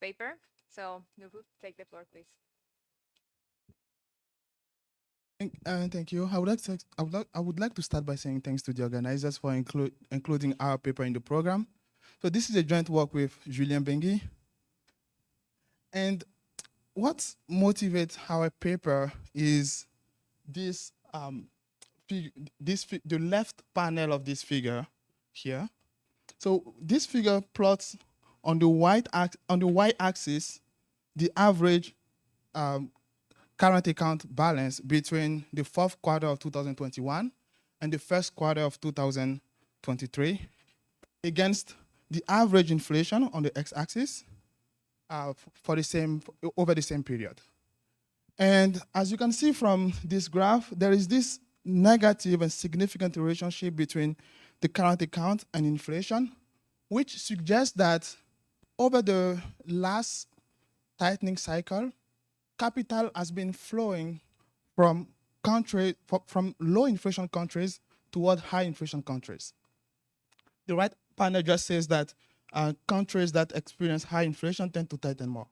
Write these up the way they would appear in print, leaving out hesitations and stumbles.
paper. So, Louphou, take the floor, please. Thank you. I would like to start by saying thanks to the organizers for including our paper in the program. So this is a joint work with Julien Bengui. And what motivates our paper is this, the left panel of this figure here. So this figure plots on the y-axis the average current account balance between the fourth quarter of 2021 and the first quarter of 2023 against the average inflation on the x-axis over the same period. And as you can see from this graph, there is this negative and significant relationship between the current account and inflation, which suggests that over the last tightening cycle, capital has been flowing from low inflation countries toward high inflation countries. The right panel just says that countries that experience high inflation tend to tighten more.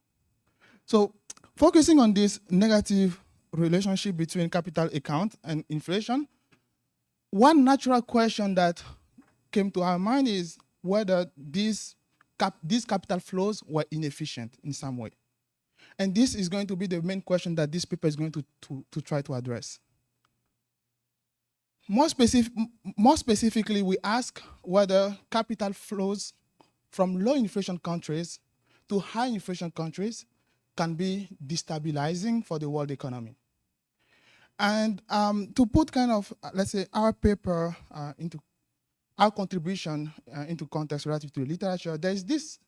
So focusing on this negative relationship between capital account and inflation, one natural question that came to our mind is whether these capital flows were inefficient in some way. And this is going to be the main question that this paper is going to try to address. More specifically, we ask whether capital flows from low inflation countries to high inflation countries can be destabilizing for the world economy. And to put kind of, let's say, our paper into our contribution into context relative to the literature, there is this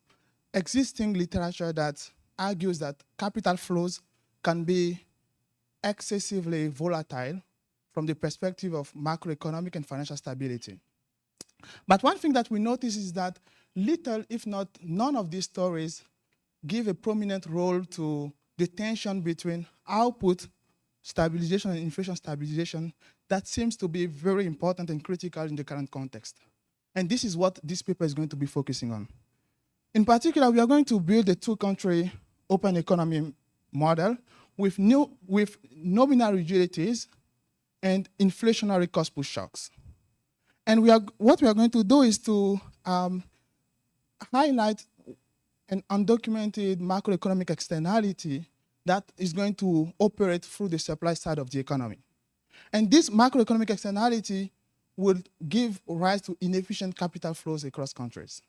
existing literature that argues that capital flows can be excessively volatile from the perspective of macroeconomic and financial stability. But one thing that we notice is that little, if not none of these stories give a prominent role to the tension between output stabilization and inflation stabilization that seems to be very important and critical in the current context. And this is what this paper is going to be focusing on. In particular, we are going to build a two-country open economy model with nominal rigidities and inflationary cost push shocks. And what we are going to do is to highlight an undocumented macroeconomic externality that is going to operate through the supply side of the economy. And this macroeconomic externality will give rise to inefficient capital flows across countries.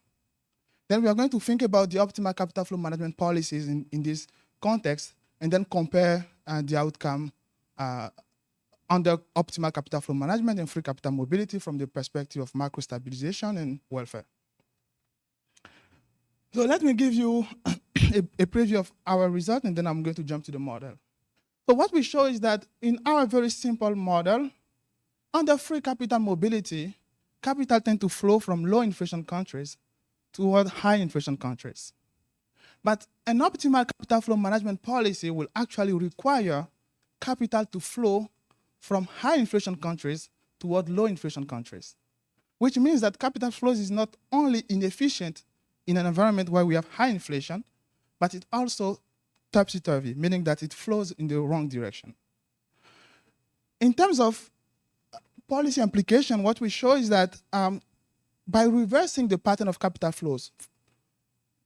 Then we are going to think about the optimal capital flow management policies in this context, and then compare the outcome under optimal capital flow management and free capital mobility from the perspective of macro stabilization and welfare. So let me give you a preview of our result, and then I'm going to jump to the model. So what we show is that in our very simple model, under free capital mobility, capital tends to flow from low inflation countries toward high inflation countries. But an optimal capital flow management policy will actually require capital to flow from high inflation countries toward low inflation countries, which means that capital flows is not only inefficient in an environment where we have high inflation, but it also topsy-turvy, meaning that it flows in the wrong direction. In terms of policy implication, what we show is that by reversing the pattern of capital flows,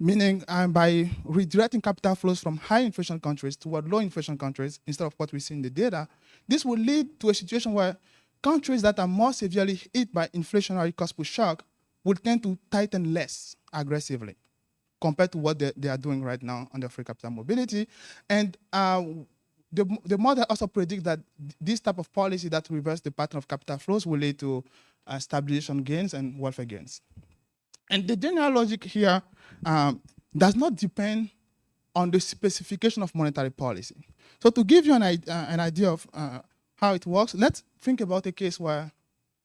meaning by redirecting capital flows from high inflation countries toward low inflation countries instead of what we see in the data, this will lead to a situation where countries that are more severely hit by inflationary cost push shock will tend to tighten less aggressively compared to what they are doing right now under free capital mobility. And the model also predicts that this type of policy that reverses the pattern of capital flows will lead to stabilization gains and welfare gains. And the general logic here does not depend on the specification of monetary policy. So to give you an idea of how it works, let's think about a case where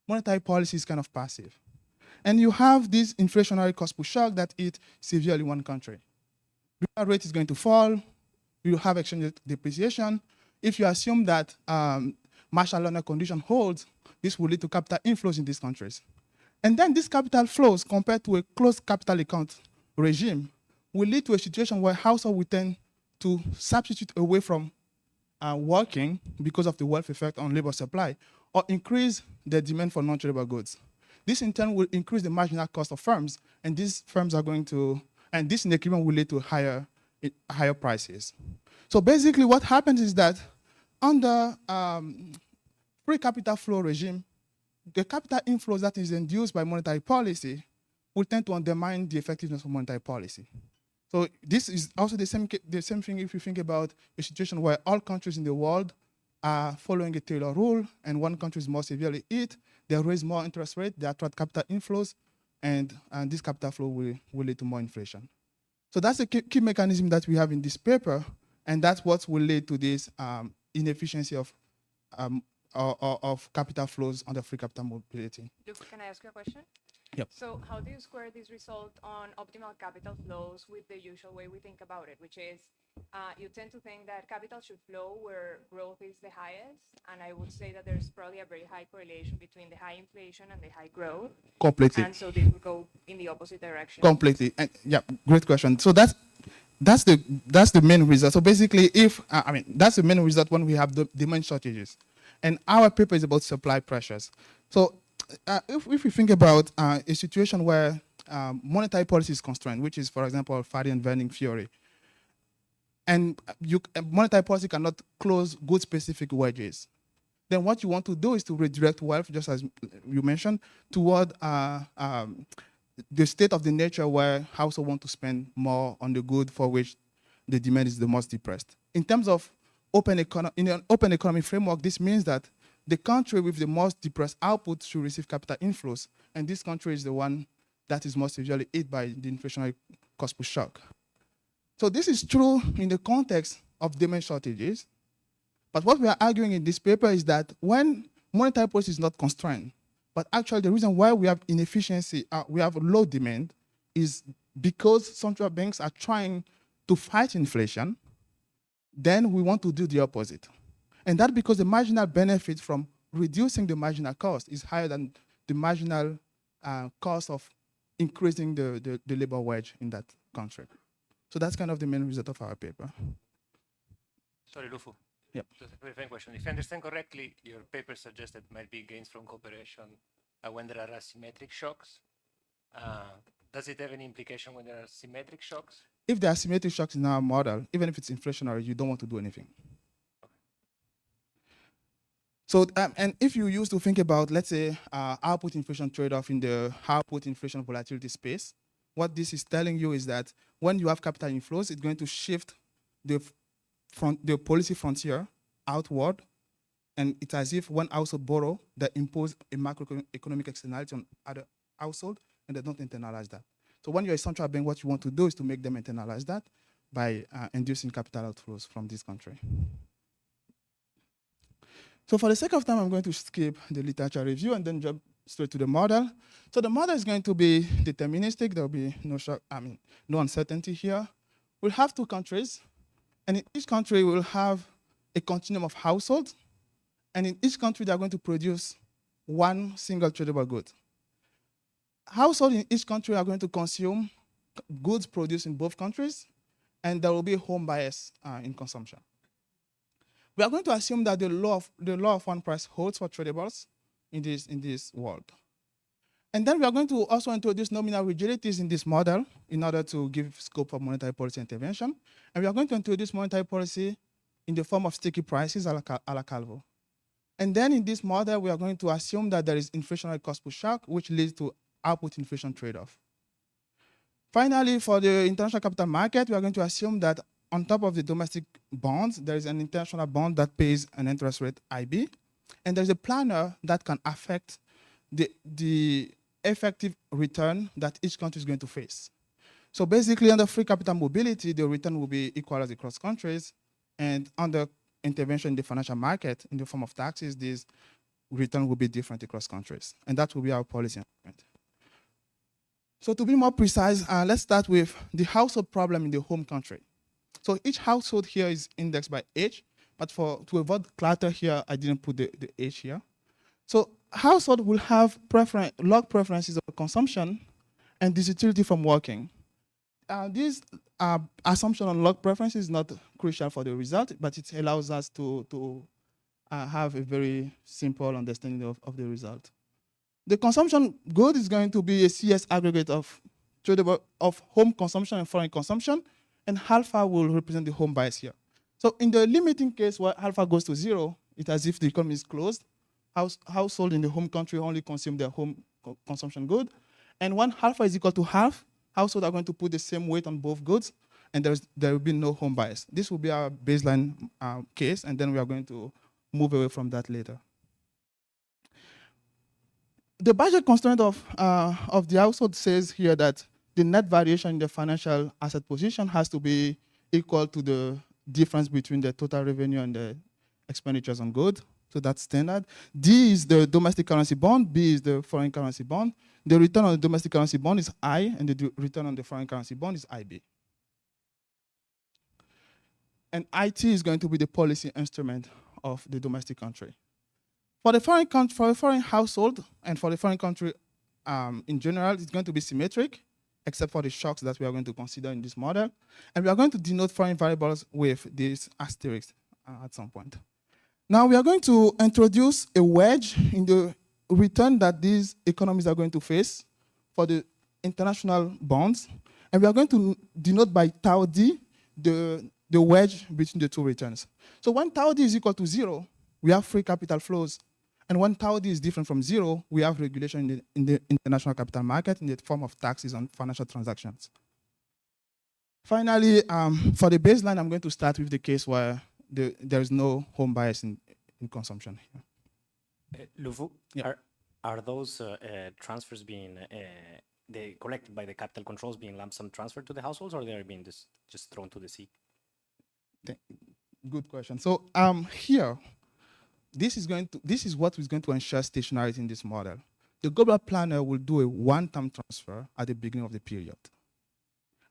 monetary policy is kind of passive. And you have this inflationary cost push shock that hit severely one country. Real rate is going to fall. You have exchange rate depreciation. If you assume that Marshall-Lerner condition holds, this will lead to capital inflows in these countries. And then these capital flows, compared to a closed capital account regime, will lead to a situation where households will tend to substitute away from working because of the wealth effect on labor supply, or increase the demand for non-tradable goods. This in turn will increase the marginal cost of firms, and these firms are going to, and this in agreement will lead to higher prices. So basically what happens is that under free capital flow regime, the capital inflows that is induced by monetary policy will tend to undermine the effectiveness of monetary policy. So this is also the same thing if you think about a situation where all countries in the world are following a Taylor rule, and one country is more severely hit, they raise more interest rate, they attract capital inflows, and this capital flow will lead to more inflation. So that's the key mechanism that we have in this paper, and that's what will lead to this inefficiency of capital flows under free capital mobility. Luke, can I ask you a question? Yep. So how do you square this result on optimal capital flows with the usual way we think about it, which is you tend to think that capital should flow where growth is the highest, and I would say that there's probably a very high correlation between the high inflation and the high growth. Completely. And so this would go in the opposite direction. Completely. And yeah, great question. So that's the main result. So basically, that's the main result when we have the demand shortages, and our paper is about supply pressures. So if we think about a situation where monetary policy is constrained, which is, for example, Fari and Verning theory, and monetary policy cannot close good-specific wedges, then what you want to do is to redirect wealth, just as you mentioned, toward the state of the nature where households want to spend more on the good for which the demand is the most depressed. In terms of in an open economy framework, this means that the country with the most depressed output should receive capital inflows, and this country is the one that is most severely hit by the inflationary cost push shock. So this is true in the context of demand shortages, but what we are arguing in this paper is that when monetary policy is not constrained, but actually the reason why we have inefficiency, we have low demand, is because central banks are trying to fight inflation, then we want to do the opposite. And that's because the marginal benefit from reducing the marginal cost is higher than the marginal cost of increasing the labor wage in that country. So that's kind of the main result of our paper. Sorry, Louphou. Yep. Just a clarifying question. If I understand correctly, your paper suggested might be gains from cooperation when there are asymmetric shocks. Does it have any implication when there are symmetric shocks? If there are symmetric shocks in our model, even if it's inflationary, you don't want to do anything. So, and if you used to think about, let's say, output inflation trade-off in the output inflation volatility space, what this is telling you is that when you have capital inflows, it's going to shift the policy frontier outward, and it's as if one household borrow, they impose a macroeconomic externality on other household, and they don't internalize that. So when you're a central bank, what you want to do is to make them internalize that by inducing capital outflows from this country. So for the sake of time, I'm going to skip the literature review and then jump straight to the model. So the model is going to be deterministic. There will be no uncertainty here. We'll have two countries, and in each country we'll have a continuum of households, and in each country they're going to produce one single tradable good. Households in each country are going to consume goods produced in both countries, and there will be a home bias in consumption. We are going to assume that the law of one price holds for tradables in this world. And then we are going to also introduce nominal rigidities in this model in order to give scope for monetary policy intervention. And we are going to introduce monetary policy in the form of sticky prices a la Calvo. And then in this model, we are going to assume that there is inflationary cost push shock, which leads to output inflation trade-off. Finally, for the international capital market, we are going to assume that on top of the domestic bonds, there is an international bond that pays an interest rate IB, and there's a planner that can affect the effective return that each country is going to face. So basically, under free capital mobility, the return will be equal as across countries, and under intervention in the financial market in the form of taxes, this return will be different across countries, and that will be our policy instrument. So to be more precise, let's start with the household problem in the home country. So each household here is indexed by age, but to avoid clutter here, I didn't put the age here. So household will have log preferences of consumption and disutility from working. This assumption on log preference is not crucial for the result, but it allows us to have a very simple understanding of the result. The consumption good is going to be a CS aggregate of home consumption and foreign consumption, and alpha will represent the home bias here. So in the limiting case where alpha goes to 0, it's as if the economy is closed. Household in the home country only consume their home consumption good. And when alpha is equal to half, households are going to put the same weight on both goods, and there will be no home bias. This will be our baseline case, and then we are going to move away from that later. The budget constraint of the household says here that the net variation in the financial asset position has to be equal to the difference between the total revenue and the expenditures on goods. So that's standard. D is the domestic currency bond. B is the foreign currency bond. The return on the domestic currency bond is I, and the return on the foreign currency bond is IB. And IT is going to be the policy instrument of the domestic country. For the foreign household and for the foreign country in general, it's going to be symmetric, except for the shocks that we are going to consider in this model. And we are going to denote foreign variables with this asterisk at some point. Now we are going to introduce a wedge in the return that these economies are going to face for the international bonds. And we are going to denote by tau D the wedge between the two returns. So when tau D is equal to 0, we have free capital flows. And when tau D is different from 0, we have regulation in the international capital market in the form of taxes on financial transactions. Finally, for the baseline, I'm going to start with the case where there is no home bias in consumption. Louphou, yeah. Are those transfers being collected by the capital controls being lump sum transferred to the households, or they are being just thrown to the sea? Good question. So here, this is what is going to ensure stationarity in this model. The global planner will do a one-time transfer at the beginning of the period.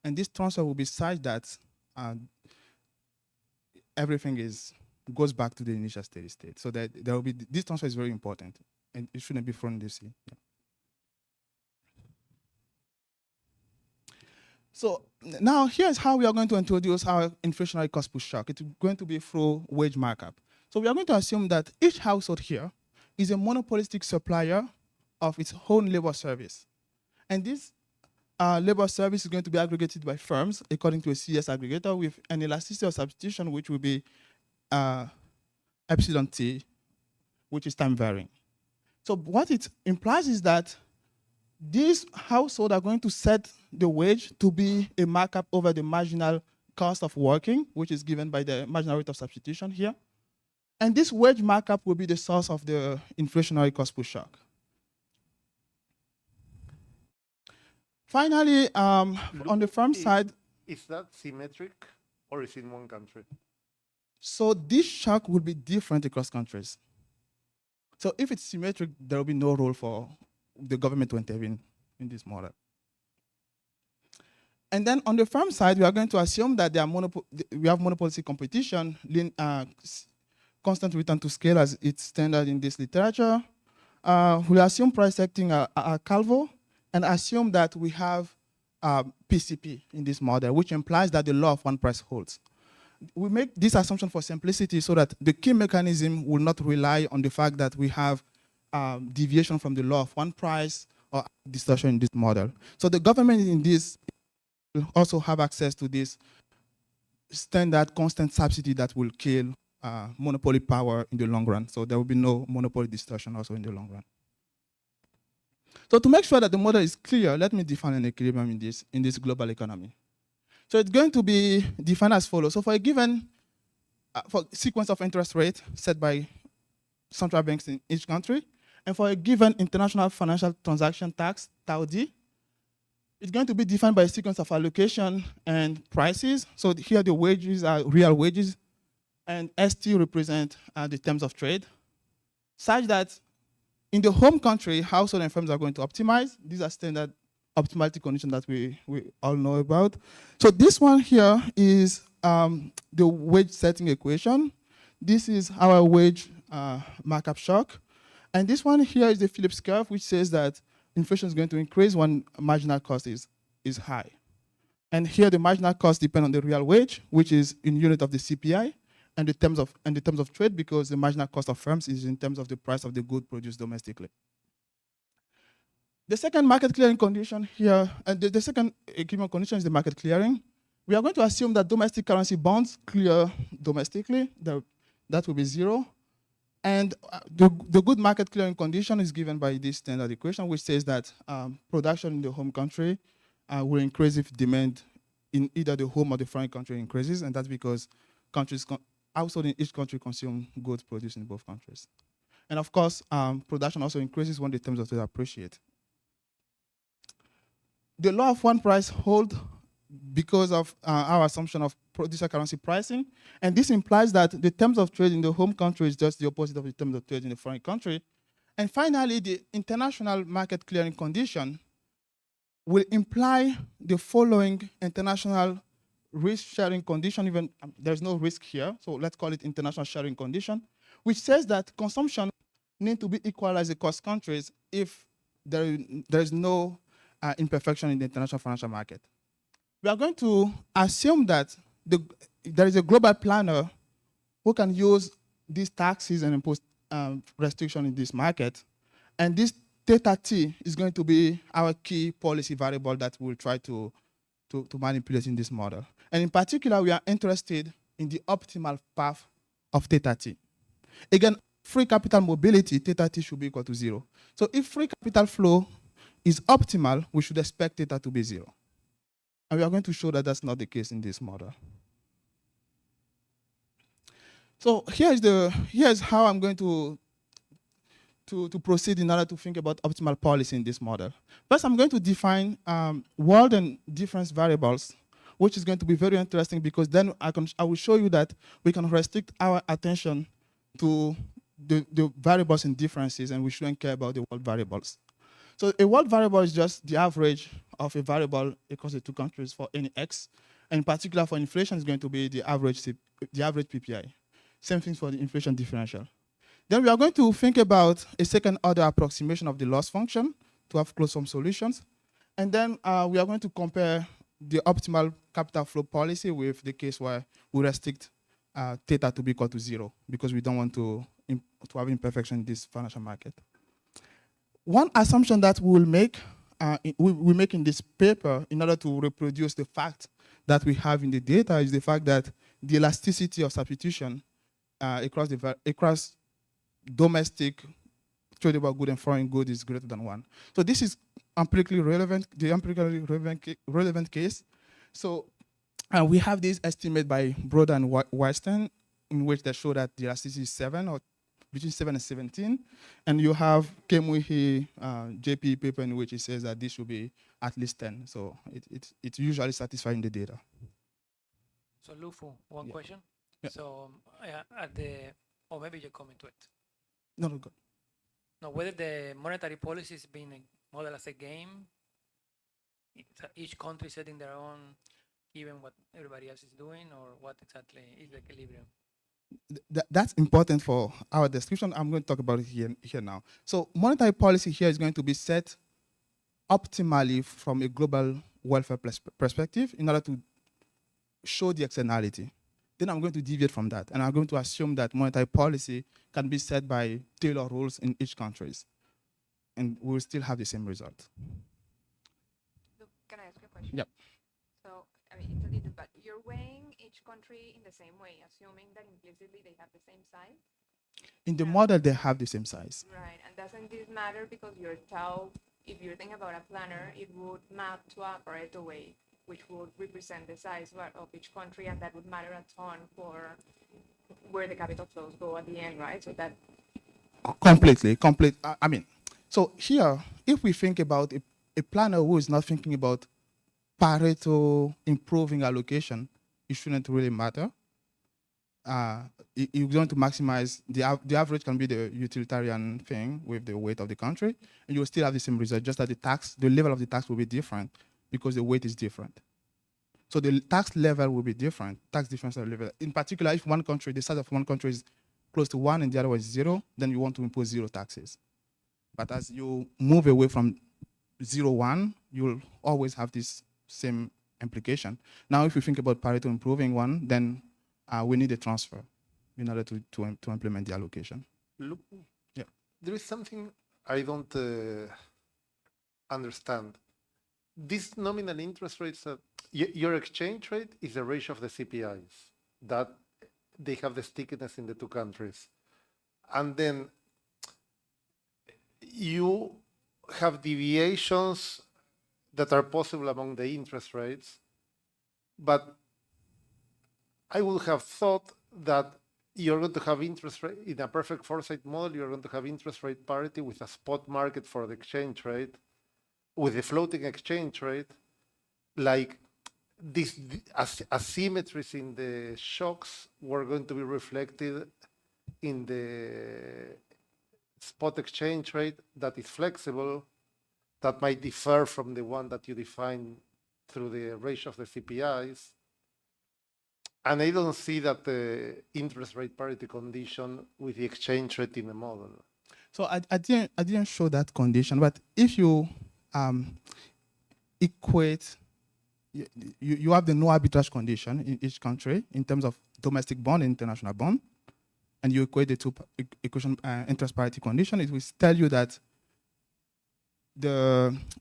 And this transfer will be such that everything goes back to the initial steady state. So that there will be, this transfer is very important, and it shouldn't be thrown in the sea. Yeah. So now here's how we are going to introduce our inflationary cost push shock. It's going to be through wage markup. So we are going to assume that each household here is a monopolistic supplier of its own labor service. And this labor service is going to be aggregated by firms according to a CS aggregator with an elasticity of substitution, which will be epsilon T, which is time varying. So what it implies is that these households are going to set the wage to be a markup over the marginal cost of working, which is given by the marginal rate of substitution here. And this wage markup will be the source of the inflationary cost push shock. Finally, on the firm side. Is that symmetric, or is it in one country? So this shock will be different across countries. So if it's symmetric, there will be no role for the government to intervene in this model. And then on the firm side, we are going to assume that we have monopolistic competition, constant return to scale as it's standard in this literature. We assume price setting are Calvo, and assume that we have PCP in this model, which implies that the law of one price holds. We make this assumption for simplicity so that the key mechanism will not rely on the fact that we have deviation from the law of one price or distortion in this model. So the government in this will also have access to this standard constant subsidy that will kill monopoly power in the long run. So there will be no monopoly distortion also in the long run. So to make sure that the model is clear, let me define an equilibrium in this global economy. So it's going to be defined as follows. So for a given sequence of interest rate set by central banks in each country, and for a given international financial transaction tax, tau D, it's going to be defined by a sequence of allocation and prices. So here the wages are real wages, and ST represent the terms of trade, such that in the home country, household and firms are going to optimize. These are standard optimality conditions that we all know about. So this one here is the wage setting equation. This is our wage markup shock. And this one here is the Phillips curve, which says that inflation is going to increase when marginal cost is high. And here the marginal cost depend on the real wage, which is in unit of the CPI, and the terms of trade, because the marginal cost of firms is in terms of the price of the good produced domestically. The second market clearing condition here, and the second equilibrium condition is the market clearing. We are going to assume that domestic currency bonds clear domestically. That will be 0. And the good market clearing condition is given by this standard equation, which says that production in the home country will increase if demand in either the home or the foreign country increases, and that's because countries households in each country consume goods produced in both countries. And of course, production also increases when the terms of trade appreciate. The law of one price holds because of our assumption of producer currency pricing, and this implies that the terms of trade in the home country is just the opposite of the terms of trade in the foreign country. And finally, the international market clearing condition will imply the following international risk sharing condition. Even there's no risk here, so let's call it international sharing condition, which says that consumption need to be equalized across countries if there is no imperfection in the international financial market. We are going to assume that there is a global planner who can use these taxes and impose restriction in this market, and this theta t is going to be our key policy variable that we'll try to manipulate in this model. And in particular, we are interested in the optimal path of theta t. Again, free capital mobility, theta t should be equal to 0. So if free capital flow is optimal, we should expect theta to be 0. And we are going to show that that's not the case in this model. So here's how I'm going to proceed in order to think about optimal policy in this model. First, I'm going to define world and difference variables, which is going to be very interesting because then I will show you that we can restrict our attention to the variables and differences, and we shouldn't care about the world variables. So a world variable is just the average of a variable across the two countries for any x, and in particular for inflation is going to be the average PPI. Same thing for the inflation differential. Then we are going to think about a second order approximation of the loss function to have closed form solutions. And then we are going to compare the optimal capital flow policy with the case where we restrict theta to be equal to 0 because we don't want to have imperfection in this financial market. One assumption that we make in this paper in order to reproduce the fact that we have in the data is the fact that the elasticity of substitution across domestic tradable good and foreign good is greater than 1. So this is empirically relevant, the empirically relevant case. So we have this estimate by Broder and Weinstein in which they show that the elasticity is 7 or between 7 and 17. And you have Kemuhi JP paper in which it says that this should be at least 10. So it's usually satisfying the data. So Louphou, one question. Yeah. So or maybe you comment to it. No, good. No, whether the monetary policy is being modeled as a game, each country setting their own, given what everybody else is doing, or what exactly is the equilibrium? That's important for our description. I'm going to talk about it here now. So monetary policy here is going to be set optimally from a global welfare perspective in order to show the externality. Then I'm going to deviate from that, and I'm going to assume that monetary policy can be set by tailored rules in each country, and we will still have the same result. So can I ask you a question? Yep. So, I mean, it's a little, but you're weighing each country in the same way, assuming that implicitly they have the same size? In the model, they have the same size. Right, and doesn't this matter because your tau, if you're thinking about a planner, it would map to a Pareto weight, which would represent the size of each country, and that would matter a ton for where the capital flows go at the end, right? So that Completely. I mean, so here, if we think about a planner who is not thinking about Pareto improving allocation, it shouldn't really matter. You're going to maximize the average can be the utilitarian thing with the weight of the country, and you'll still have the same result, just that the level of the tax will be different because the weight is different. So the tax level will be different, tax differential level. In particular, if one country, the size of one country is close to 1 and the other one is 0, then you want to impose 0 taxes. But as you move away from 0, 1, you'll always have this same implication. Now, if we think about Pareto improving one, then we need a transfer in order to implement the allocation. Louphou, Yeah. there is something I don't understand. These nominal interest rates, your exchange rate is a ratio of the CPIs, that they have the stickiness in the two countries. And then you have deviations that are possible among the interest rates, but I would have thought that you're going to have interest rate, in a perfect foresight model, you're going to have interest rate parity with a spot market for the exchange rate, with the floating exchange rate, like these asymmetries in the shocks were going to be reflected in the spot exchange rate that is flexible, that might differ from the one that you define through the ratio of the CPIs. And I don't see that the interest rate parity condition with the exchange rate in the model. So I didn't show that condition, but if you equate, you have the no arbitrage condition in each country in terms of domestic bond and international bond, and you equate the two equation interest parity condition, it will tell you that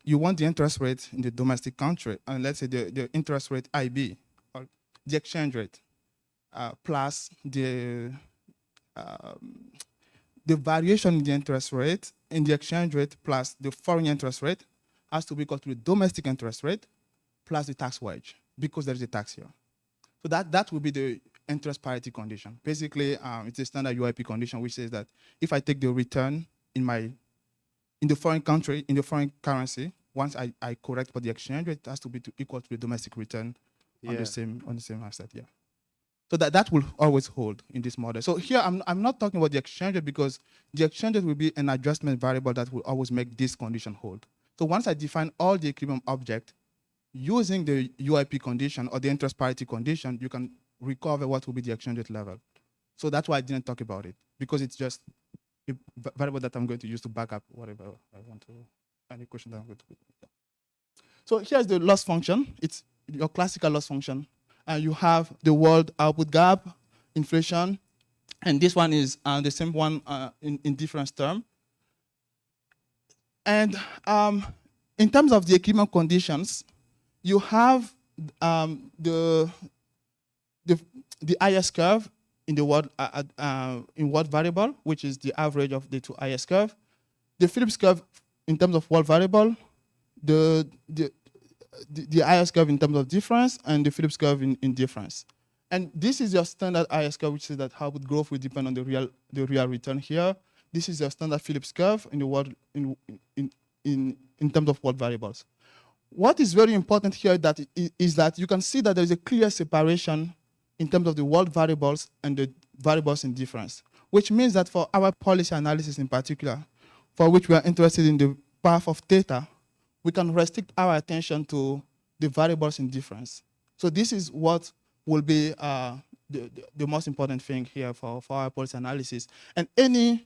you want the interest rate in the domestic country, and let's say the interest rate IB, or the exchange rate, plus the variation in the interest rate in the exchange rate plus the foreign interest rate has to be equal to the domestic interest rate plus the tax wage, because there is a tax here. So that will be the interest parity condition. Basically, it's a standard UIP condition which says that if I take the return in the foreign country, in the foreign currency, once I correct for the exchange rate, it has to be equal to the domestic return on the same asset. Yeah. So that will always hold in this model. So here I'm not talking about the exchange rate, because the exchange rate will be an adjustment variable that will always make this condition hold. So once I define all the equilibrium object using the UIP condition or the interest parity condition, you can recover what will be the exchange rate level. So that's why I didn't talk about it, because it's just a variable that I'm going to use to back up whatever I want to, any question that I'm going to put. So here's the loss function. It's your classical loss function. You have the world output gap, inflation, and this one is the same one in different terms. And in terms of the equilibrium conditions, you have the IS curve in the world in world variable, which is the average of the two IS curve. The Phillips curve in terms of world variable, the IS curve in terms of difference, and the Phillips curve in difference. And this is your standard IS curve, which says that output growth will depend on the real return here. This is your standard Phillips curve in the world in terms of world variables. What is very important here is that you can see that there is a clear separation in terms of the world variables and the variables in difference, which means that for our policy analysis in particular, for which we are interested in the path of theta, we can restrict our attention to the variables in difference. So this is what will be the most important thing here for our policy analysis. And any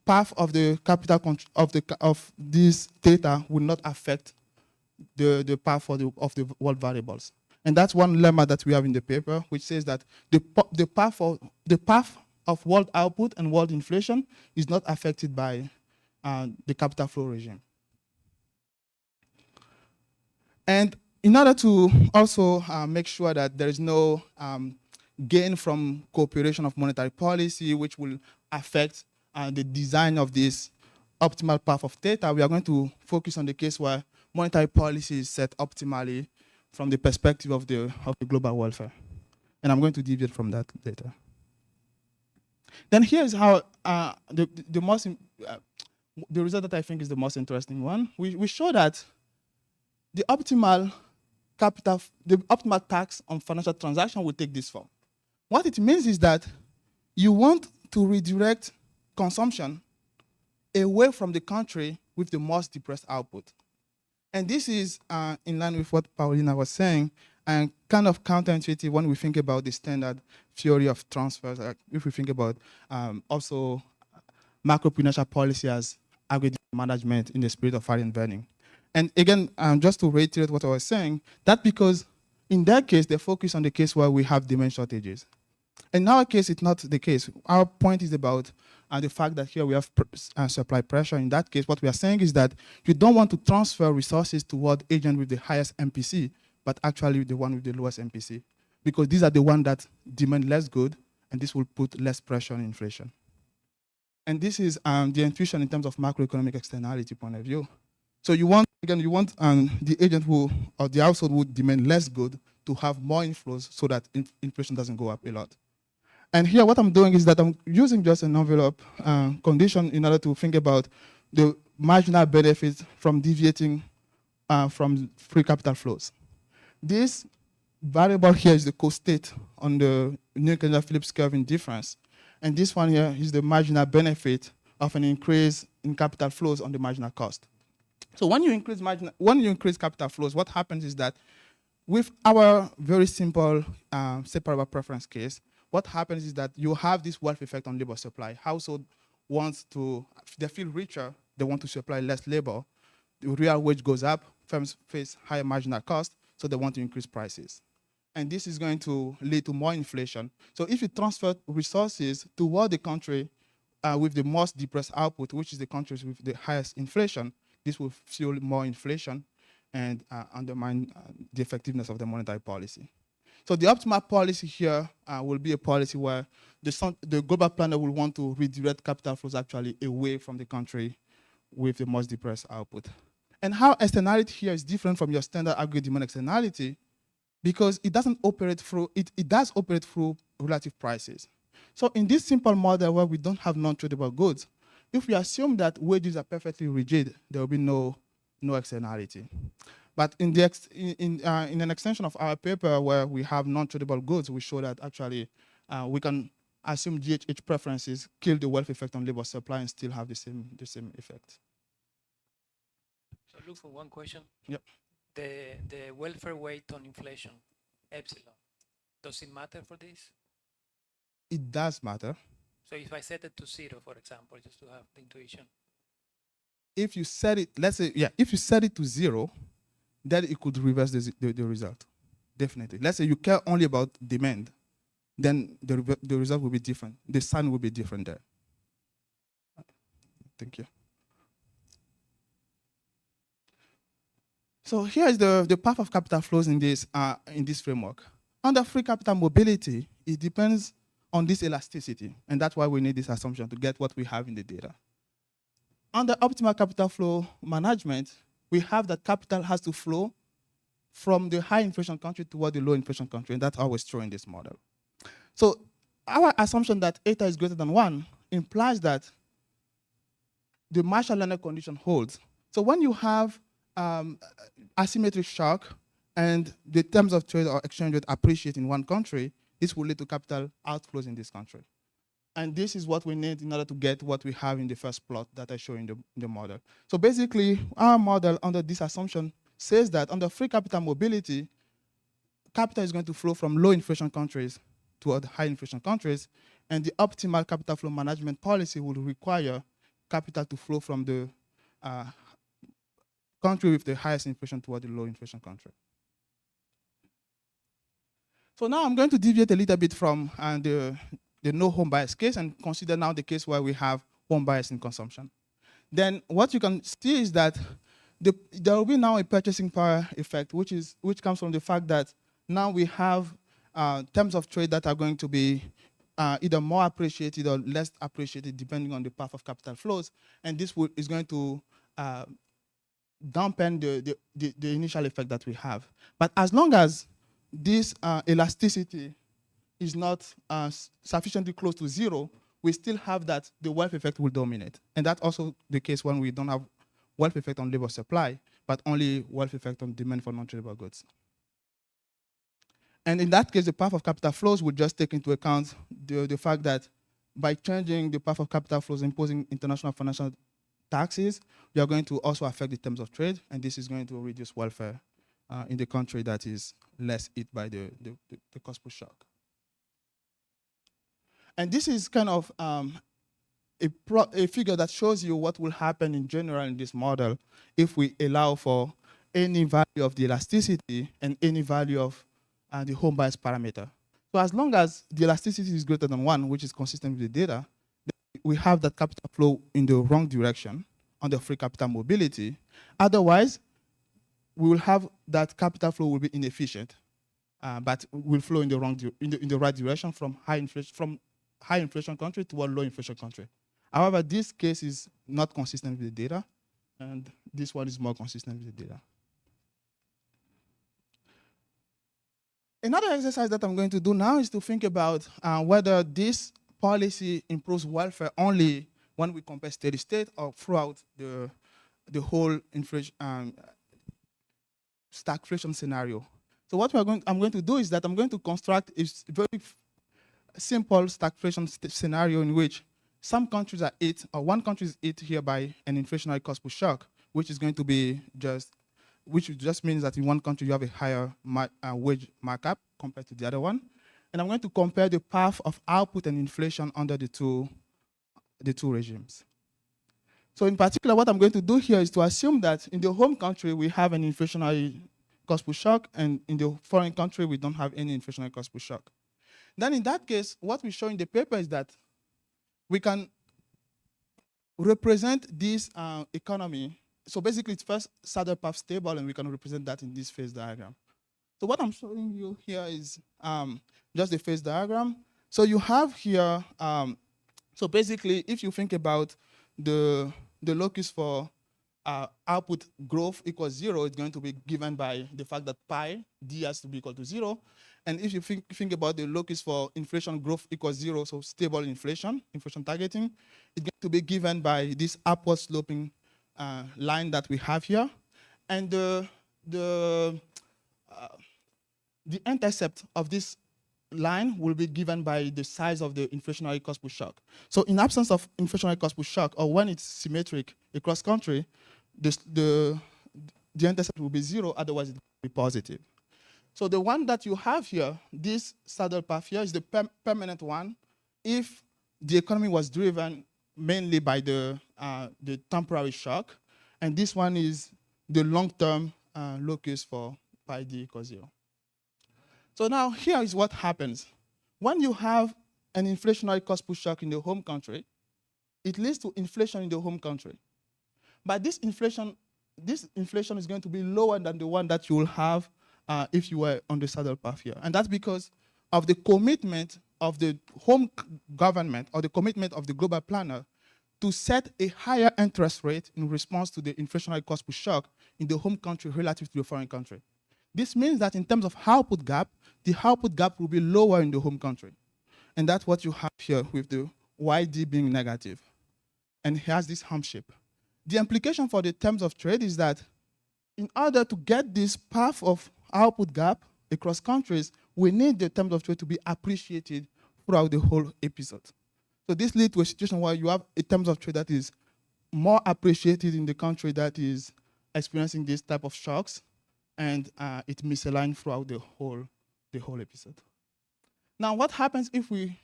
path of the capital of this theta will not affect the path of the world variables. And that's one lemma that we have in the paper, which says that the path of world output and world inflation is not affected by the capital flow regime. And in order to also make sure that there is no gain from cooperation of monetary policy, which will affect the design of this optimal path of theta, we are going to focus on the case where monetary policy is set optimally from the perspective of the global welfare. And I'm going to deviate from that later. Then here's how the result that I think is the most interesting one. We show that the optimal tax on financial transaction will take this form. What it means is that you want to redirect consumption away from the country with the most depressed output. And this is in line with what Paulina was saying, and kind of counterintuitive when we think about the standard theory of transfers, if we think about also macroprudential policy as aggregate management in the spirit of value inverting. And again, just to reiterate what I was saying, that's because In their case, they focus on the case where we have demand shortages. In our case, it's not the case. Our point is about the fact that here we have supply pressure. In that case, what we are saying is that you don't want to transfer resources toward agent with the highest MPC, but actually the one with the lowest MPC, because these are the ones that demand less good, and this will put less pressure on inflation. And this is the intuition in terms of macroeconomic externality point of view. So you want, again, you want the agent who, or the household would demand less good to have more inflows so that inflation doesn't go up a lot. And here what I'm doing is that I'm using just an envelope condition in order to think about the marginal benefits from deviating from free capital flows. This variable here is the co-state on the New Kensington-Phillips curve in difference. And this one here is the marginal benefit of an increase in capital flows on the marginal cost. So when you increase capital flows, what happens is that with our very simple separable preference case, what happens is that you have this wealth effect on labor supply. Household wants to, they feel richer, they want to supply less labor. The real wage goes up, firms face higher marginal cost, so they want to increase prices. And this is going to lead to more inflation. So if you transfer resources toward the country with the most depressed output, which is the countries with the highest inflation, this will fuel more inflation and undermine the effectiveness of the monetary policy. So the optimal policy here will be a policy where the global planner will want to redirect capital flows actually away from the country with the most depressed output. And how externality here is different from your standard aggregate demand externality, because it doesn't operate through, it does operate through relative prices. So in this simple model where we don't have non-tradable goods, if we assume that wages are perfectly rigid, there will be no externality. But in an extension of our paper where we have non-tradable goods, we show that actually we can assume GHH preferences kill the wealth effect on labor supply and still have the same effect. So look for one question. Yep. The welfare weight on inflation, epsilon, does it matter for this? It does matter. So if I set it to 0, for example, just to have the intuition. If you set it, let's say, yeah, if you set it to 0, then it could reverse the result, definitely. Let's say you care only about demand, then the result will be different. The sign will be different there. Thank you. So here is the path of capital flows in this framework. Under free capital mobility, it depends on this elasticity, and that's why we need this assumption to get what we have in the data. Under optimal capital flow management, we have that capital has to flow from the high inflation country toward the low inflation country, and that's always true in this model. So our assumption that eta is greater than 1 implies that the Marshall-Lerner condition holds. So when you have asymmetric shock and the terms of trade or exchange rate appreciate in one country, this will lead to capital outflows in this country. And this is what we need in order to get what we have in the first plot that I show in the model. So basically, our model under this assumption says that under free capital mobility, capital is going to flow from low inflation countries toward high inflation countries, and the optimal capital flow management policy will require capital to flow from the country with the highest inflation toward the low inflation country. So now I'm going to deviate a little bit from the no home bias case and consider now the case where we have home bias in consumption. Then what you can see is that there will be now a purchasing power effect, which comes from the fact that now we have terms of trade that are going to be either more appreciated or less appreciated depending on the path of capital flows, and this is going to dampen the initial effect that we have. But as long as this elasticity is not sufficiently close to 0, we still have that the wealth effect will dominate. And that's also the case when we don't have wealth effect on labor supply, but only wealth effect on demand for non-tradable goods. And in that case, the path of capital flows would just take into account the fact that by changing the path of capital flows, imposing international financial taxes, we are going to also affect the terms of trade, and this is going to reduce welfare in the country that is less hit by the cost push shock. And this is kind of a figure that shows you what will happen in general in this model if we allow for any value of the elasticity and any value of the home bias parameter. So as long as the elasticity is greater than 1, which is consistent with the data, then we have that capital flow in the wrong direction on the free capital mobility. Otherwise, we will have that capital flow will be inefficient, but will flow in the wrong in the right direction from high inflation country to a low inflation country. However, this case is not consistent with the data, and this one is more consistent with the data. Another exercise that I'm going to do now is to think about whether this policy improves welfare only when we compare steady state or throughout the whole inflation, stagflation scenario. So what I'm going to do is that I'm going to construct a very simple stagflation scenario in which some countries are hit, or one country is hit here by an inflationary cost push shock, which is going to be which just means that in one country you have a higher wage markup compared to the other one. And I'm going to compare the path of output and inflation under the two regimes. So in particular, what I'm going to do here is to assume that in the home country, we have an inflationary cost push shock, and in the foreign country, we don't have any inflationary cost push shock. Then in that case, what we show in the paper is that we can represent this economy. So basically, it's first saddle path stable, and we can represent that in this phase diagram. So what I'm showing you here is just the phase diagram. So you have here, so basically, if you think about the locus for output growth equals 0, it's going to be given by the fact that pi d has to be equal to 0. And if you think about the locus for inflation growth equals 0, so stable inflation targeting, it's going to be given by this upward sloping line that we have here. And the intercept of this line will be given by the size of the inflationary cost push shock. So in absence of inflationary cost push shock, or when it's symmetric across country, the intercept will be 0, otherwise it will be positive. So the one that you have here, this saddle path here, is the permanent one if the economy was driven mainly by the temporary shock, and this one is the long-term locus for pi d equals 0. So now here is what happens. When you have an inflationary cost push shock in the home country, it leads to inflation in the home country. But this inflation is going to be lower than the one that you will have if you were on the saddle path here. And that's because of the commitment of the home government, or the commitment of the global planner, to set a higher interest rate in response to the inflationary cost push shock in the home country relative to the foreign country. This means that in terms of output gap, the output gap will be lower in the home country. And that's what you have here with the YD being negative. And here's this hump shape. The implication for the terms of trade is that in order to get this path of output gap across countries, we need the terms of trade to be appreciated throughout the whole episode. So this leads to a situation where you have a terms of trade that is more appreciated in the country that is experiencing this type of shocks, and it misaligned throughout the whole episode. Now, what happens if we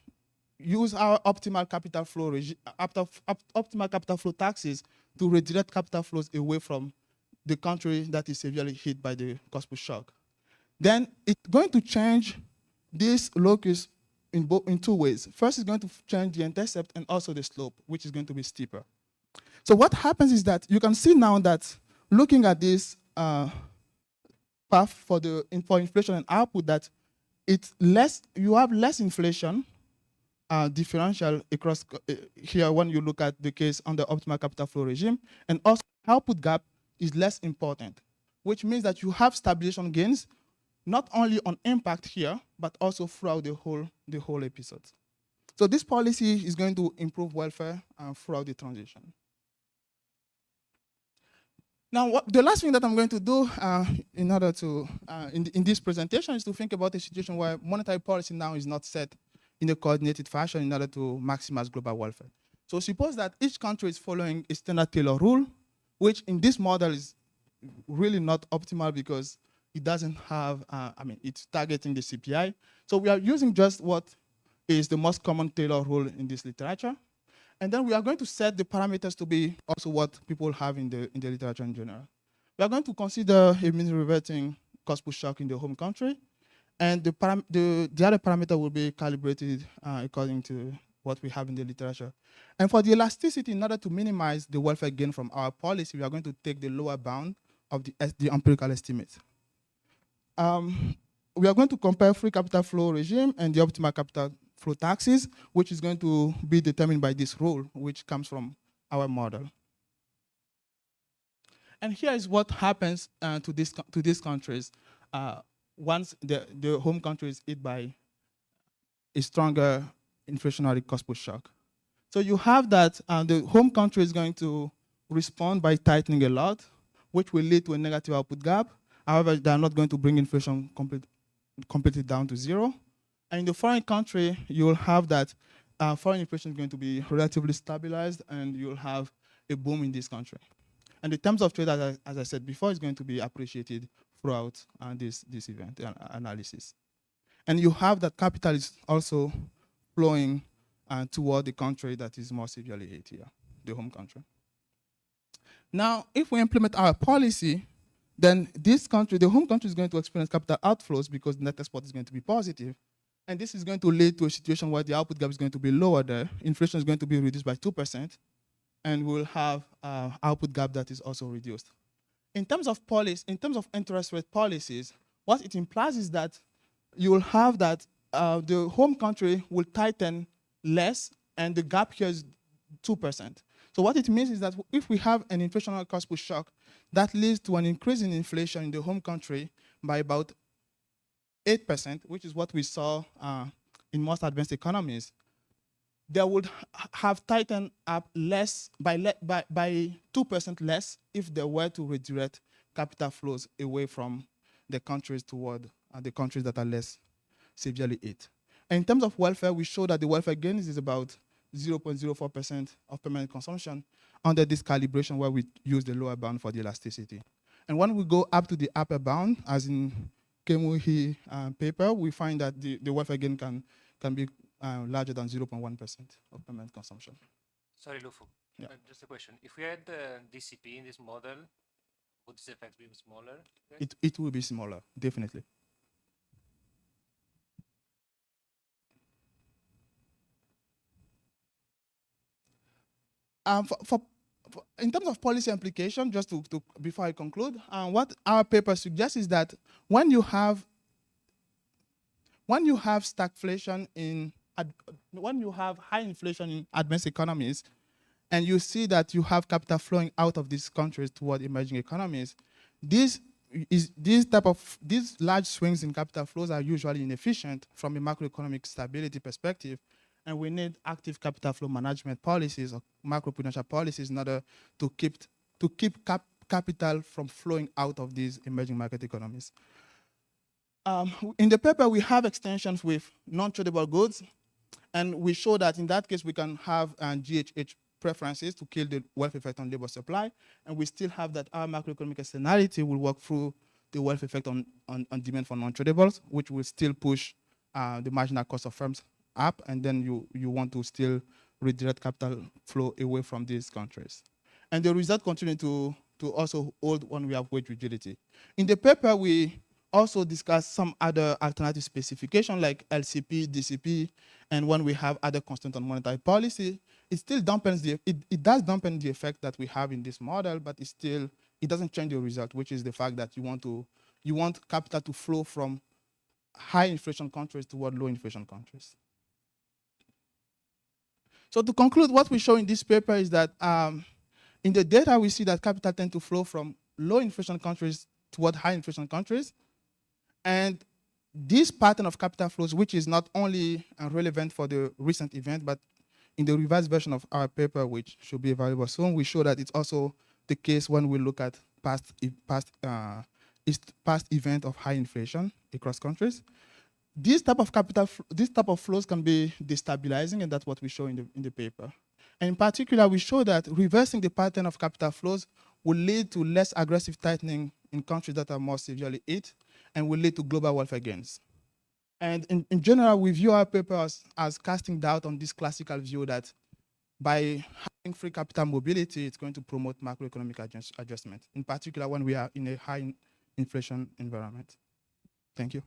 use our optimal capital flow optimal capital flow taxes to redirect capital flows away from the country that is severely hit by the cost push shock? Then it's going to change this locus in two ways. First, it's going to change the intercept and also the slope, which is going to be steeper. So what happens is that you can see now that looking at this path for inflation and output, that it's less, you have less inflation differential across here when you look at the case under optimal capital flow regime, and also output gap is less important, which means that you have stabilization gains not only on impact here, but also throughout the whole episode. So this policy is going to improve welfare throughout the transition. Now, the last thing that I'm going to do in order to, in this presentation, is to think about a situation where monetary policy now is not set in a coordinated fashion in order to maximize global welfare. So suppose that each country is following a standard Taylor rule, which in this model is really not optimal because it doesn't have, it's targeting the CPI. So we are using just what is the most common Taylor rule in this literature. And then we are going to set the parameters to be also what people have in the literature in general. We are going to consider a mean reverting cost push shock in the home country. And the other parameter will be calibrated according to what we have in the literature. And for the elasticity, in order to minimize the welfare gain from our policy, we are going to take the lower bound of the empirical estimate. We are going to compare free capital flow regime and the optimal capital flow taxes, which is going to be determined by this rule, which comes from our model. And here is what happens to these countries once the home country is hit by a stronger inflationary cost push shock. So you have that the home country is going to respond by tightening a lot, which will lead to a negative output gap. However, they are not going to bring inflation completely down to zero. And in the foreign country, you will have that foreign inflation is going to be relatively stabilized, and you'll have a boom in this country. And the terms of trade, as I said before, is going to be appreciated throughout this event analysis. And you have that capital is also flowing toward the country that is more severely hit here, the home country. Now, if we implement our policy, then this country, the home country, is going to experience capital outflows because the net export is going to be positive. And this is going to lead to a situation where the output gap is going to be lower there. Inflation is going to be reduced by 2%, and we'll have output gap that is also reduced. In terms of policy, in terms of interest rate policies, what it implies is that you will have that the home country will tighten less, and the gap here is 2%. So what it means is that if we have an inflationary cost push shock, that leads to an increase in inflation in the home country by about 8%, which is what we saw in most advanced economies. They would have tightened up less by 2% less if they were to redirect capital flows away from the countries toward the countries that are less severely hit. And in terms of welfare, we show that the welfare gain is about 0.04% of permanent consumption under this calibration where we use the lower bound for the elasticity. And when we go up to the upper bound, as in Kemuhi paper, we find that the welfare gain can be larger than 0.1% of permanent consumption. Sorry, Louphou. Yeah. Just a question. If we had the DCP in this model, would this effect be smaller? It will be smaller, definitely. In terms of policy implication, just before I conclude, what our paper suggests is that when you have stagflation when you have high inflation in advanced economies, and you see that you have capital flowing out of these countries toward emerging economies, these large swings in capital flows are usually inefficient from a macroeconomic stability perspective, and we need active capital flow management policies or macroprudential policies in order to keep capital from flowing out of these emerging market economies. In the paper, we have extensions with non-tradable goods, and we show that in that case, we can have GHH preferences to kill the wealth effect on labor supply, and we still have that our macroeconomic externality will work through the wealth effect on demand for non-tradables, which will still push the marginal cost of firms up, and then you want to still redirect capital flow away from these countries. And the result continue to also hold when we have wage rigidity. In the paper, we also discuss some other alternative specification like LCP, DCP, and when we have other constraints on monetary policy, it still dampens it does dampen the effect that we have in this model, but it doesn't change the result, which is the fact that you want capital to flow from high inflation countries toward low inflation countries. So to conclude, what we show in this paper is that in the data, we see that capital tend to flow from low inflation countries toward high inflation countries. And this pattern of capital flows, which is not only relevant for the recent event, but in the revised version of our paper, which should be available soon, we show that it's also the case when we look at past event of high inflation across countries. This type of flows can be destabilizing, and that's what we show in the paper. And in particular, we show that reversing the pattern of capital flows will lead to less aggressive tightening in countries that are more severely hit, and will lead to global welfare gains. And in general, we view our paper as casting doubt on this classical view that by having free capital mobility, it's going to promote macroeconomic adjustment, in particular when we are in a high inflation environment. Thank you.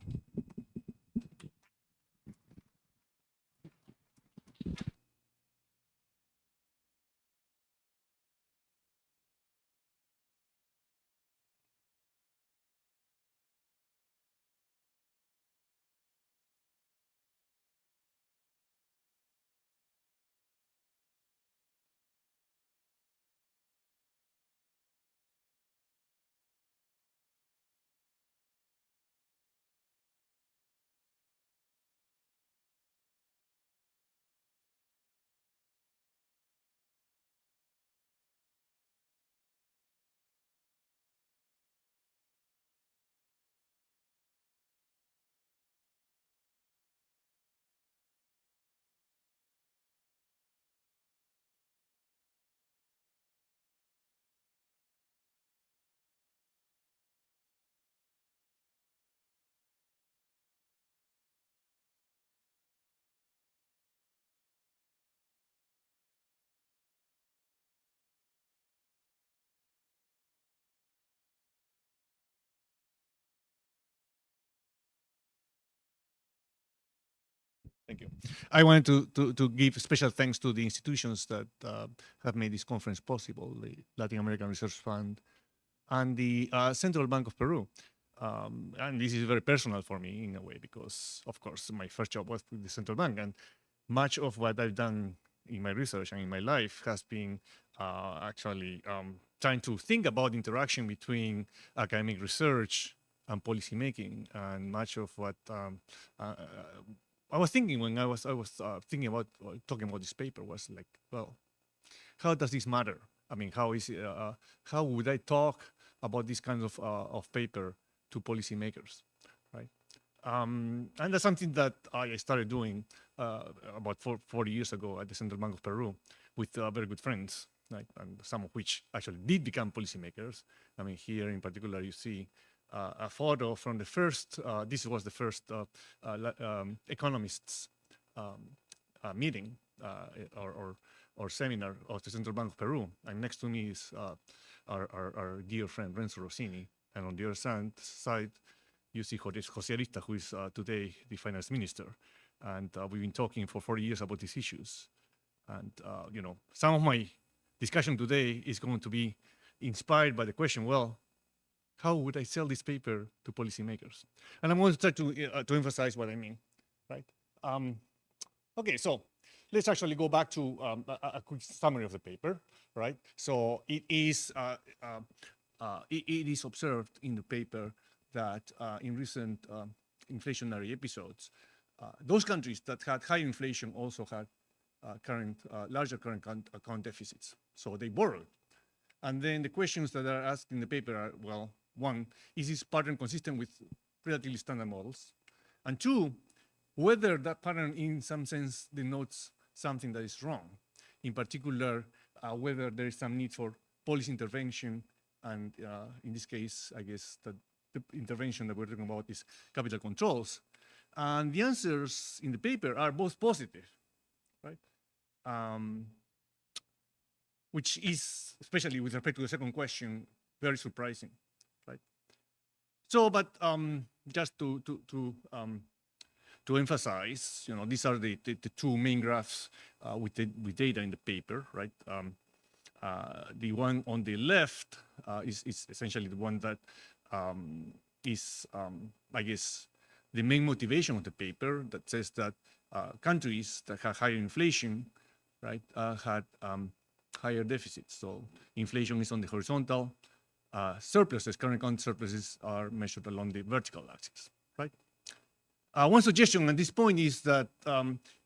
Thank you. I wanted to give special thanks to the institutions that have made this conference possible, the Latinoamerican Research Fund and the Central Bank of Peru. And this is very personal for me in a way, because of course my first job was with the Central Bank, and much of what I've done in my research and in my life has been actually trying to think about interaction between academic research and policy making. And much of what I was thinking when I was thinking about talking about this paper was like, well, how does this matter? I mean, how is it, how would I talk about this kind of paper to policymakers, right? And that's something that I started doing about 40 years ago at the Central Bank of Peru with very good friends, right? And some of which actually did become policymakers. I mean, here in particular, you see a photo from the first, this was the first economists meeting or seminar of the Central Bank of Peru. And next to me is our dear friend Renzo Rossini. And on the other side, you see Jose Arista, who is today the finance minister. And we've been talking for 40 years about these issues. And you know, some of my discussion today is going to be inspired by the question, well, how would I sell this paper to policymakers? And I'm going to try to emphasize what I mean, right? Okay, so let's actually go back to a quick summary of the paper, right? So it is observed in the paper that in recent inflationary episodes, those countries that had high inflation also had larger current account deficits. So they borrowed. And then the questions that are asked in the paper are, well, one, is this pattern consistent with relatively standard models? And two, whether that pattern in some sense denotes something that is wrong. In particular, whether there is some need for policy intervention. And in this case, I guess that the intervention that we're talking about is capital controls. And the answers in the paper are both positive, right? Which is, especially with respect to the second question, very surprising, right? So, but just to emphasize, you know, these are the two main graphs with data in the paper, right? The one on the left is essentially the one that is, I guess, the main motivation of the paper, that says that countries that have higher inflation, right, had higher deficits. So inflation is on the horizontal, surpluses, current account surpluses are measured along the vertical axis, right? One suggestion at this point is that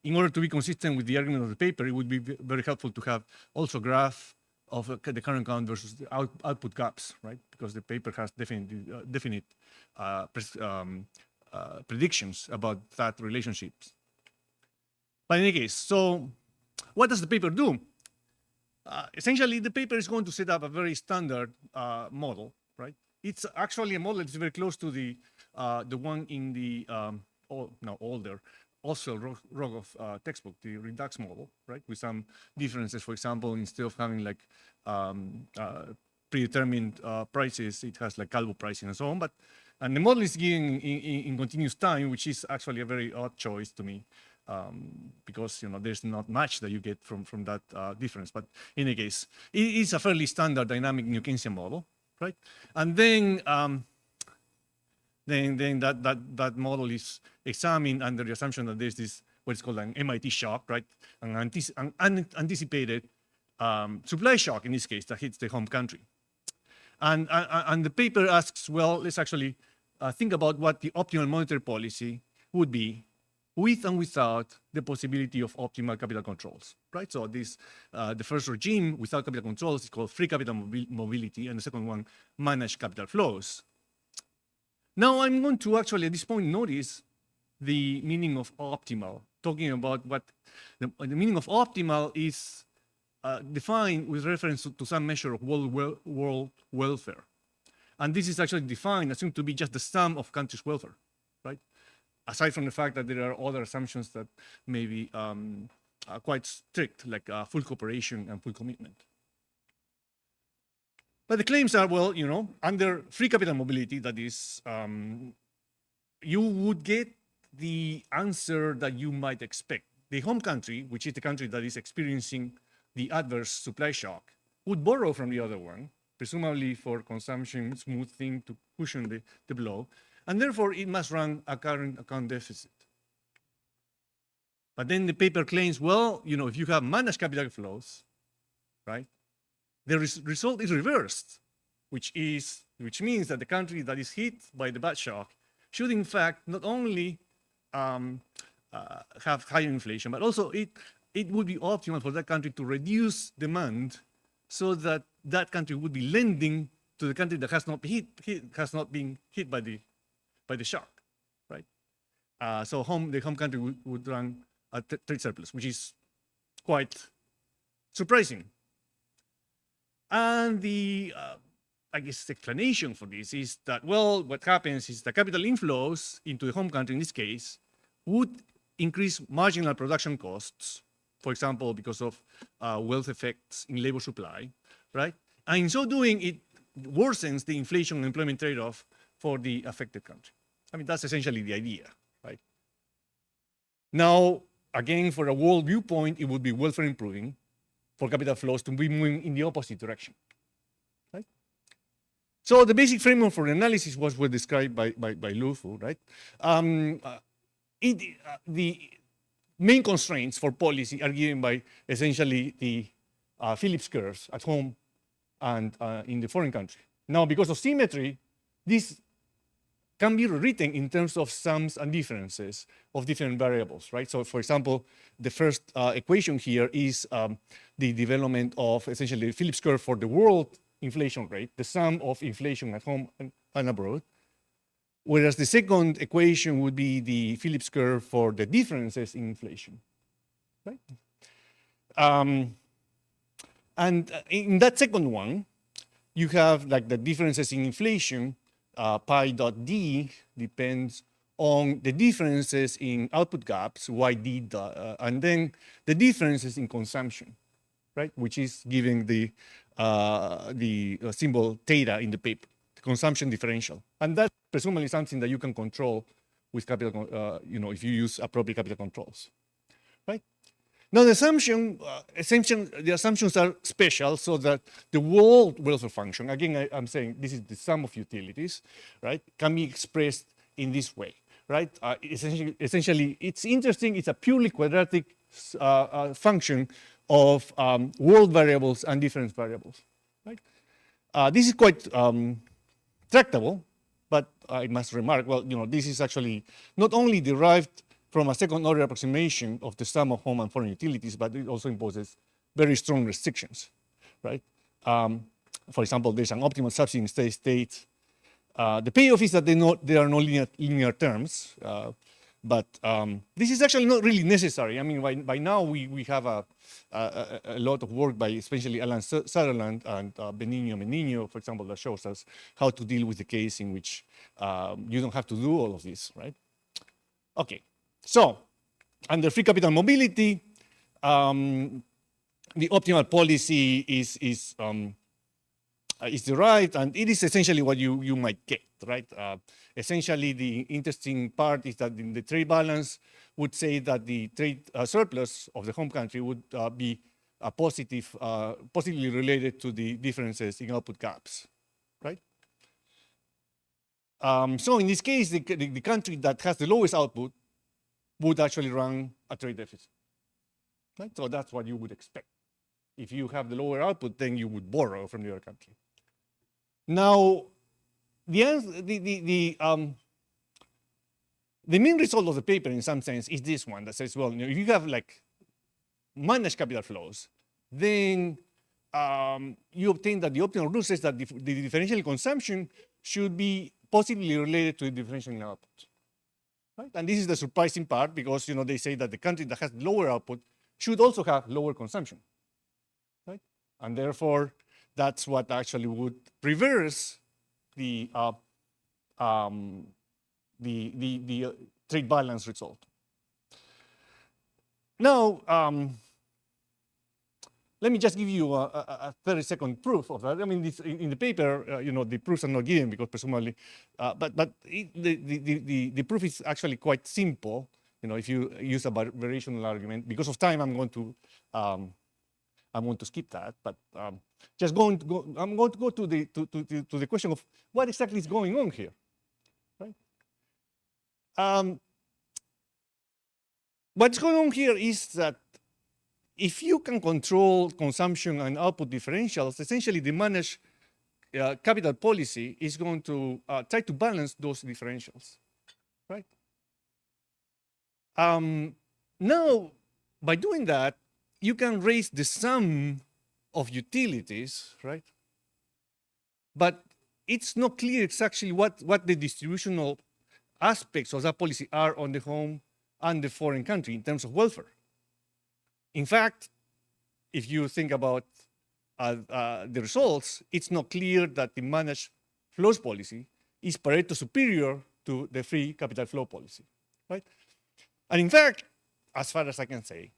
in order to be consistent with the argument of the paper, it would be very helpful to have also a graph of the current account versus the output gaps, right? Because the paper has definite predictions about that relationships. But in any case, so what does the paper do? Essentially, the paper is going to set up a very standard model, right? It's actually a model that's very close to the one in the older Oswald-Rogoff textbook, the Redux model, right? With some differences. For example, instead of having like predetermined prices, it has like Calvo pricing and so on. And the model is given in continuous time, which is actually a very odd choice to me, because, you know, there's not much that you get from that difference. But in any case, it is a fairly standard dynamic New Keynesian model, right? And then that model is examined under the assumption that there's this what's called an MIT shock, right? An anticipated supply shock in this case that hits the home country. And the paper asks, well, let's actually think about what the optimal monetary policy would be with and without the possibility of optimal capital controls, right? So this, the first regime without capital controls is called free capital mobility, and the second one, managed capital flows. Now I'm going to actually at this point notice the meaning of optimal, talking about what the meaning of optimal is defined with reference to some measure of world welfare. And this is actually defined, assumed to be just the sum of countries' welfare, right? Aside from the fact that there are other assumptions that may be quite strict, like full cooperation and full commitment. But the claims are, well, you know, under free capital mobility, that is, you would get the answer that you might expect. The home country, which is the country that is experiencing the adverse supply shock, would borrow from the other one, presumably for consumption smoothing to cushion the blow, and therefore it must run a current account deficit. But then the paper claims, well, if you have managed capital flows, right, the result is reversed, which means that the country that is hit by the bad shock should in fact not only have higher inflation, but also it would be optimal for that country to reduce demand so that that country would be lending to the country that has not been hit by the shock, right? So the home country would run a trade surplus, which is quite surprising. And the I guess the explanation for this is that, well, what happens is the capital inflows into the home country in this case would increase marginal production costs, for example, because of wealth effects in labor supply, right? And in so doing, it worsens the inflation and employment trade-off for the affected country. I mean, that's essentially the idea, right? Now, again, for a world viewpoint, it would be welfare improving for capital flows to be moving in the opposite direction, right? So the basic framework for the analysis was well described by Louphou, right? The main constraints for policy are given by essentially the Phillips curves at home and in the foreign country. Now, because of symmetry, this can be rewritten in terms of sums and differences of different variables, right? So, for example, the first equation here is the development of essentially the Phillips curve for the world inflation rate, the sum of inflation at home and abroad. Whereas the second equation would be the Phillips curve for the differences in inflation, right? And in that second one, you have like the differences in inflation, pi dot d depends on the differences in output gaps, yd, and then the differences in consumption, right? Which is giving the symbol theta in the paper, the consumption differential. And that's presumably something that you can control with capital, if you use appropriate capital controls, right? Now the assumptions are special so that the world welfare function, again, I'm saying this is the sum of utilities, right, can be expressed in this way, right? Essentially, it's interesting, it's a purely quadratic function of world variables and difference variables, right? This is quite tractable, but I must remark, well, this is actually not only derived from a second-order approximation of the sum of home and foreign utilities, but it also imposes very strong restrictions, right? For example, there's an optimal subsidy in steady state. The payoff is that there are no linear terms, but this is actually not really necessary. I mean, by now we have a lot of work by especially Alan Sutherland and Benigno, for example, that shows us how to deal with the case in which you don't have to do all of this, right? Okay, so under free capital mobility, the optimal policy is derived, and it is essentially what you might get, right? Essentially, the interesting part is that in the trade balance would say that the trade surplus of the home country would be a positively related to the differences in output gaps, right? So in this case, the country that has the lowest output would actually run a trade deficit, right? So that's what you would expect. If you have the lower output, then you would borrow from the other country. Now, the main result of the paper, in some sense, is this one that says, well, if you have like managed capital flows, then you obtain that the optimal rule says that the differential consumption should be positively related to the differential in output. Right? And this is the surprising part because they say that the country that has lower output should also have lower consumption, right? And therefore, that's what actually would reverse the trade balance result. Now, let me just give you a 30-second proof of that. I mean, this, in the paper, you know, the proofs are not given because presumably, the proof is actually quite simple. You know, if you use a variational argument, because of time, I'm going to skip that. But I'm going to go to the question of what exactly is going on here, right? What's going on here is that if you can control consumption and output differentials, essentially the managed capital policy is going to try to balance those differentials, right? Now, by doing that, you can raise the sum of utilities, right? But it's not clear exactly what the distributional aspects of that policy are on the home and the foreign country in terms of welfare. In fact, if you think about the results, it's not clear that the managed flows policy is Pareto superior to the free capital flow policy, right? And in fact, as far as I can say,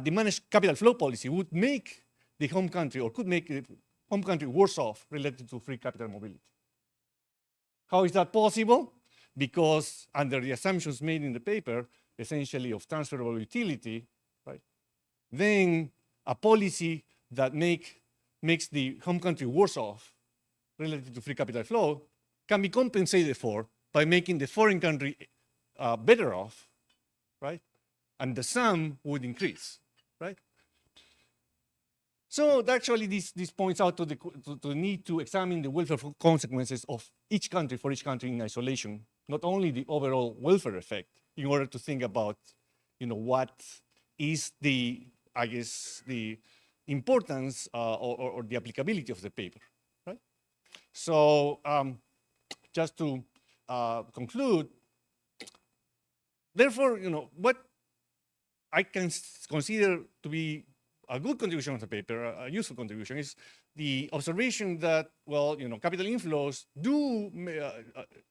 the managed capital flow policy would make the home country, or could make the home country worse off related to free capital mobility. How is that possible? Because under the assumptions made in the paper, essentially of transferable utility, right, then a policy that makes the home country worse off related to free capital flow can be compensated for by making the foreign country better off, right? And the sum would increase, right? So actually this points out to the need to examine the welfare consequences of each country for each country in isolation, not only the overall welfare effect, in order to think about, you know, what is the, I guess, the importance or the applicability of the paper, right? So just to conclude, therefore, you know, what I can consider to be a good contribution of the paper, a useful contribution, is the observation that, well, you know, capital inflows do,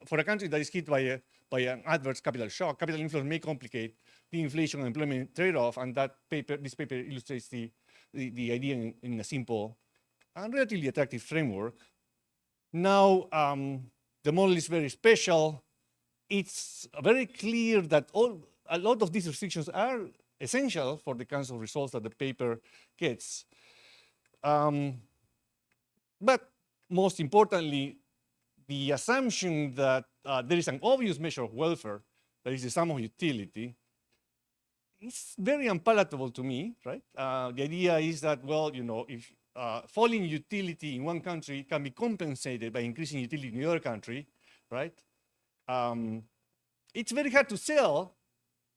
for a country that is hit by an adverse capital shock, capital inflows may complicate the inflation and employment trade-off, and that paper, this paper illustrates the idea in a simple and relatively attractive framework. Now, the model is very special. It's very clear that a lot of these restrictions are essential for the kinds of results that the paper gets. But most importantly, the assumption that there is an obvious measure of welfare, that is the sum of utility, is very unpalatable to me, right? The idea is that, well, you know, if falling utility in one country can be compensated by increasing utility in the other country, right? It's very hard to sell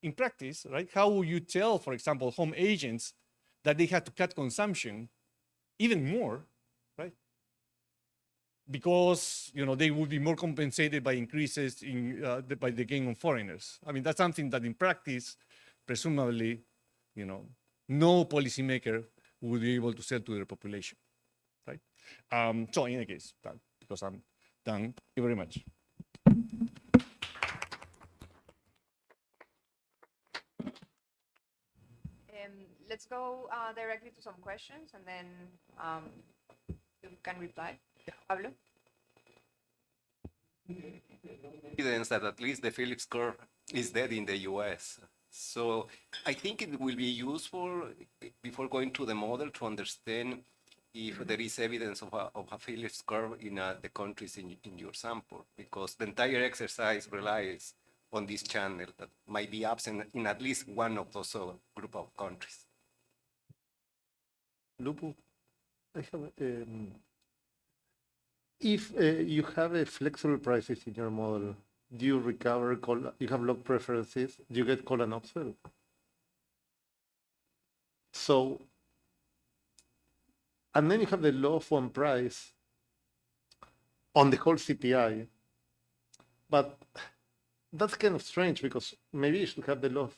in practice, right? How will you tell, for example, home agents that they have to cut consumption even more, right? Because, you know, they would be more compensated by increases in by the gain on foreigners. I mean, that's something that in practice, presumably, you know, no policymaker would be able to sell to their population, right? So in any case, because I'm done, thank you very much. Let's go directly to some questions, and then you can reply. Pablo? Evidence that at least the Phillips curve is dead in the US. So I think it will be useful before going to the model to understand if there is evidence of a Phillips curve in the countries in your sample, because the entire exercise relies on this channel that might be absent in at least one of those group of countries. Louphou, I have, if you have a flexible prices in your model, do you recover you have log preferences? Do you get call and upsell? So, and then you have the law of one price on the whole CPI, but that's kind of strange because maybe you should have the law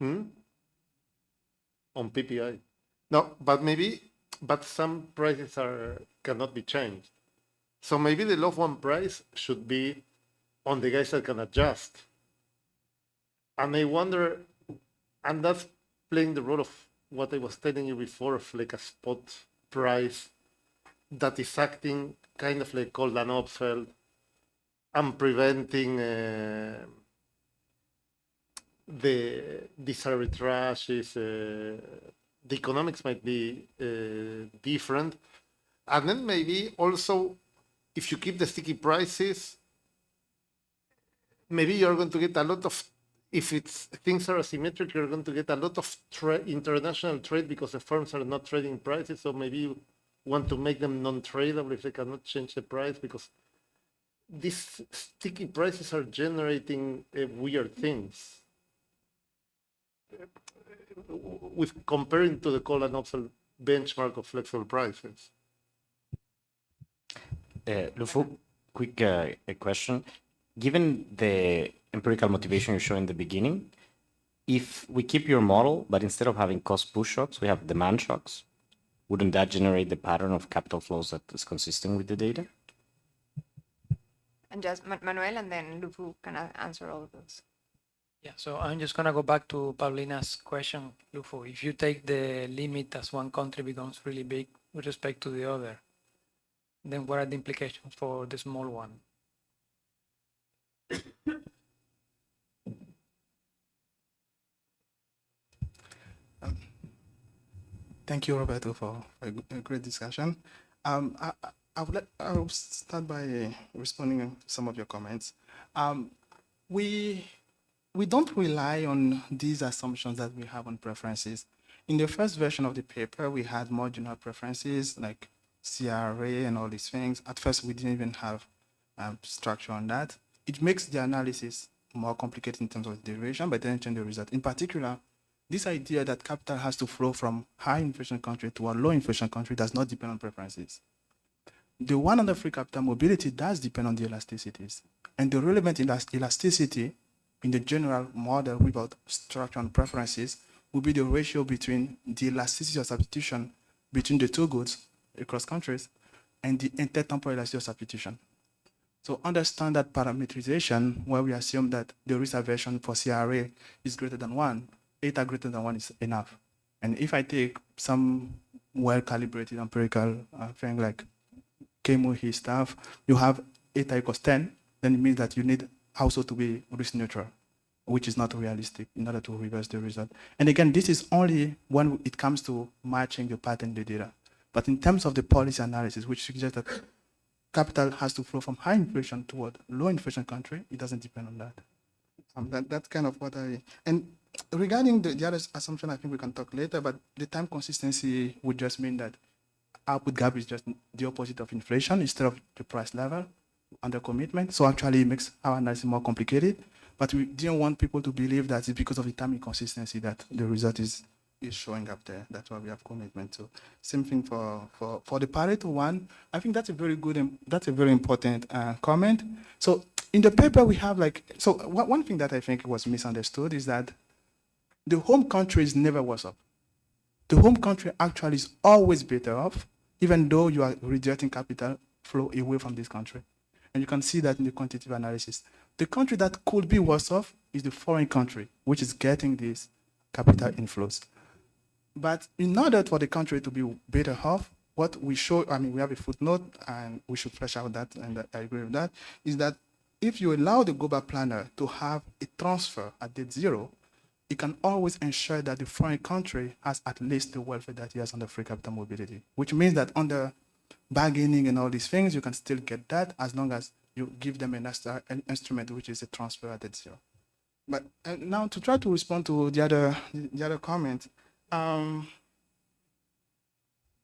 on PPI. No, but maybe, but some prices cannot be changed. So maybe the law of one price should be on the guys that can adjust. And I wonder, and that's playing the role of what I was telling you before of like a spot price that is acting kind of like cold and upsell and preventing this arbitrage is the economics might be different. And then maybe also, if you keep the sticky prices, maybe you're going to get a lot of, if things are asymmetric, you're going to get a lot of international trade because the firms are not trading prices. So maybe you want to make them non-tradable if they cannot change the price, because these sticky prices are generating weird things. With comparing to the call and upsell benchmark of flexible prices. Louphou, quick question. Given the empirical motivation you show in the beginning, if we keep your model, but instead of having cost push shocks, we have demand shocks, wouldn't that generate the pattern of capital flows that is consistent with the data? And just Manuel, and then Louphou can answer all of those. Yeah, so I'm just gonna go back to Paulina's question, Louphou. If you take the limit as one country becomes really big with respect to the other, then what are the implications for the small one? Thank you, Roberto, for a great discussion. I will start by responding to some of your comments. We don't rely on these assumptions that we have on preferences. In the first version of the paper, we had more general preferences like CRA and all these things. At first, we didn't even have structure on that. It makes the analysis more complicated in terms of the derivation, but then change the result. In particular, this idea that capital has to flow from high inflation country to a low inflation country does not depend on preferences. The one on the free capital mobility does depend on the elasticities. And the relevant elasticity in the general model without structure and preferences will be the ratio between the elasticity of substitution between the two goods across countries and the intertemporal elasticity of substitution. So under standard parametrization, where we assume that the risk aversion for CRA is greater than 1, eta greater than 1 is enough. And if I take some well-calibrated empirical thing like Kemuhi stuff, you have eta equals 10, then it means that you need also to be risk neutral, which is not realistic in order to reverse the result. And again, this is only when it comes to matching the pattern in the data. But in terms of the policy analysis, which suggests that capital has to flow from high inflation toward low inflation country, it doesn't depend on that. That's kind of what and regarding the other assumption, I think we can talk later, but the time consistency would just mean that output gap is just the opposite of inflation instead of the price level under commitment. So actually it makes our analysis more complicated, but we didn't want people to believe that it's because of the time inconsistency that the result is showing up there. That's why we have commitment to. Same thing for the Pareto one. I think that's a very good and that's a very important comment. So in the paper we have one thing that I think was misunderstood is that the home country is never worse off. The home country actually is always better off, even though you are redirecting capital flow away from this country. And you can see that in the quantitative analysis. The country that could be worse off is the foreign country, which is getting these capital inflows. But in order for the country to be better off, what we show, we have a footnote, and we should flesh out that, and I agree with that, is that if you allow the global planner to have a transfer at date 0, it can always ensure that the foreign country has at least the welfare that he has under free capital mobility, which means that under bargaining and all these things, you can still get that as long as you give them an instrument, which is a transfer at date 0. But now to try to respond to the other comment, in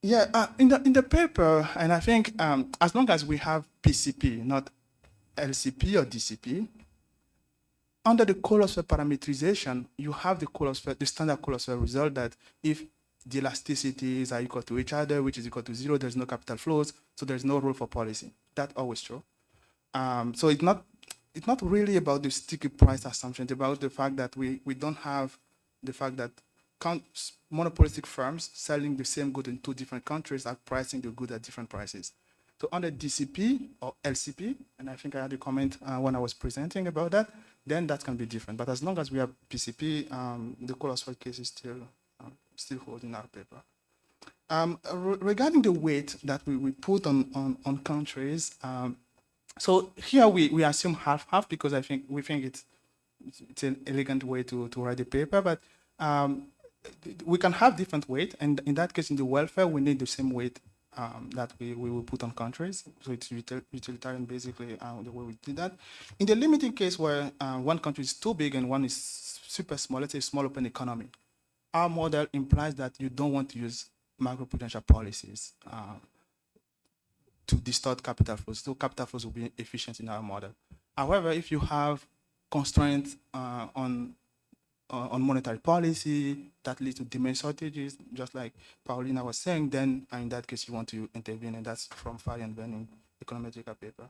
the paper, and I think as long as we have PCP, not LCP or DCP, under the Colosfer parametrization, you have the standard Colosfer result that if the elasticities are equal to each other, which is equal to 0, there's no capital flows, so there's no role for policy. That's always true. So it's not really about the sticky price assumption. It's about the fact that we don't have the fact that monopolistic firms selling the same good in 2 different countries are pricing the good at different prices. So under DCP or LCP, and I think I had a comment when I was presenting about that, then that can be different. But as long as we have PCP, the Colosfer case is still hold in our paper. Regarding the weight that we put on countries, so here we assume half because we think it's an elegant way to write the paper, but we can have different weight, and in that case, in the welfare, we need the same weight that we will put on countries. So it's utilitarian, basically, the way we do that. In the limited case where one country is too big and one is super small, let's say small open economy, our model implies that you don't want to use macroprudential policies to distort capital flows. So capital flows will be efficient in our model. However, if you have constraints on monetary policy that leads to demand shortages, just like Paulina was saying, then in that case you want to intervene, and that's from Fari and Ben in econometrical paper.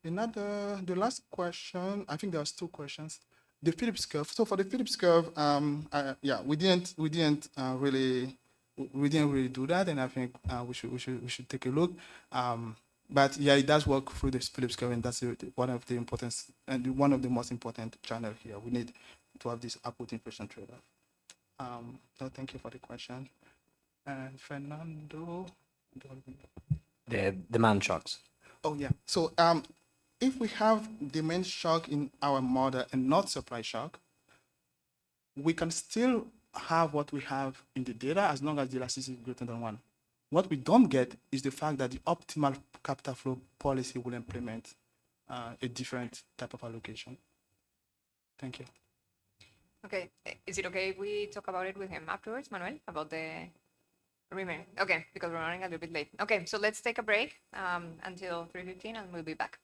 The last question, I think there was 2 questions. The Phillips curve. So for the Phillips curve, yeah, we didn't really do that, and I think we should take a look. But yeah, it does work through the Phillips curve, and that's one of the importance and one of the most important channels here. We need to have this upward inflation trade-off. So thank you for the question. And Fernando, The demand shocks. oh yeah. So if we have demand shock in our model and not supply shock, we can still have what we have in the data as long as the elasticity is greater than 1. What we don't get is the fact that the optimal capital flow policy will implement a different type of allocation. Thank you. Okay, is it okay if we talk about it with him afterwards, Manuel, about the remaining? Okay, because we're running a little bit late. Okay, so let's take a break until 3:15 and we'll be back.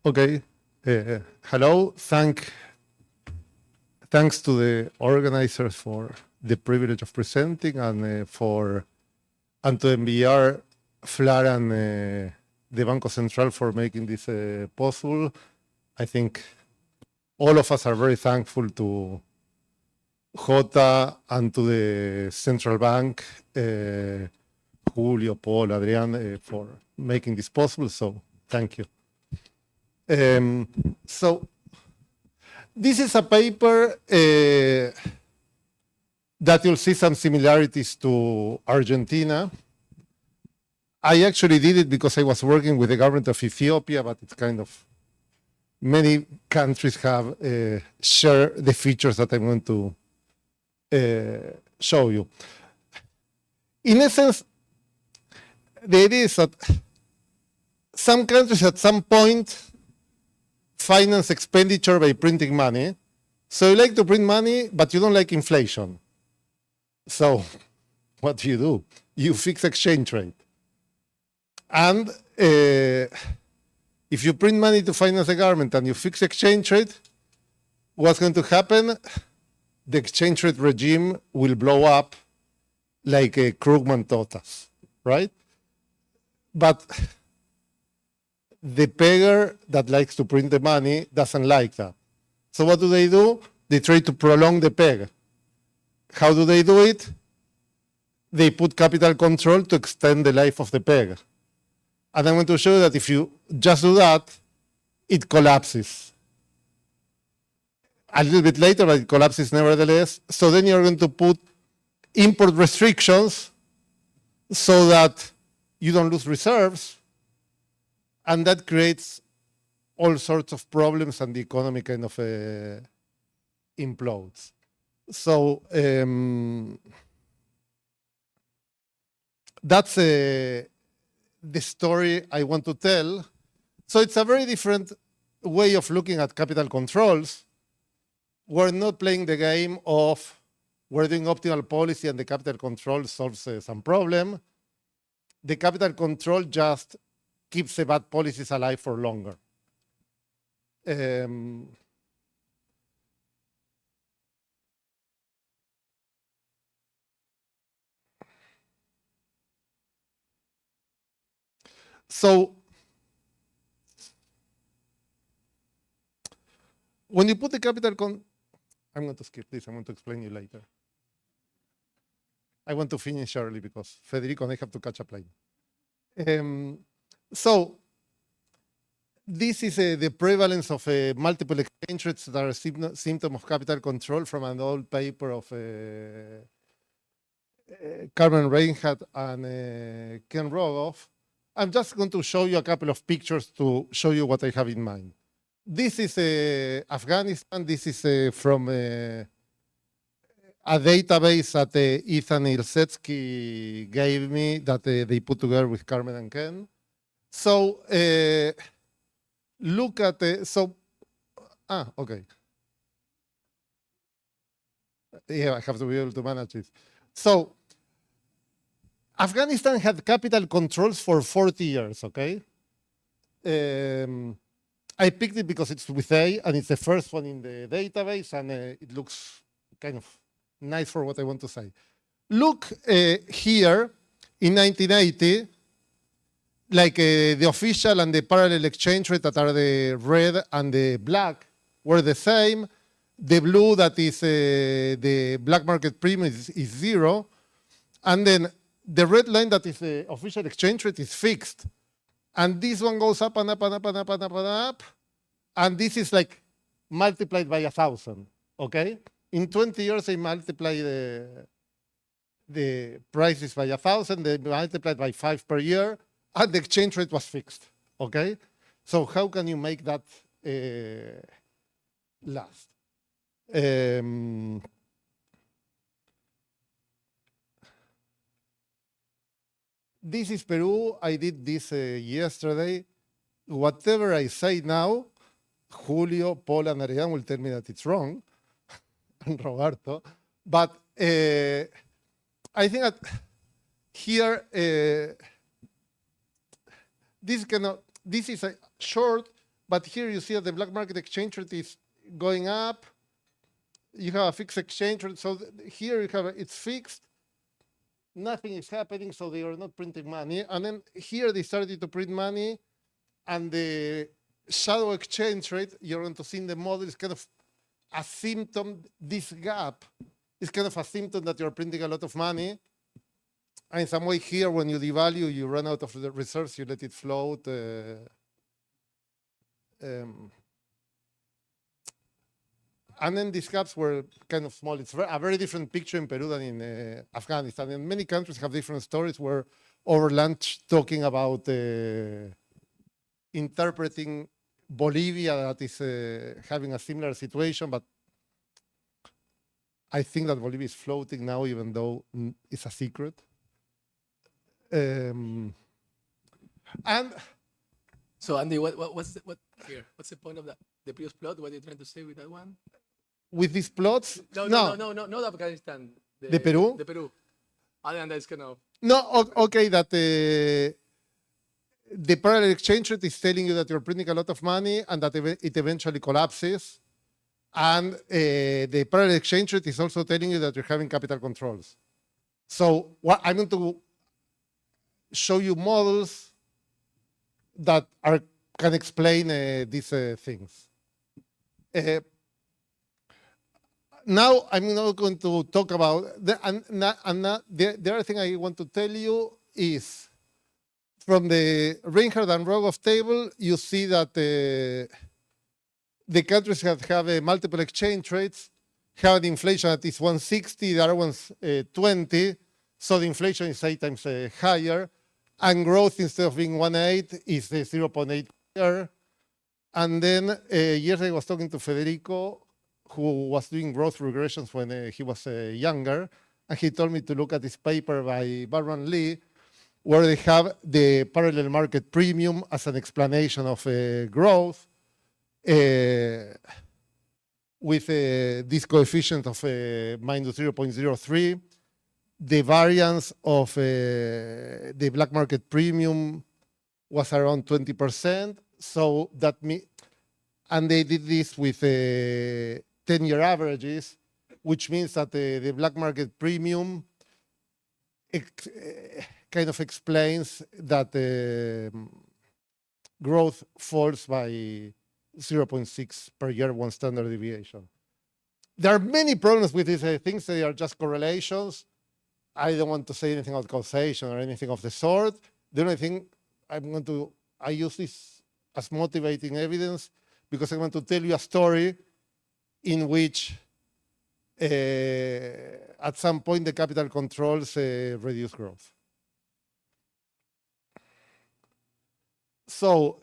Okay. Hello. Thanks to the organizers for the privilege of presenting, and to NBER, FLAR, and the Banco Central for making this possible. I think all of us are very thankful to Jota and to the Central Bank, Julio, Paul, Adrian, for making this possible. So thank you. So this is a paper that you'll see some similarities to Argentina. I actually did it because I was working with the government of Ethiopia, but it's kind of many countries have share the features that I'm going to show you. In essence, the idea is that some countries at some point finance expenditure by printing money. So you like to print money, but you don't like inflation. So what do? You fix exchange rate. And if you print money to finance the government and you fix exchange rate, what's going to happen? The exchange rate regime will blow up like Krugman taught us, right? But the pegger that likes to print the money doesn't like that. So what do? They try to prolong the peg. How do they do it? They put capital control to extend the life of the peg. And I'm going to show you that if you just do that, it collapses. A little bit later, but it collapses nevertheless. So then you're going to put import restrictions so that you don't lose reserves. And that creates all sorts of problems and the economy kind of implodes. So that's the story I want to tell. So it's a very different way of looking at capital controls. We're not playing the game of we're doing optimal policy and the capital control solves some problem. The capital control just keeps the bad policies alive for longer. So when you put the capital I'm going to skip this. I'm going to explain you later. I want to finish early because Federico and I have to catch a plane. So this is the prevalence of multiple exchange rates that are a symptom of capital control from an old paper of Carmen Reinhardt and Ken Rogoff. I'm just going to show you a couple of pictures to show you what I have in mind. This is Afghanistan. This is from a database that Ethan Ilsetsky gave me that they put together with Carmen and Ken. So look at okay. Yeah, I have to be able to manage this. So Afghanistan had capital controls for 40 years, okay? I picked it because it's with A and it's the first one in the database and it looks kind of nice for what I want to say. Look here in 1980, like the official and the parallel exchange rate that are the red and the black were the same. The blue, that is the black market premium, is 0. And then the red line, that is the official exchange rate, is fixed. And this one goes up and up and up and up and up and up. And this is like multiplied by 1,000, okay? In 20 years, they multiply the prices by 1,000, they multiplied by 5 per year, and the exchange rate was fixed, okay? So how can you make that last? This is Peru. I did this yesterday. Whatever I say now, Julio, Paul, and Adrian will tell me that it's wrong, and Roberto. But I think that here, this is a short, But here you see that the black market exchange rate is going up. You have a fixed exchange rate. So here you have it's fixed. Nothing is happening, so they are not printing money. And then here they started to print money, and the shadow exchange rate, you're going to see in the model, is kind of a symptom. This gap is kind of a symptom that you're printing a lot of money. And in some way here, when you devalue, you run out of the reserves, you let it float. And then these gaps were kind of small. It's a very different picture in Peru than in Afghanistan. And many countries have different stories where over lunch talking about interpreting Bolivia that is having a similar situation, but I think that Bolivia is floating now, even though it's a secret. And So Andy, what's the point of that? The previous plot? What are you trying to say with that one? with these plots, No, not Afghanistan. The Peru? The Peru. Other than that, it's kind of. no, okay, that the parallel exchange rate is telling you that you're printing a lot of money and that it eventually collapses. And the parallel exchange rate is also telling you that you're having capital controls. So what I'm going to show you models that can explain these things. Now I'm not going to talk about the other thing I want to tell you is from the Reinhardt and Rogoff table, you see that the countries that have multiple exchange rates have an inflation that is 160, the other one's 20, so the inflation is 8 times higher, and growth instead of being 1.8 is 0.8 higher. And then yesterday I was talking to Federico, who was doing growth regressions when he was younger, and he told me to look at this paper by Barron Lee, where they have the parallel market premium as an explanation of growth with this coefficient of minus 0.03. The variance of the black market premium was around 20%. So that and they did this with 10-year averages, which means that the black market premium kind of explains that growth falls by 0.6 per year, one standard deviation. There are many problems with these things. They are just correlations. I don't want to say anything about causation or anything of the sort. The only thing I use this as motivating evidence because I want to tell you a story in which at some point the capital controls reduce growth. So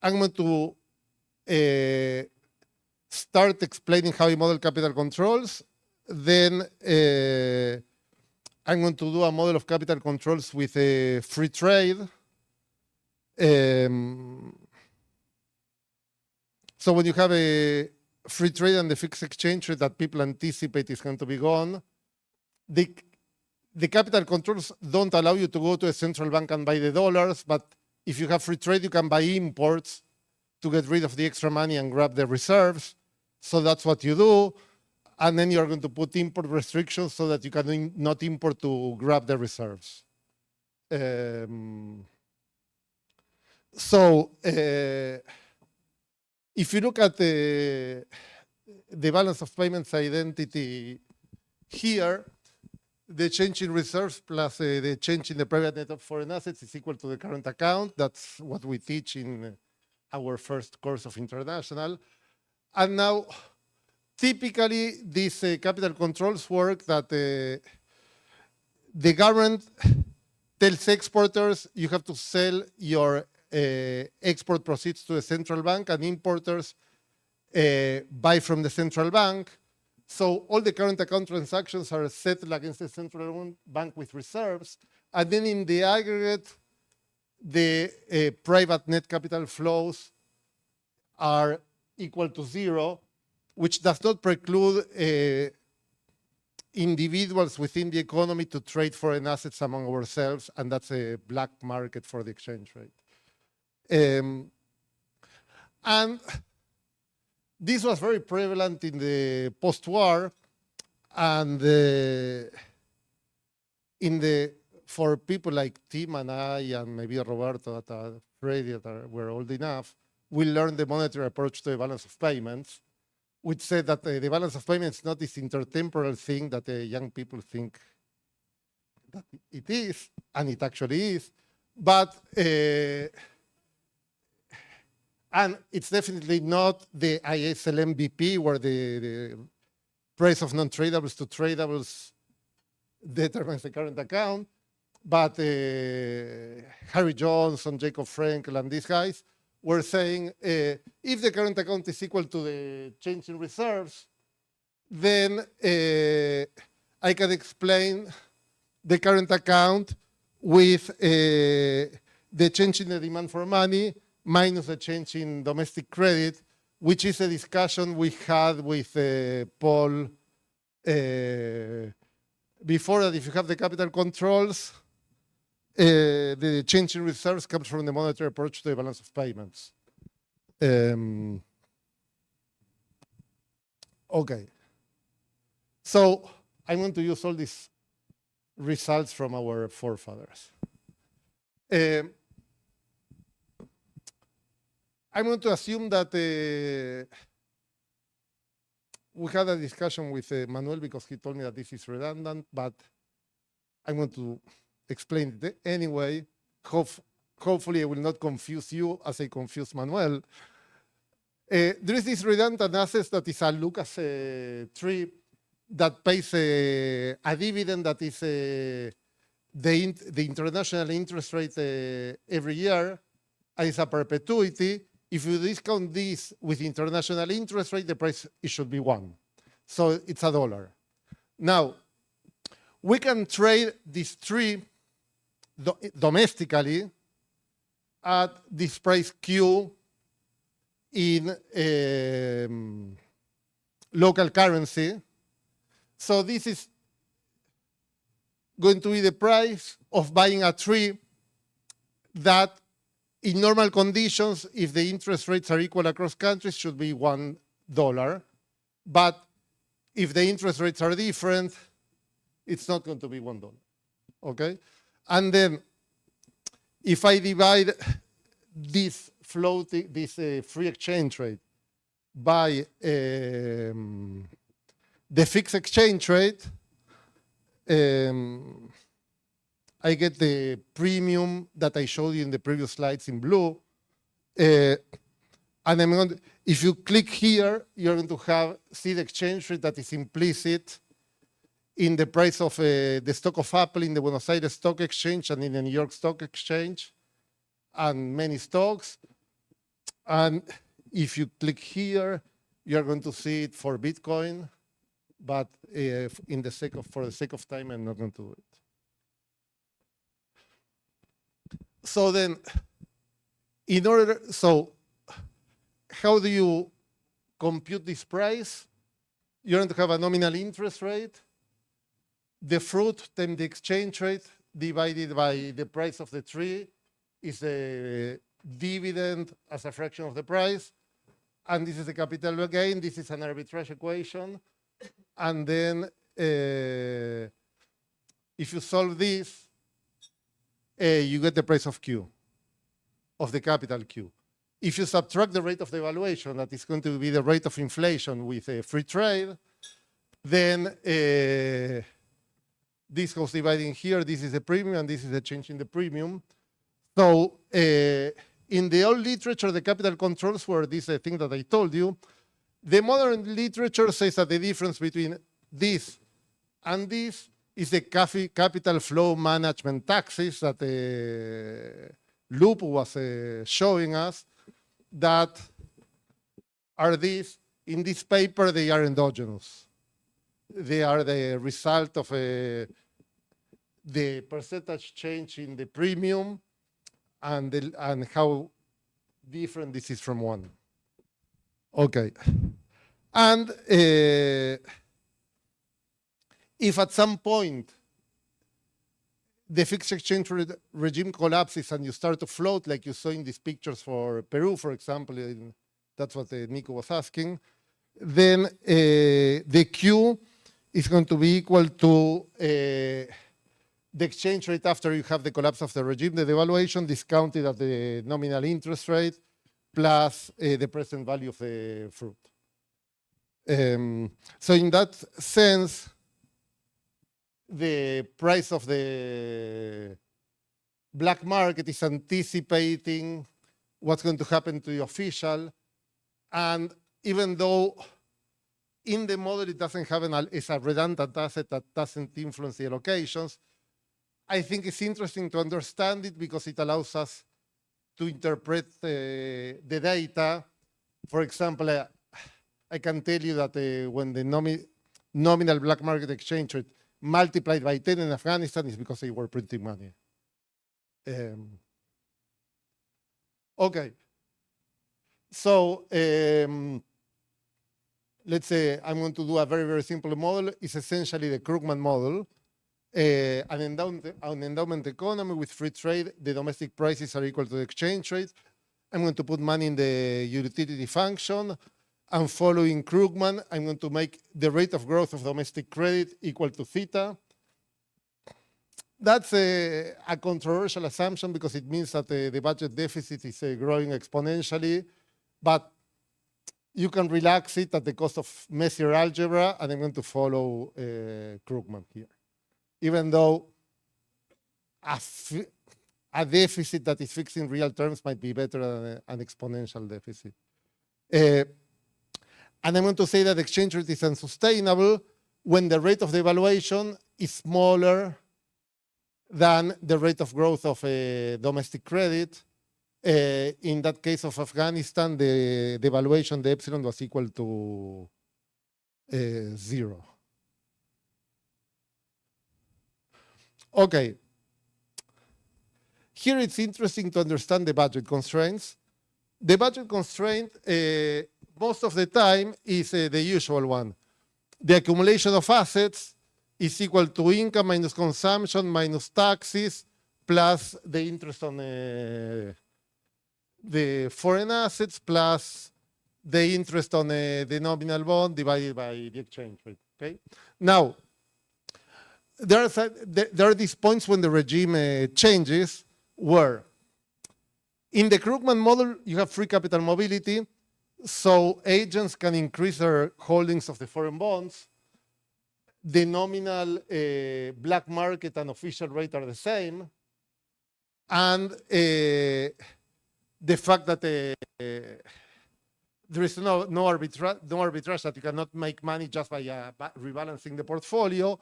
I'm going to start explaining how we model capital controls. Then I'm going to do a model of capital controls with free trade. So when you have a free trade and the fixed exchange rate that people anticipate is going to be gone, the capital controls don't allow you to go to a central bank and buy the dollars, but if you have free trade, you can buy imports to get rid of the extra money and grab the reserves. So that's what you do. And then you're going to put import restrictions so that you can not import to grab the reserves. So if you look at the balance of payments identity here, the change in reserves plus the change in the private net of foreign assets is equal to the current account. That's what we teach in our first course of international. And now, typically, these capital controls work that the government tells exporters you have to sell your export proceeds to the central bank, and importers buy from the central bank. So all the current account transactions are settled against the central bank with reserves. And then in the aggregate, the private net capital flows are equal to 0, which does not preclude individuals within the economy to trade foreign assets among ourselves, and that's a black market for the exchange rate. And this was very prevalent in the post-war, and for people like Tim and I, and maybe Roberto, that are Freddy, that were old enough, we learned the monetary approach to the balance of payments, which said that the balance of payments is not this intertemporal thing that young people think that it is, and it actually is, but and it's definitely not the ISL MVP, where the price of non-tradables to tradables determines the current account. But Harry Johnson, Jacob Frenkel, and these guys were saying, if the current account is equal to the change in reserves, then I can explain the current account with the change in the demand for money minus the change in domestic credit, which is a discussion we had with Paul before, that if you have the capital controls, the change in reserves comes from the monetary approach to the balance of payments. Okay. So I'm going to use all these results from our forefathers. I'm going to assume that we had a discussion with Manuel because he told me that this is redundant, but I'm going to explain it anyway. Hopefully I will not confuse you as I confuse Manuel. There is this redundant asset that is a Lucas tree that pays a dividend that is the international interest rate every year, and it's a perpetuity. If you discount this with international interest rate, the price it should be 1. So it's $1. Now, we can trade this tree domestically at this price Q in local currency. So this is going to be the price of buying a tree that in normal conditions, if the interest rates are equal across countries, should be $1. But if the interest rates are different, it's not going to be $1. Okay? And then if I divide this floating, this free exchange rate by the fixed exchange rate, I get the premium that I showed you in the previous slides in blue. And I'm going to, if you click here, you're going to see the exchange rate that is implicit in the price of the stock of Apple in the Buenos Aires Stock Exchange and in the New York Stock Exchange and many stocks. And if you click here, you're going to see it for Bitcoin, but for the sake of time, I'm not going to do it. So then, how do you compute this price? You're going to have a nominal interest rate, the fruit times the exchange rate divided by the price of the tree is the dividend as a fraction of the price. And this is the capital gain. This is an arbitrage equation. And then if you solve this, you get the price of Q, of the capital Q. If you subtract the rate of devaluation, that is going to be the rate of inflation with a free trade, then this goes dividing here. This is the premium, and this is the change in the premium. So in the old literature, the capital controls were this thing that I told you. The modern literature says that the difference between this and this is the capital flow management taxes that Louphou was showing us, that are these. In this paper, they are endogenous. They are the result of the percentage change in the premium and how different this is from one. Okay. And if at some point the fixed exchange rate regime collapses and you start to float, like you saw in these pictures for Peru, for example, that's what Nico was asking, then the Q is going to be equal to the exchange rate after you have the collapse of the regime, the devaluation discounted at the nominal interest rate, plus the present value of the fruit. So in that sense, the price of the black market is anticipating what's going to happen to the official. And even though in the model it doesn't have it's a redundant asset that doesn't influence the allocations, I think it's interesting to understand it because it allows us to interpret the data. For example, I can tell you that when the nominal black market exchange rate multiplied by 10 in Afghanistan is because they were printing money. Okay. So let's say I'm going to do a very, very simple model. It's essentially the Krugman model. An endowment economy with free trade, the domestic prices are equal to the exchange rate. I'm going to put money in the utility function. And following Krugman, I'm going to make the rate of growth of domestic credit equal to theta. That's a controversial assumption because it means that the budget deficit is growing exponentially, but you can relax it at the cost of messier algebra, and I'm going to follow Krugman here. Even though a deficit that is fixed in real terms might be better than an exponential deficit. And I'm going to say that exchange rate is unsustainable when the rate of devaluation is smaller than the rate of growth of domestic credit. In that case of Afghanistan, the devaluation, the epsilon was equal to 0. Okay. Here it's interesting to understand the budget constraints. The budget constraint, most of the time, is the usual one. The accumulation of assets is equal to income minus consumption minus taxes plus the interest on the foreign assets plus the interest on the nominal bond divided by the exchange rate. Okay. Now, there are these points when the regime changes where in the Krugman model, you have free capital mobility, so agents can increase their holdings of the foreign bonds. The nominal black market and official rate are the same. And the fact that there is no arbitrage, that you cannot make money just by rebalancing the portfolio,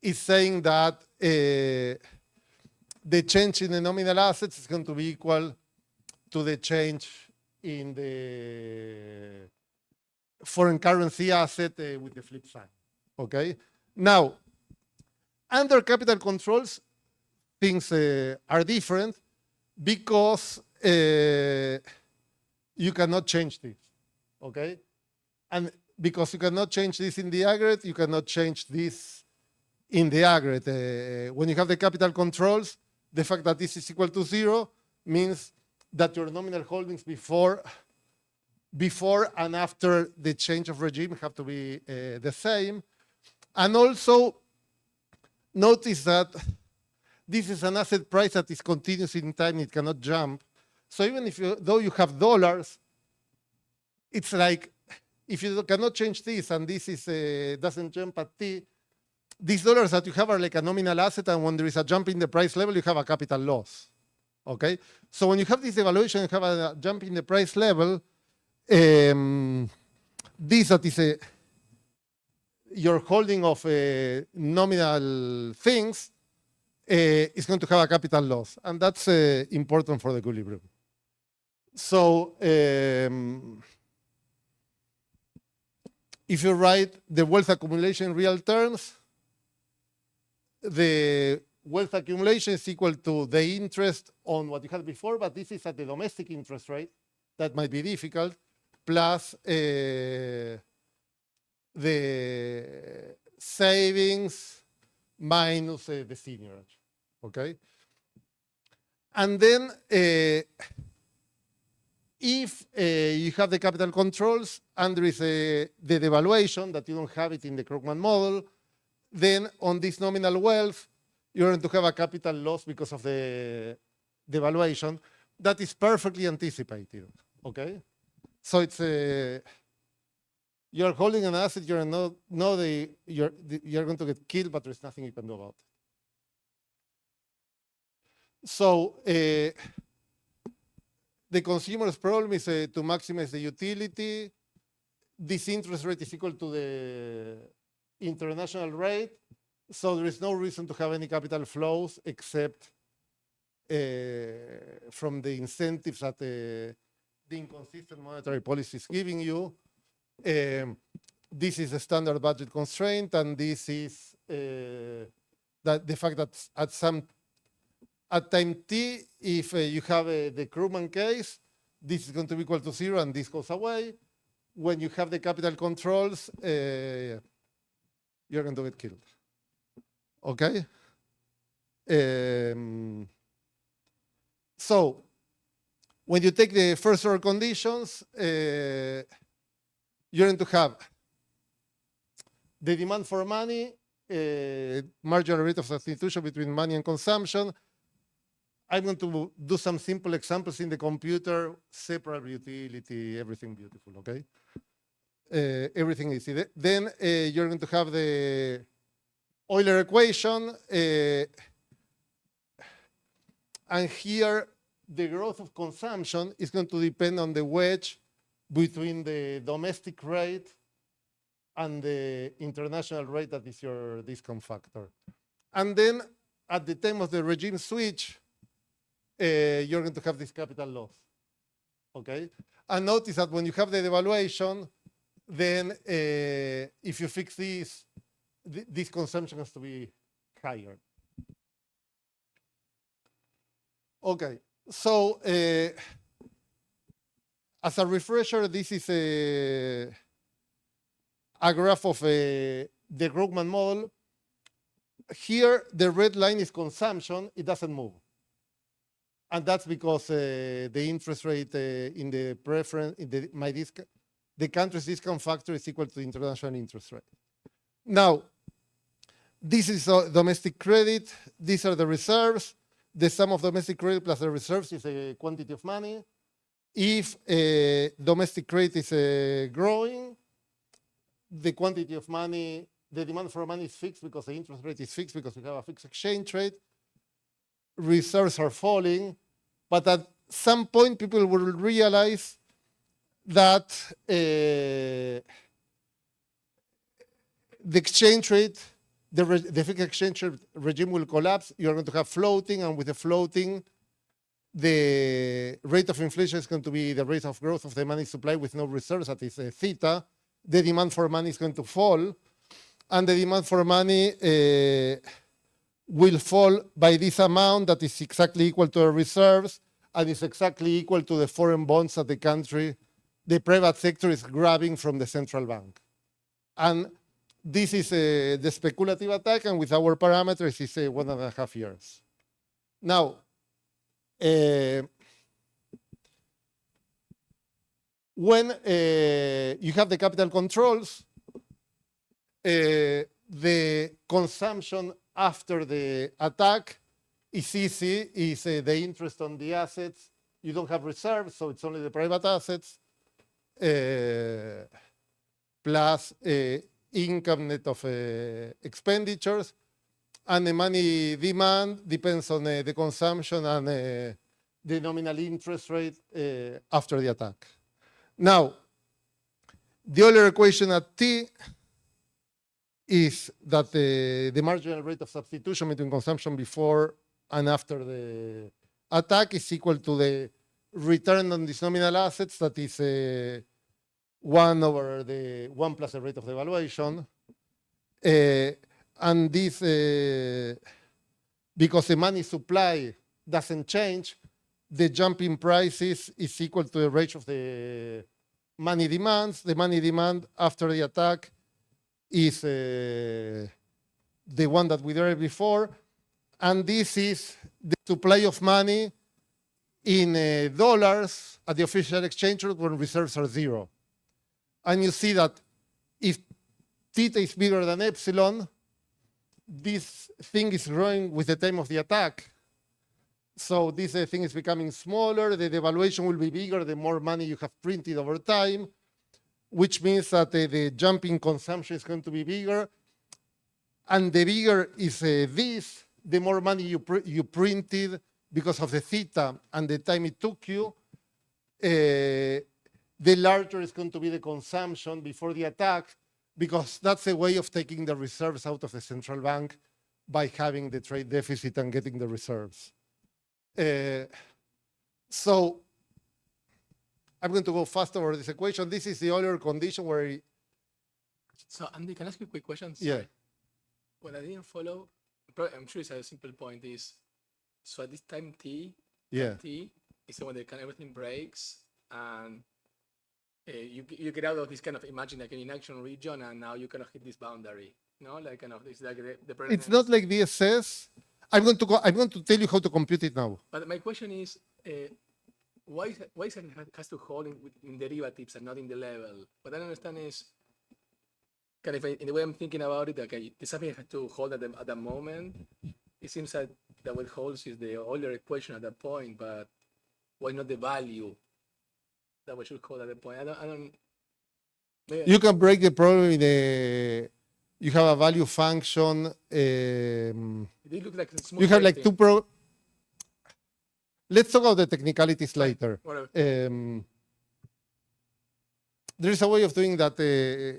is saying that the change in the nominal assets is going to be equal to the change in the foreign currency asset with the flip side. Okay. Now, under capital controls, things are different because you cannot change this. Okay. And because you cannot change this in the aggregate, you cannot change this in the aggregate. When you have the capital controls, the fact that this is equal to 0 means that your nominal holdings before and after the change of regime have to be the same. And also, notice that this is an asset price that is continuous in time, it cannot jump. So even though you have dollars, it's like, if you cannot change this and this is doesn't jump at T, these dollars that you have are like a nominal asset, and when there is a jump in the price level, you have a capital loss. Okay? So when you have this devaluation, you have a jump in the price level, this that is your holding of nominal things is going to have a capital loss. And that's important for the equilibrium. So if you write the wealth accumulation in real terms, the wealth accumulation is equal to the interest on what you had before, but this is at the domestic interest rate. That might be difficult, plus the savings minus the seniorage. okay? And then if you have the capital controls and there is the devaluation that you don't have it in the Krugman model, then on this nominal wealth, you're going to have a capital loss because of the devaluation that is perfectly anticipated, okay? So it's you're holding an asset, you're going to get killed, but there's nothing you can do about it. So the consumer's problem is to maximize the utility. This interest rate is equal to the international rate. So there is no reason to have any capital flows except from the incentives that the inconsistent monetary policy is giving you. This is a standard budget constraint, and this is that the fact that at time t, if you have the Krugman case, this is going to be equal to 0, and this goes away. When you have the capital controls, you're going to get killed. Okay? So when you take the first order conditions, you're going to have the demand for money, marginal rate of substitution between money and consumption. I'm going to do some simple examples in the computer, separable utility, everything beautiful, okay? Everything easy. Then you're going to have the Euler equation, and here the growth of consumption is going to depend on the wedge between the domestic rate and the international rate, that is your discount factor. And then at the time of the regime switch, you're going to have this capital loss, okay? And notice that when you have the devaluation, then if you fix this consumption has to be higher. Okay, so as a refresher, this is a graph of the Krugman model. Here, the red line is consumption, it doesn't move. And that's because the interest rate in the preference, in the country's discount factor is equal to the international interest rate. Now, this is domestic credit. These are the reserves. The sum of domestic credit plus the reserves is a quantity of money. If domestic credit is growing, the quantity of money, the demand for money is fixed because the interest rate is fixed because we have a fixed exchange rate. Reserves are falling, but at some point people will realize that the exchange rate, the fixed exchange rate regime will collapse. You're going to have floating, and with the floating, the rate of inflation is going to be the rate of growth of the money supply with no reserves, that is theta. The demand for money is going to fall, and the demand for money will fall by this amount that is exactly equal to the reserves and is exactly equal to the foreign bonds that the country, the private sector is grabbing from the central bank. And this is the speculative attack, and with our parameters, it's 1.5 years. Now, when you have the capital controls, the consumption after the attack is easy, is the interest on the assets. You don't have reserves, so it's only the private assets, plus income net of expenditures. And the money demand depends on the consumption and the nominal interest rate after the attack. Now, the Euler equation at T is that the marginal rate of substitution between consumption before and after the attack is equal to the return on these nominal assets, that is 1 over the 1 plus the rate of the valuation. And this, because the money supply doesn't change, the jump in prices is equal to the rate of the money demands. The money demand after the attack is the one that we derived before. And this is the supply of money in dollars at the official exchange rate when reserves are 0. And you see that if theta is bigger than epsilon, this thing is growing with the time of the attack. So this thing is becoming smaller. The devaluation will be bigger the more money you have printed over time, which means that the jump in consumption is going to be bigger. And the bigger is this, the more money you printed because of the theta and the time it took you, the larger is going to be the consumption before the attack, because that's a way of taking the reserves out of the central bank by having the trade deficit and getting the reserves. So I'm going to go fast over this equation. This is the Euler condition where... So Andy, can I ask you a quick question? Yeah. Sorry. What I didn't follow, I'm sure it's a simple point, is so at this time t, Yeah. t is when everything breaks and you get out of this kind of, imagine like an inaction region, and now you kind of hit this boundary. No, like kind of it's like the It's not like DSS. I'm going to tell you how to compute it now. But my question is, why it has to hold in derivatives and not in the level? What I don't understand is, kind of in the way I'm thinking about it, okay, there's something that has to hold at that moment. It seems that what holds is the Euler equation at that point, but why not the value that we should hold at that point? I don't. You can break the problem in the. You have a value function. It looks like a smooth You have like thing. two Let's talk about the technicalities later. Whatever. There is a way of doing that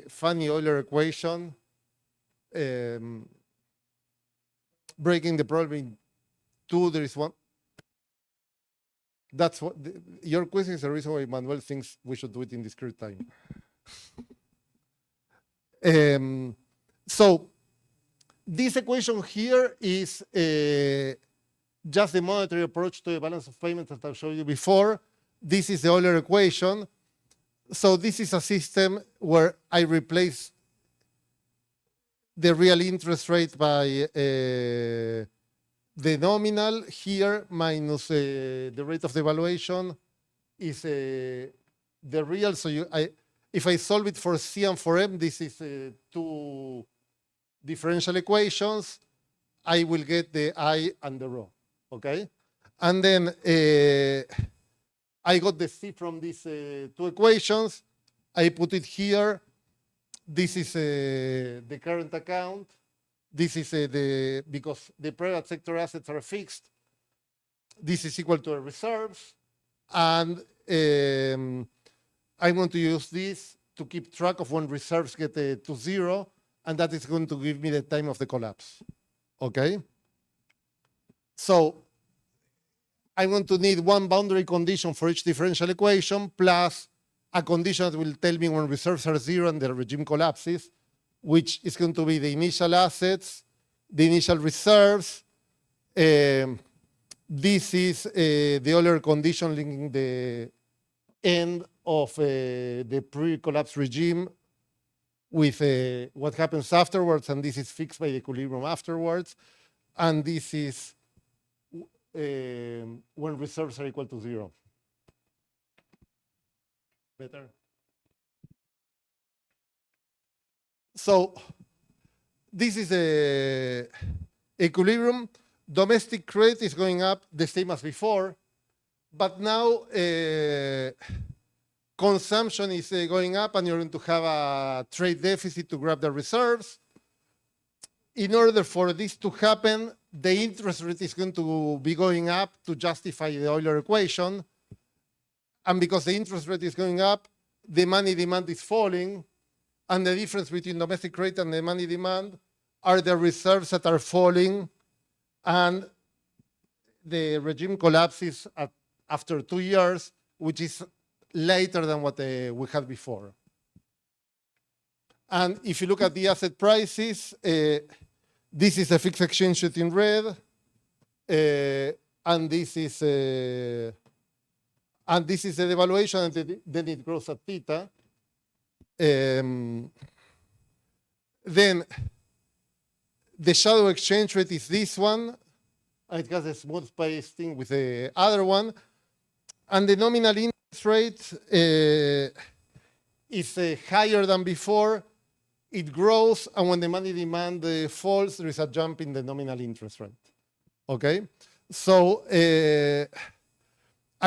funny Euler equation, breaking the problem in two. There is one. That's what your question is the reason why Manuel thinks we should do it in discrete time. So this equation here is just the monetary approach to the balance of payments that I showed you before. This is the Euler equation. So this is a system where I replace the real interest rate by the nominal here minus the rate of devaluation is the real. So if I solve it for C and for M, this is two differential equations. I will get the I and the rho, okay? And then I got the C from these two equations. I put it here. This is the current account. This is because the private sector assets are fixed. This is equal to the reserves. And I'm going to use this to keep track of when reserves get to 0. And that is going to give me the time of the collapse. Okay? So I'm going to need one boundary condition for each differential equation plus a condition that will tell me when reserves are 0 and the regime collapses, which is going to be the initial assets, the initial reserves. This is the Euler condition linking the end of the pre-collapse regime with what happens afterwards, and this is fixed by the equilibrium afterwards. And this is when reserves are equal to 0. Better? So this is the equilibrium. Domestic credit is going up the same as before, but now consumption is going up and you're going to have a trade deficit to grab the reserves. In order for this to happen, the interest rate is going to be going up to justify the Euler equation. And because the interest rate is going up, the money demand is falling. And the difference between domestic credit and the money demand are the reserves that are falling. And the regime collapses after 2 years, which is later than what we had before. And if you look at the asset prices, this is the fixed exchange rate in red, and this is the devaluation, and then it grows at theta. Then the shadow exchange rate is this one. and it has a smooth space thing with the other one. And the nominal interest rate is higher than before. It grows, and when the money demand falls, there is a jump in the nominal interest rate. Okay? So an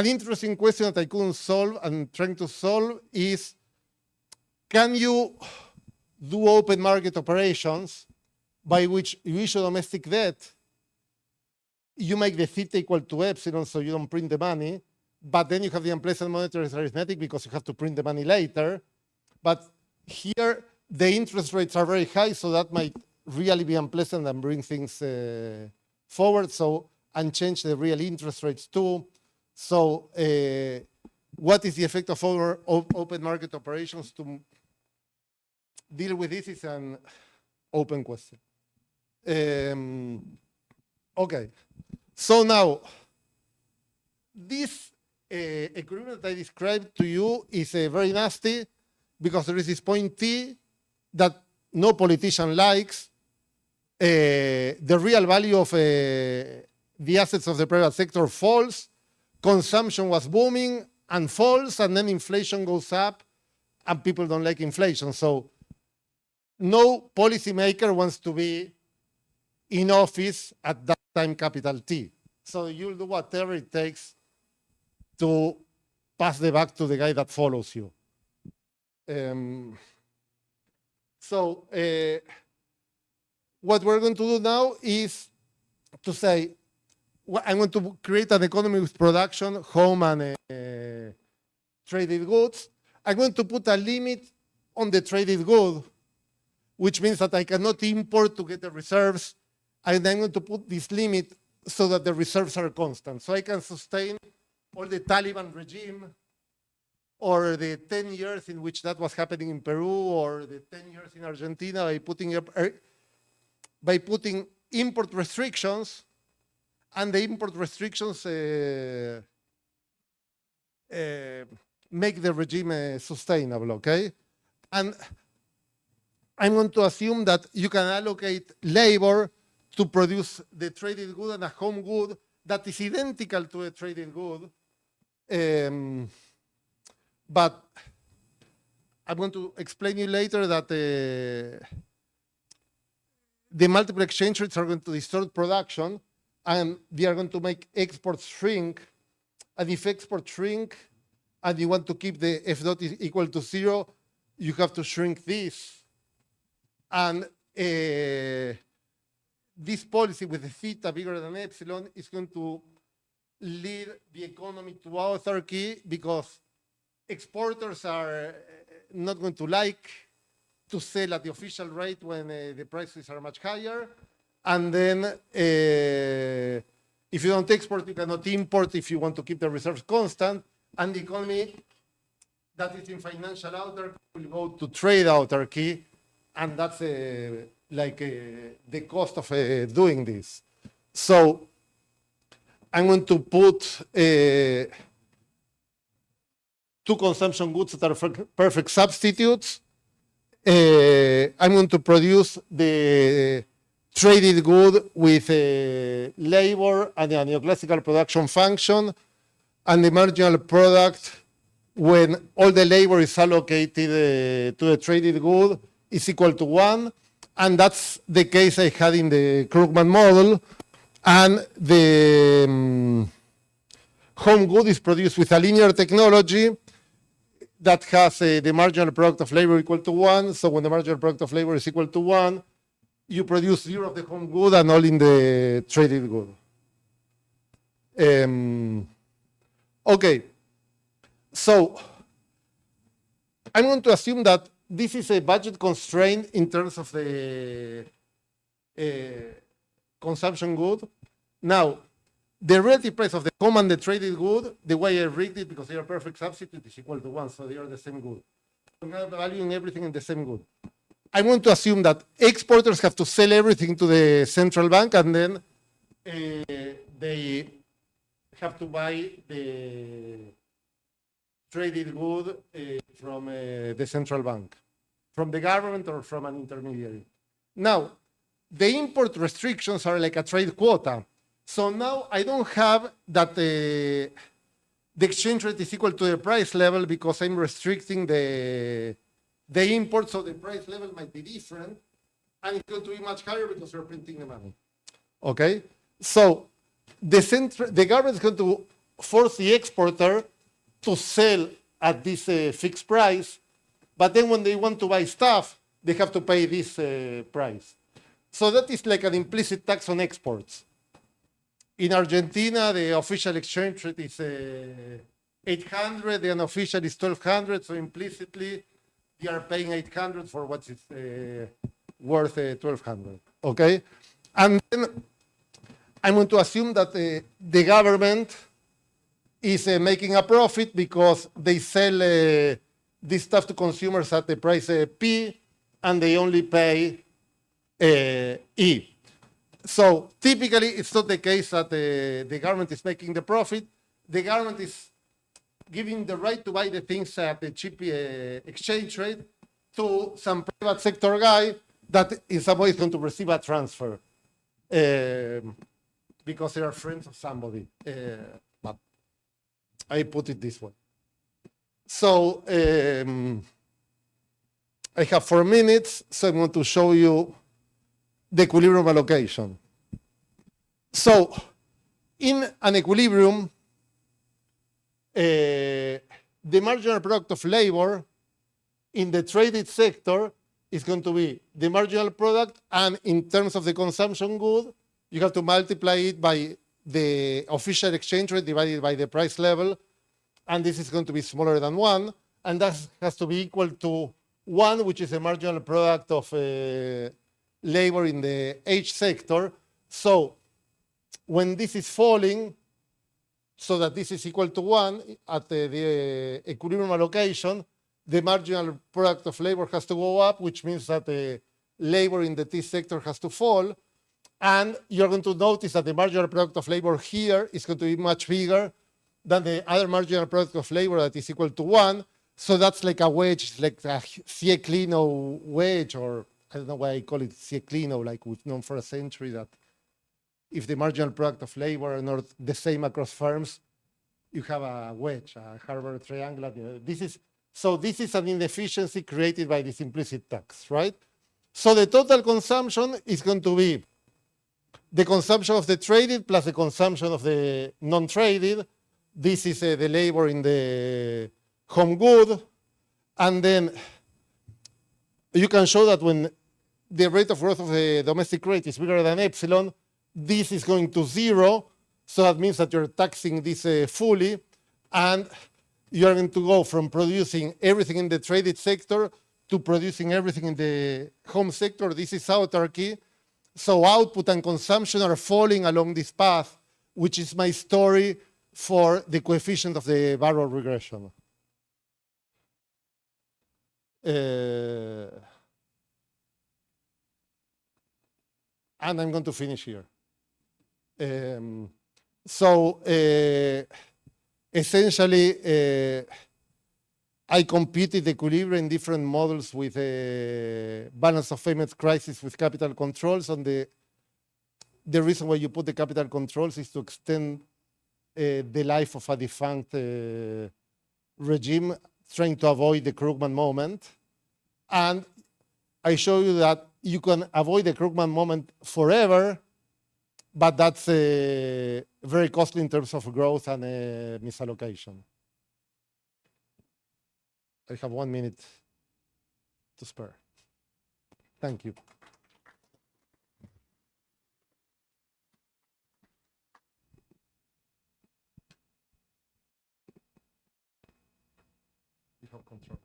interesting question that I couldn't solve and trying to solve is, can you do open market operations by which you issue domestic debt, you make the theta equal to epsilon so you don't print the money, but then you have the unpleasant monetary arithmetic because you have to print the money later. But here, the interest rates are very high, so that might really be unpleasant and bring things forward. So, and change the real interest rates too. So, what is the effect of open market operations to deal with this is an open question. Okay, so now, this equilibrium that I described to you is very nasty because there is this point T that no politician likes. The real value of the assets of the private sector falls, consumption was booming and falls, and then inflation goes up, and people don't like inflation. So no policymaker wants to be in office at that time, capital T. So you'll do whatever it takes to pass the buck to the guy that follows you. So what we're going to do now is to say, I'm going to create an economy with production, home, and traded goods. I'm going to put a limit on the traded good, which means that I cannot import to get the reserves. And I'm going to put this limit so that the reserves are constant. So I can sustain all the Taliban regime, or the 10 years in which that was happening in Peru, or the 10 years in Argentina by putting import restrictions, and the import restrictions make the regime sustainable, okay? And I'm going to assume that you can allocate labor to produce the traded good and a home good that is identical to a traded good. But I'm going to explain you later that the multiple exchange rates are going to distort production, and they are going to make exports shrink. And if exports shrink, and you want to keep the F dot equal to 0, you have to shrink this. And this policy with the theta bigger than epsilon is going to lead the economy to autarky, because exporters are not going to like to sell at the official rate when the prices are much higher. And then if you don't export, you cannot import if you want to keep the reserves constant. And the economy that is in financial autarky will go to trade autarky. And that's the cost of doing this. So I'm going to put two consumption goods that are perfect substitutes. I'm going to produce the traded good with labor and a neoclassical production function, and the marginal product, when all the labor is allocated to the traded good, is equal to 1. And that's the case I had in the Krugman model. And the home good is produced with a linear technology that has the marginal product of labor equal to 1. So when the marginal product of labor is equal to 1, you produce 0 of the home good and all in the traded good. Okay, so I'm going to assume that this is a budget constraint in terms of the consumption good. Now, the relative price of the home and the traded good, the way I rigged it, because they are perfect substitute, is equal to 1, so they are the same good. I'm valuing everything in the same good. I want to assume that exporters have to sell everything to the central bank, and then they have to buy the traded good from the central bank, from the government or from an intermediary. Now, the import restrictions are like a trade quota. So now I don't have that the exchange rate is equal to the price level because I'm restricting the import, so the price level might be different, and it's going to be much higher because we're printing the money. Okay? So the government is going to force the exporter to sell at this fixed price, but then when they want to buy stuff, they have to pay this price. So that is like an implicit tax on exports. In Argentina, the official exchange rate is 800, the unofficial is 1200, so implicitly they are paying 800 for what is worth 1200, okay? And then I'm going to assume that the government is making a profit because they sell this stuff to consumers at the price P, and they only pay E. So typically, it's not the case that the government is making the profit. The government is giving the right to buy the things at the cheap exchange rate to some private sector guy that in some way is going to receive a transfer because they are friends of somebody. But I put it this way. So I have 4 minutes, so I'm going to show you the equilibrium allocation. So in an equilibrium, the marginal product of labor in the traded sector is going to be the marginal product, and in terms of the consumption good, you have to multiply it by the official exchange rate divided by the price level, and this is going to be smaller than 1, and that has to be equal to 1, which is the marginal product of labor in the H sector. So when this is falling, so that this is equal to 1 at the equilibrium allocation, the marginal product of labor has to go up, which means that the labor in the T sector has to fall. And you're going to notice that the marginal product of labor here is going to be much bigger than the other marginal product of labor that is equal to 1. So that's like a wedge, like a Ciclino wedge, or I don't know why I call it Ciclino, like we've known for a century that if the marginal product of labor are not the same across firms, you have a wedge, a Harvard triangle. So this is an inefficiency created by this implicit tax, right? So the total consumption is going to be the consumption of the traded plus the consumption of the non-traded. This is the labor in the home good. And then you can show that when the rate of growth of the domestic rate is bigger than epsilon, this is going to 0. So that means that you're taxing this fully. And you're going to go from producing everything in the traded sector to producing everything in the home sector. This is autarky. So output and consumption are falling along this path, which is my story for the coefficient of the barrel regression. And I'm going to finish here. Essentially, I computed the equilibrium in different models with a balance of payments crisis with capital controls. And the reason why you put the capital controls is to extend the life of a defunct regime, trying to avoid the Krugman moment. And I show you that you can avoid the Krugman moment forever, but that's very costly in terms of growth and misallocation. I have 1 minute to spare. Thank you. You have control.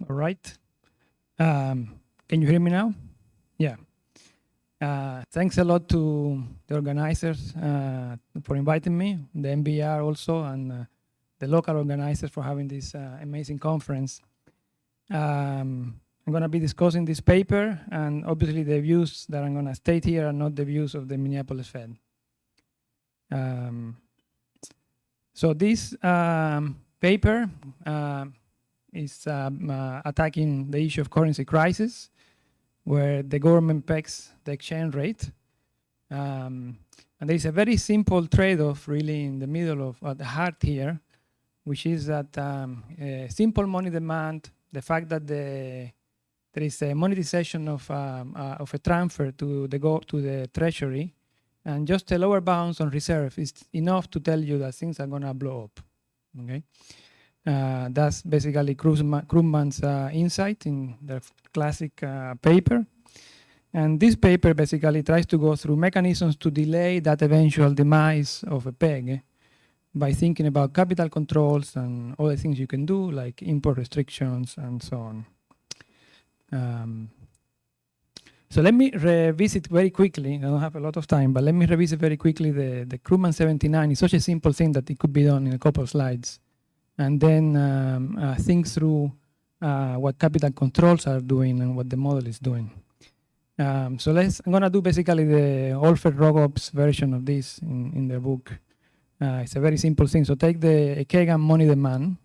All right. Can you hear me now? Yeah. Thanks a lot to the organizers for inviting me, the NBER also, and the local organizers for having this amazing conference. I'm going to be discussing this paper, and obviously the views that I'm going to state here are not the views of the Minneapolis Fed. So this paper is attacking the issue of currency crisis, where the government pegs the exchange rate. And there is a very simple trade-off really in the middle of, at the heart here, which is that simple money demand, the fact that there is a monetization of a transfer to the treasury, and just a lower bounds on reserve is enough to tell you that things are gonna blow up, okay? That's basically Krugman's insight in the classic paper. And this paper basically tries to go through mechanisms to delay that eventual demise of a peg by thinking about capital controls and other things you can do, like import restrictions and so on. So let me revisit very quickly. I don't have a lot of time, but let me revisit very quickly the Krugman 79. It's such a simple thing that it could be done in a couple of slides. And then think through what capital controls are doing and what the model is doing. So I'm gonna do basically the Alfred Rogop's version of this in the book. It's a very simple thing. So take the Kagan money demand.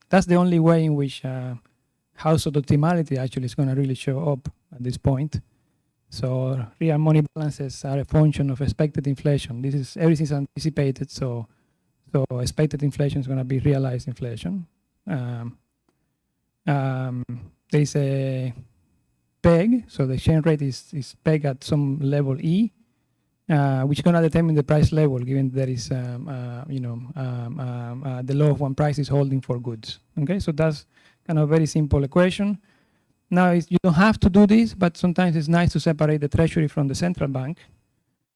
That's the only way in which household optimality actually is gonna really show up at this point. So real money balances are a function of expected inflation. This is, everything's anticipated, so expected inflation is gonna be realized inflation. There's a peg, so the exchange rate is pegged at some level E, which is going to determine the price level, given there is, the law of one price is holding for goods. Okay, so that's kind of a very simple equation. Now, you don't have to do this, but sometimes it's nice to separate the treasury from the central bank.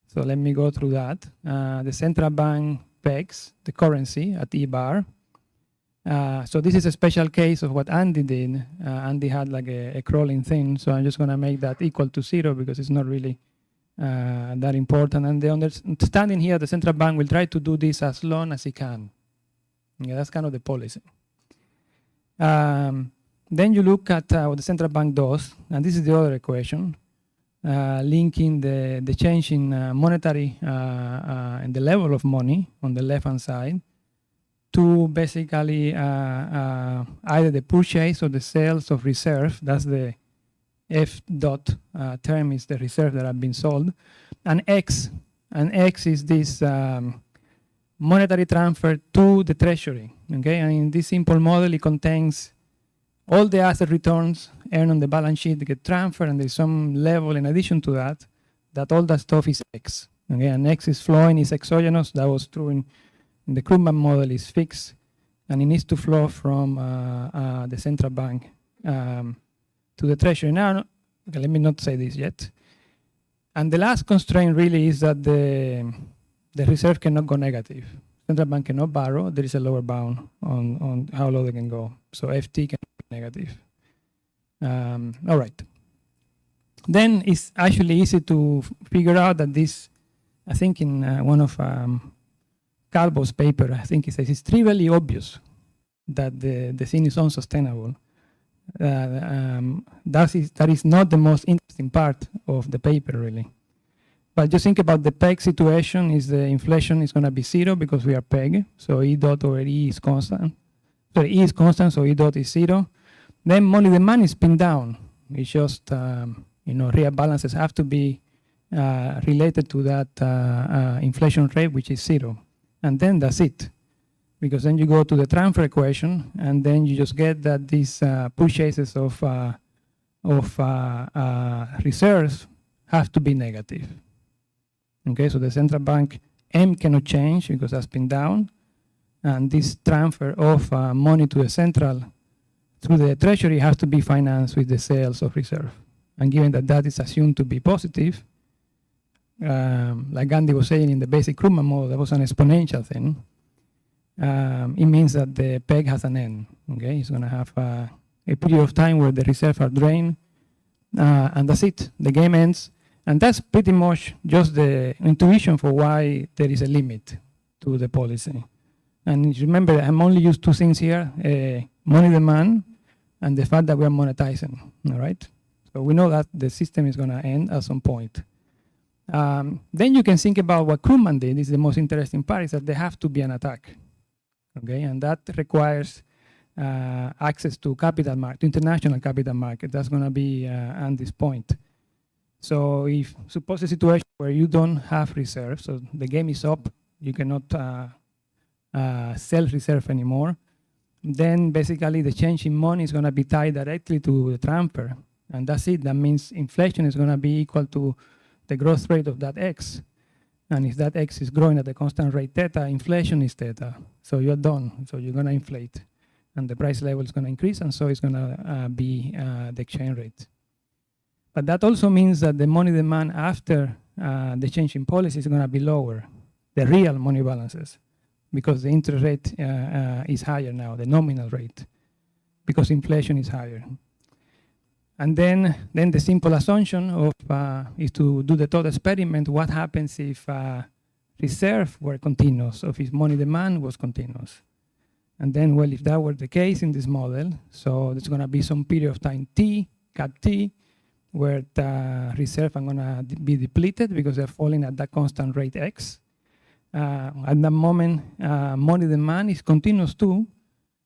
So let me go through that. The central bank pegs the currency at E bar. So this is a special case of what Andy did. Andy had like a crawling thing, so I'm just going to make that equal to 0 because it's not really that important. And the understanding here, the central bank will try to do this as long as it can. Yeah, that's kind of the policy. Then you look at what the central bank does, and this is the other equation, linking the change in monetary and the level of money on the left-hand side to basically either the purchase or the sales of reserve. That's the F dot term is the reserve that have been sold. And X is this monetary transfer to the treasury. Okay, and in this simple model, it contains all the asset returns earned on the balance sheet get transferred, and there's some level in addition to that, that all that stuff is X. Okay, and X is flowing, is exogenous. That was true in the Krugman model, is fixed, and it needs to flow from the central bank to the treasury. Now, okay, let me not say this yet. And the last constraint really is that the reserve cannot go negative. Central bank cannot borrow. There is a lower bound on how low they can go. So FT can be negative. All right. Then it's actually easy to figure out that this, I think in one of Calvo's paper, I think he says it's trivially obvious that the thing is unsustainable. That is not the most interesting part of the paper, really. But just think about the peg situation. Is the inflation is going to be 0 because we are peg, so E dot over E is constant. So E is constant, so E dot is 0. Then money demand is pinned down. It's just real balances have to be related to that inflation rate, which is 0. And then that's it. Because then you go to the transfer equation, and then you just get that these purchases of reserves have to be negative. Okay, so the central bank M cannot change because that's pinned down, and this transfer of money to the central through the treasury has to be financed with the sales of reserve. And given that that is assumed to be positive, like Gandhi was saying in the basic Krugman model, that was an exponential thing. It means that the peg has an end. Okay, it's going to have a period of time where the reserves are drained, and that's it. The game ends, and that's pretty much just the intuition for why there is a limit to the policy. And remember, I'm only used two things here, money demand and the fact that we are monetizing, all right? So we know that the system is gonna end at some point. Then you can think about what Krugman did. This is the most interesting part, is that there have to be an attack, okay? And that requires access to capital market, international capital market. That's gonna be Andy's point. So if suppose a situation where you don't have reserves, so the game is up, you cannot sell reserve anymore, then basically the change in money is gonna be tied directly to the transfer. And that's it. That means inflation is gonna be equal to the growth rate of that X. And if that X is growing at a constant rate theta, inflation is theta. So you're done. So you're gonna inflate. And the price level is gonna increase, and so it's gonna be the exchange rate. But that also means that the money demand after the change in policy is gonna be lower, the real money balances, because the interest rate is higher now, the nominal rate, because inflation is higher. And then the simple assumption of is to do the thought experiment. What happens if reserve were continuous, or if money demand was continuous? And then, well, if that were the case in this model, so there's going to be some period of time t, cap t, where the reserve are going to be depleted because they're falling at that constant rate x. At that moment, money demand is continuous too,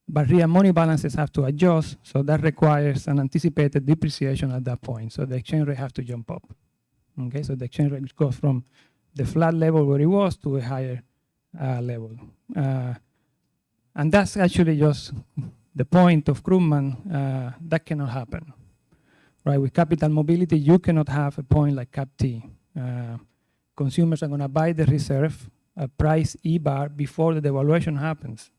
but real money balances have to adjust, so that requires an anticipated depreciation at that point. So the exchange rate has to jump up. Okay, so the exchange rate goes from the flat level where it was to a higher level. And that's actually just the point of Krugman. That cannot happen, right? With capital mobility, you cannot have a point like cap T. Consumers are going to buy the reserve at price E bar before the devaluation happens.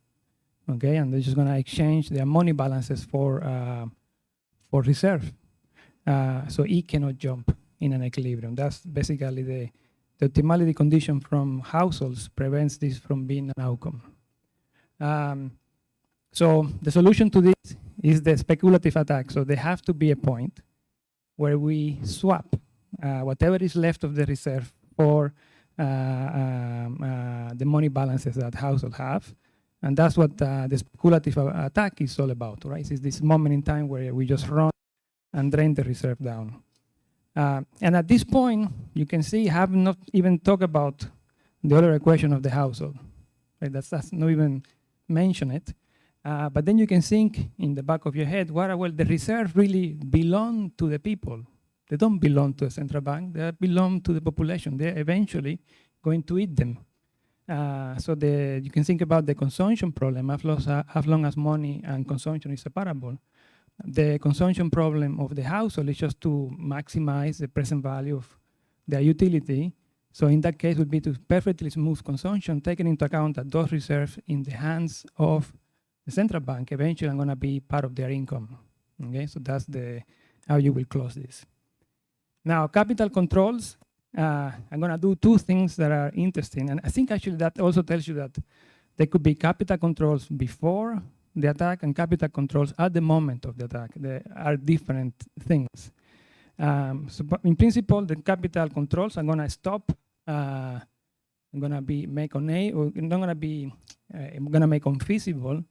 Okay, and they're just going to exchange their money balances for reserve. So E cannot jump in an equilibrium. That's basically the optimality condition from households prevents this from being an outcome. So the solution to this is the speculative attack. So there have to be a point where we swap whatever is left of the reserve for the money balances that households have. And that's what the speculative attack is all about, right? It's this moment in time where we just run and drain the reserve down. And at this point, you can see I have not even talked about the other equation of the household. Right? That's not even mention it. But then you can think in the back of your head, well, the reserve really belong to the people. They don't belong to the central bank. They belong to the population. They're eventually going to eat them. So you can think about the consumption problem as long as money and consumption is separable. The consumption problem of the household is just to maximize the present value of their utility. So in that case, it would be to perfectly smooth consumption, taking into account that those reserves in the hands of the central bank eventually are going to be part of their income. Okay, so that's how you will close this. Now, capital controls. I'm going to do two things that are interesting. And I think actually that also tells you that there could be capital controls before the attack and capital controls at the moment of the attack. They are different things. So in principle, the capital controls are going to stop. I'm going to be make unfeasible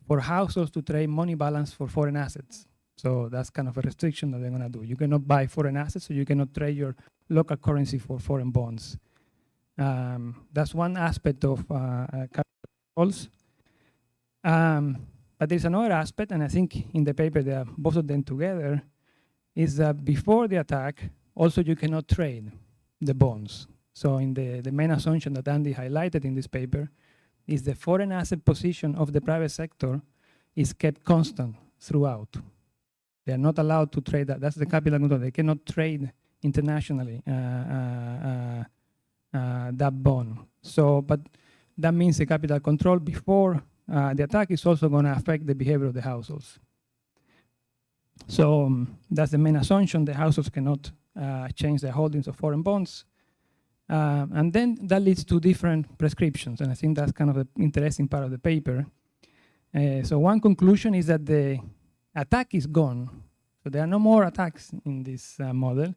for households to trade money balance for foreign assets. So that's kind of a restriction that they're going to do. You cannot buy foreign assets, so you cannot trade your local currency for foreign bonds. That's one aspect of capital controls. But there's another aspect, and I think in the paper they are both of them together, is that before the attack, also you cannot trade the bonds. So in the main assumption that Andy highlighted in this paper is the foreign asset position of the private sector is kept constant throughout. They are not allowed to trade that. That's the capital control. They cannot trade internationally that bond. So, but that means the capital control before the attack is also going to affect the behavior of the households. So that's the main assumption. The households cannot change their holdings of foreign bonds. And then that leads to different prescriptions. And I think that's kind of the interesting part of the paper. So one conclusion is that the attack is gone. So there are no more attacks in this model.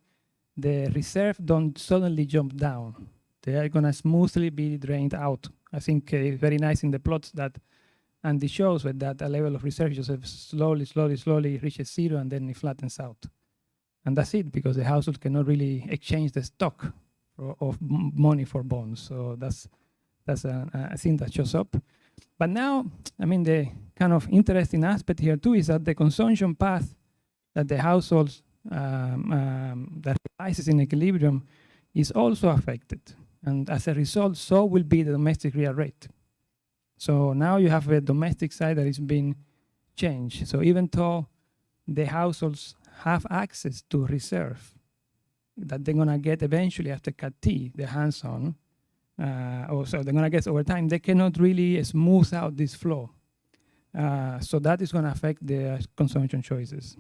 The reserve don't suddenly jump down. They are going to smoothly be drained out. I think it's very nice in the plots that Andy shows that a level of reserve just slowly reaches zero and then it flattens out. And that's it, because the households cannot really exchange the stock of money for bonds. So that's a thing that shows up. But now, I mean, the kind of interesting aspect here too is that the consumption path that the households that rises in equilibrium is also affected. And as a result, so will be the domestic real rate. So now you have a domestic side that is being changed. So even though the households have access to reserve that they're going to get eventually after cut T, the hands-on, or so they're going to get over time, they cannot really smooth out this flow. So that is going to affect their consumption choices.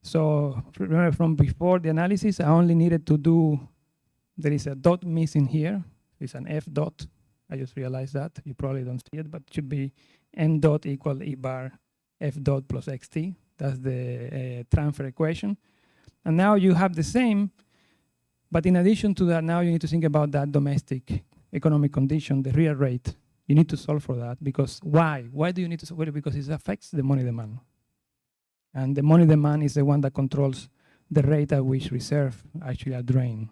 So remember from before the analysis, I only needed to do, there is a dot missing here. It's an F dot. I just realized that. You probably don't see it, but it should be M dot equal E bar F dot plus XT. That's the transfer equation. And now you have the same, but in addition to that, now you need to think about that domestic economic condition, the real rate. You need to solve for that, because why? Why do you need to solve it? Because it affects the money demand. And the money demand is the one that controls the rate at which reserve actually are drained.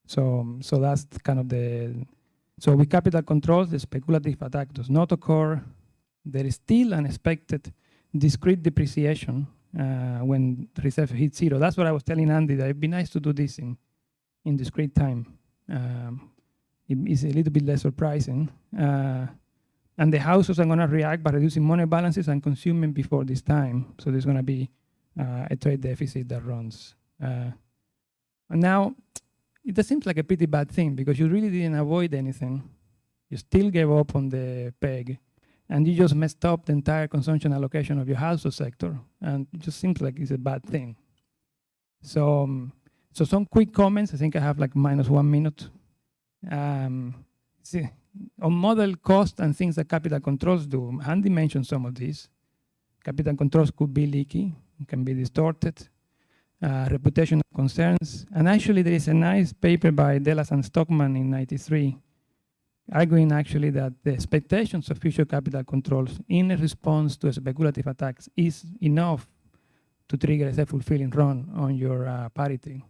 So that's kind of the, so with capital controls, the speculative attack does not occur. There is still an expected discrete depreciation when reserve hits zero. That's what I was telling Andy, that it'd be nice to do this in discrete time. It is a little bit less surprising. And the households are going to react by reducing money balances and consuming before this time. So there's going to be a trade deficit that runs. And now, it seems like a pretty bad thing, because you really didn't avoid anything. You still gave up on the peg, and you just messed up the entire consumption allocation of your household sector. And it just seems like it's a bad thing. So some quick comments. I think I have like -1 minute. See, on model cost and things that capital controls do, Andy mentioned some of these. Capital controls could be leaky, can be distorted, reputational concerns. And actually there is a nice paper by Dellas and Stockman in '93, arguing actually that the expectations of future capital controls in response to speculative attacks is enough to trigger a self-fulfilling run on your parity.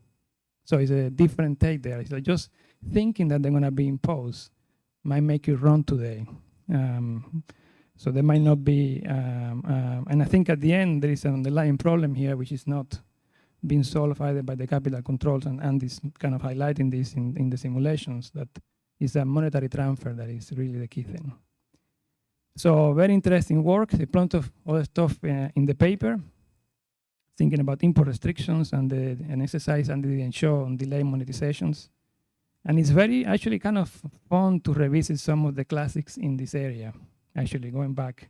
So it's a different take there. It's like just thinking that they're going to be imposed might make you run today. So there might not be, and I think at the end there is an underlying problem here which is not being solved either by the capital controls, and this kind of highlighting this in the simulations, that is a monetary transfer that is really the key thing. So very interesting work, a bunch of other stuff in the paper, thinking about import restrictions and an exercise Andy didn't show on delay monetizations. And it's very actually kind of fun to revisit some of the classics in this area, actually going back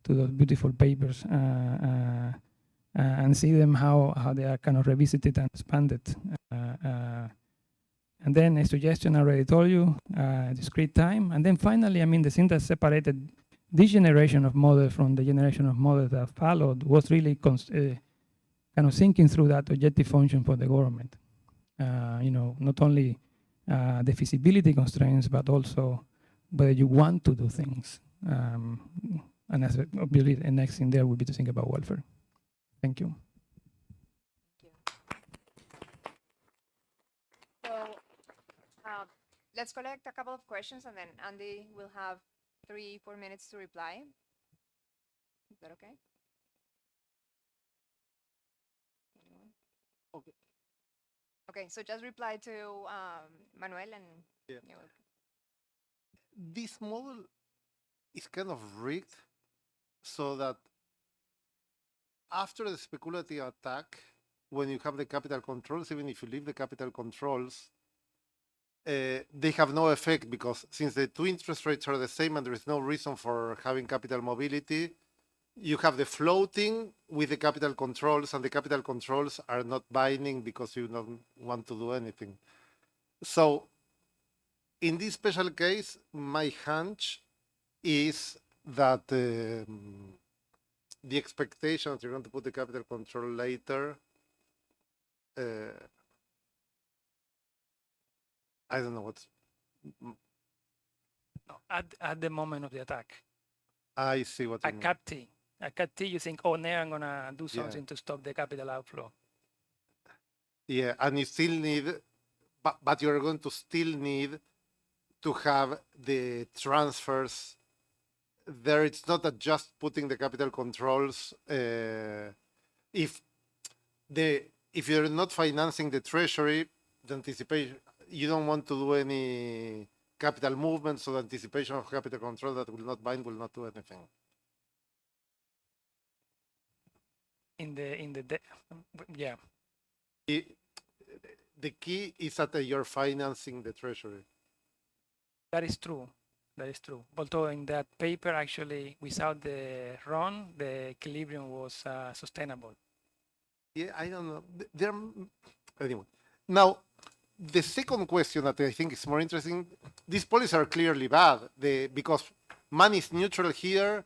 to those beautiful papers and see them how they are kind of revisited and expanded. And then a suggestion I already told you, discrete time. And then finally, I mean, the thing that separated this generation of models from the generation of models that followed was really kind of thinking through that objective function for the government. Not only the feasibility constraints, but also whether you want to do things. And as obviously the next thing there would be to think about welfare. Thank you. So let's collect a couple of questions, and then Andy will have 3-4 minutes to reply. Is that okay? Anyone? Okay. Okay, so just reply to Manuel and Yeah. This model is kind of rigged so that after the speculative attack, when you have the capital controls, even if you leave the capital controls, they have no effect, because since the two interest rates are the same and there is no reason for having capital mobility, you have the floating with the capital controls, and the capital controls are not binding because you don't want to do anything. So in this special case, my hunch is that the expectation that you're going to put the capital control later, I don't know what's. No, at the moment of the attack. I see what you At mean. cap T. At cap T, you think, oh, now I'm gonna do Yeah. something to stop the capital outflow. Yeah, and you still need, but you're going to still need to have the transfers there. It's not that just putting the capital controls. If you're not financing the treasury, the anticipation, you don't want to do any capital movement, so the anticipation of capital control that will not bind will not do anything. Yeah. The key is that you're financing the treasury. That is true. That is true. Although in that paper, actually, without the run, the equilibrium was sustainable. Yeah, I don't know. Anyway, now the second question that I think is more interesting. These policies are clearly bad. Because money is neutral here.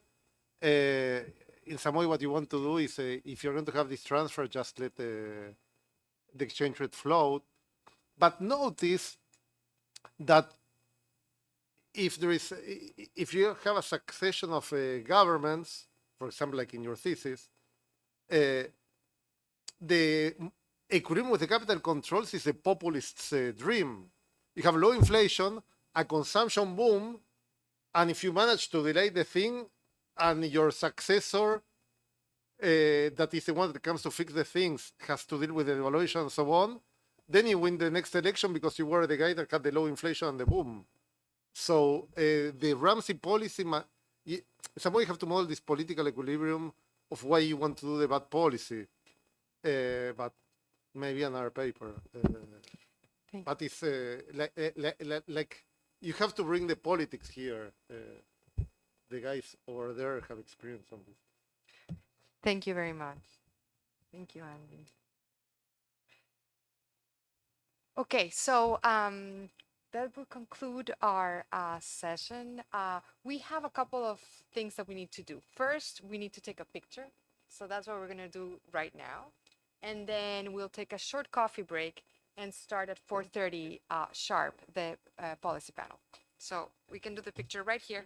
In some way, what you want to do is, if you're going to have this transfer, just let the exchange rate float. But notice that if you have a succession of governments, for example, like in your thesis, the equilibrium with the capital controls is a populist's dream. You have low inflation, a consumption boom, and if you manage to delay the thing, and your successor, that is the one that comes to fix the things, has to deal with the devaluation and so on, then you win the next election because you were the guy that had the low inflation and the boom. So the Ramsey policy, somehow you have to model this political equilibrium of why you want to do the bad policy. But maybe another paper. But it's like you have to bring the politics here. The guys over there have experience on this. Thank you very much. Thank you, Andy. Okay, so that will conclude our session. We have a couple of things that we need to do. First, we need to take a picture. So that's what we're going to do right now. And then we'll take a short coffee break and start at 4:30 sharp, the policy panel. So we can do the picture right here.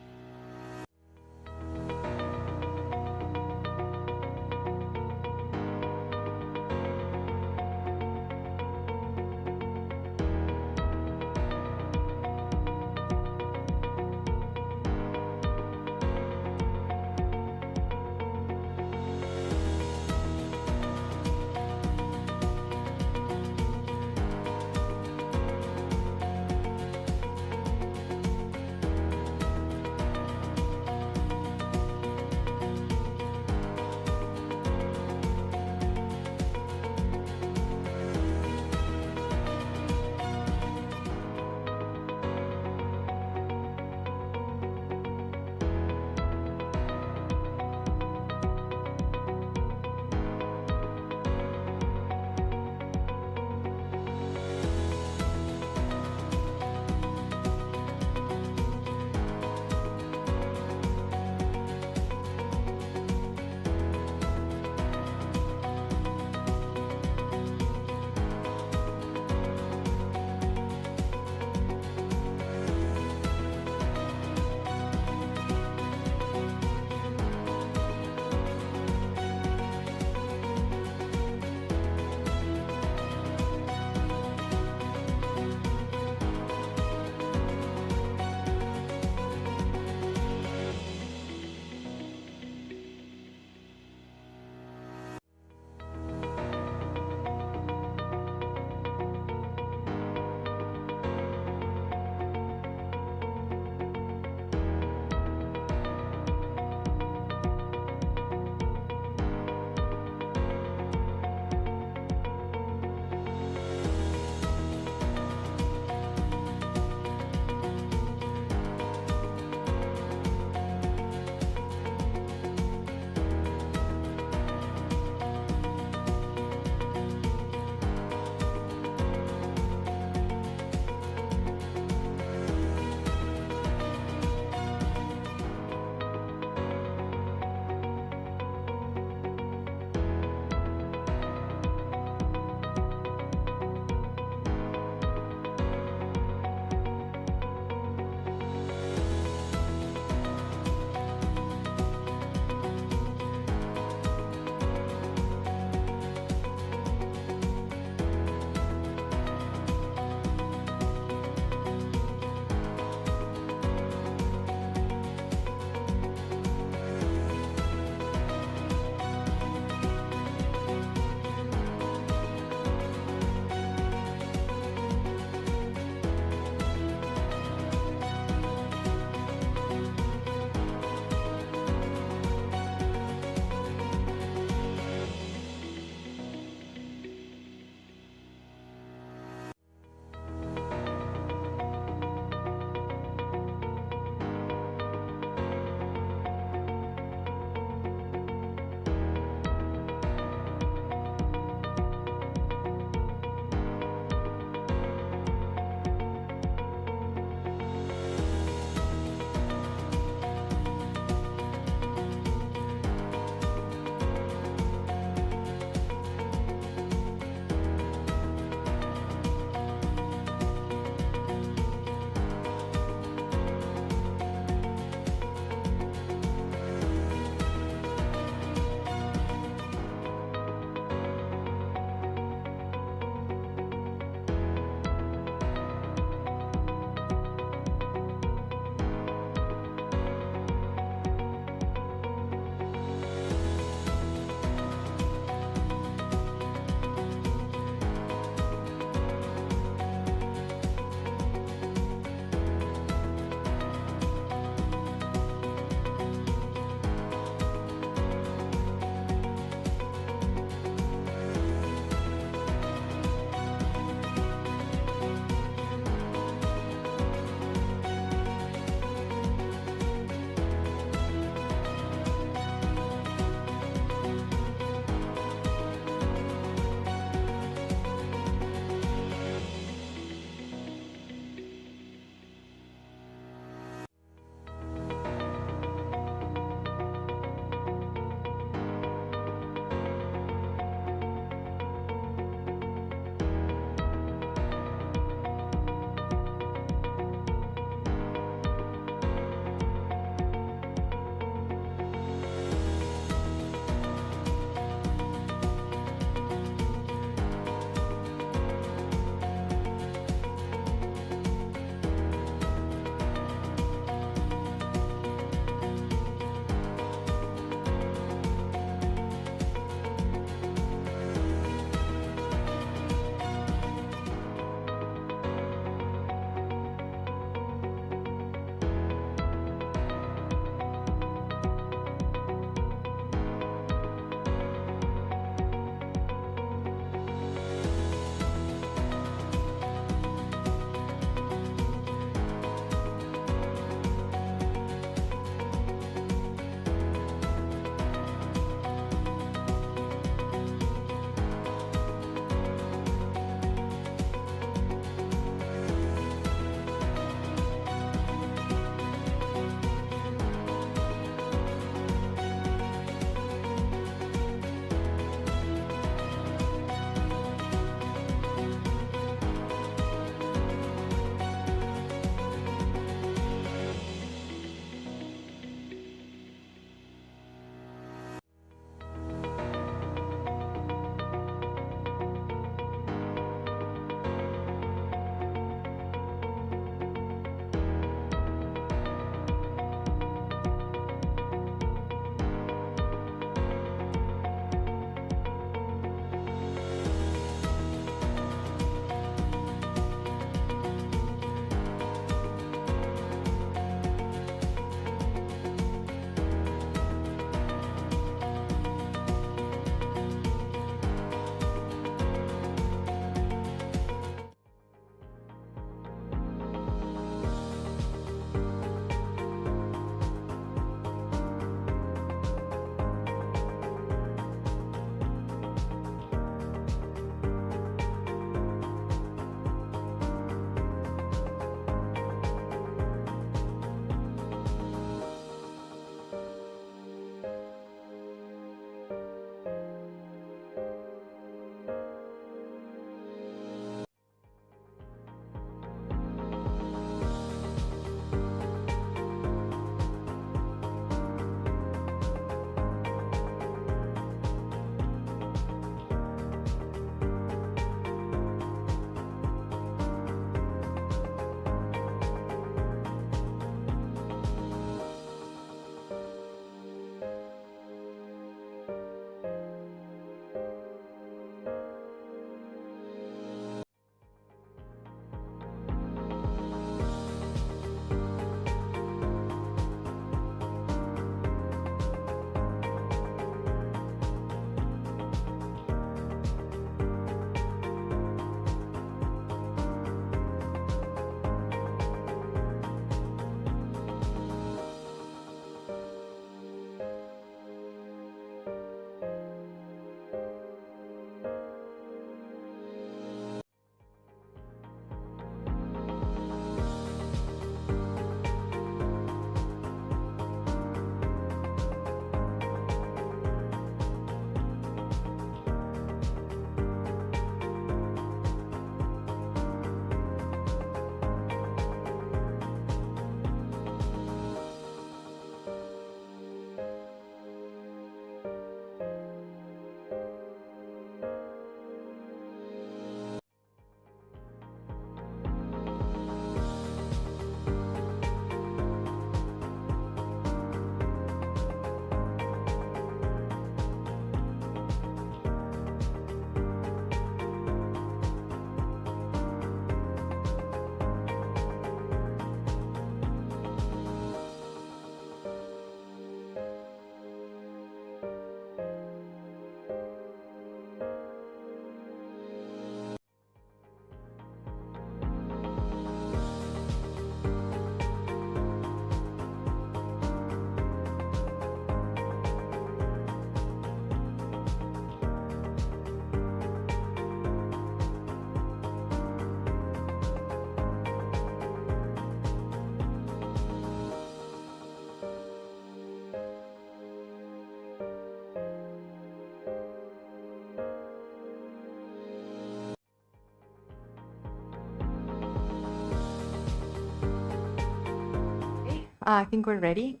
I think we're ready.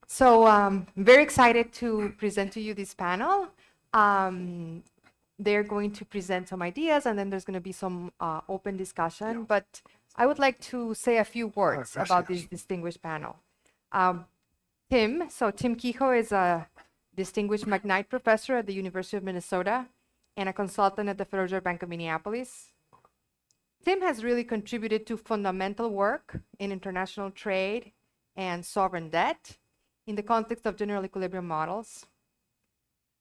So I'm very excited to present to you this panel. They're going to present some ideas, and then there's going to be some open discussion. But I would like to say a few words about this distinguished panel. Tim Kehoe is a distinguished McKnight professor at the University of Minnesota and a consultant at the Federal Reserve Bank of Minneapolis. Tim has really contributed to fundamental work in international trade and sovereign debt in the context of general equilibrium models.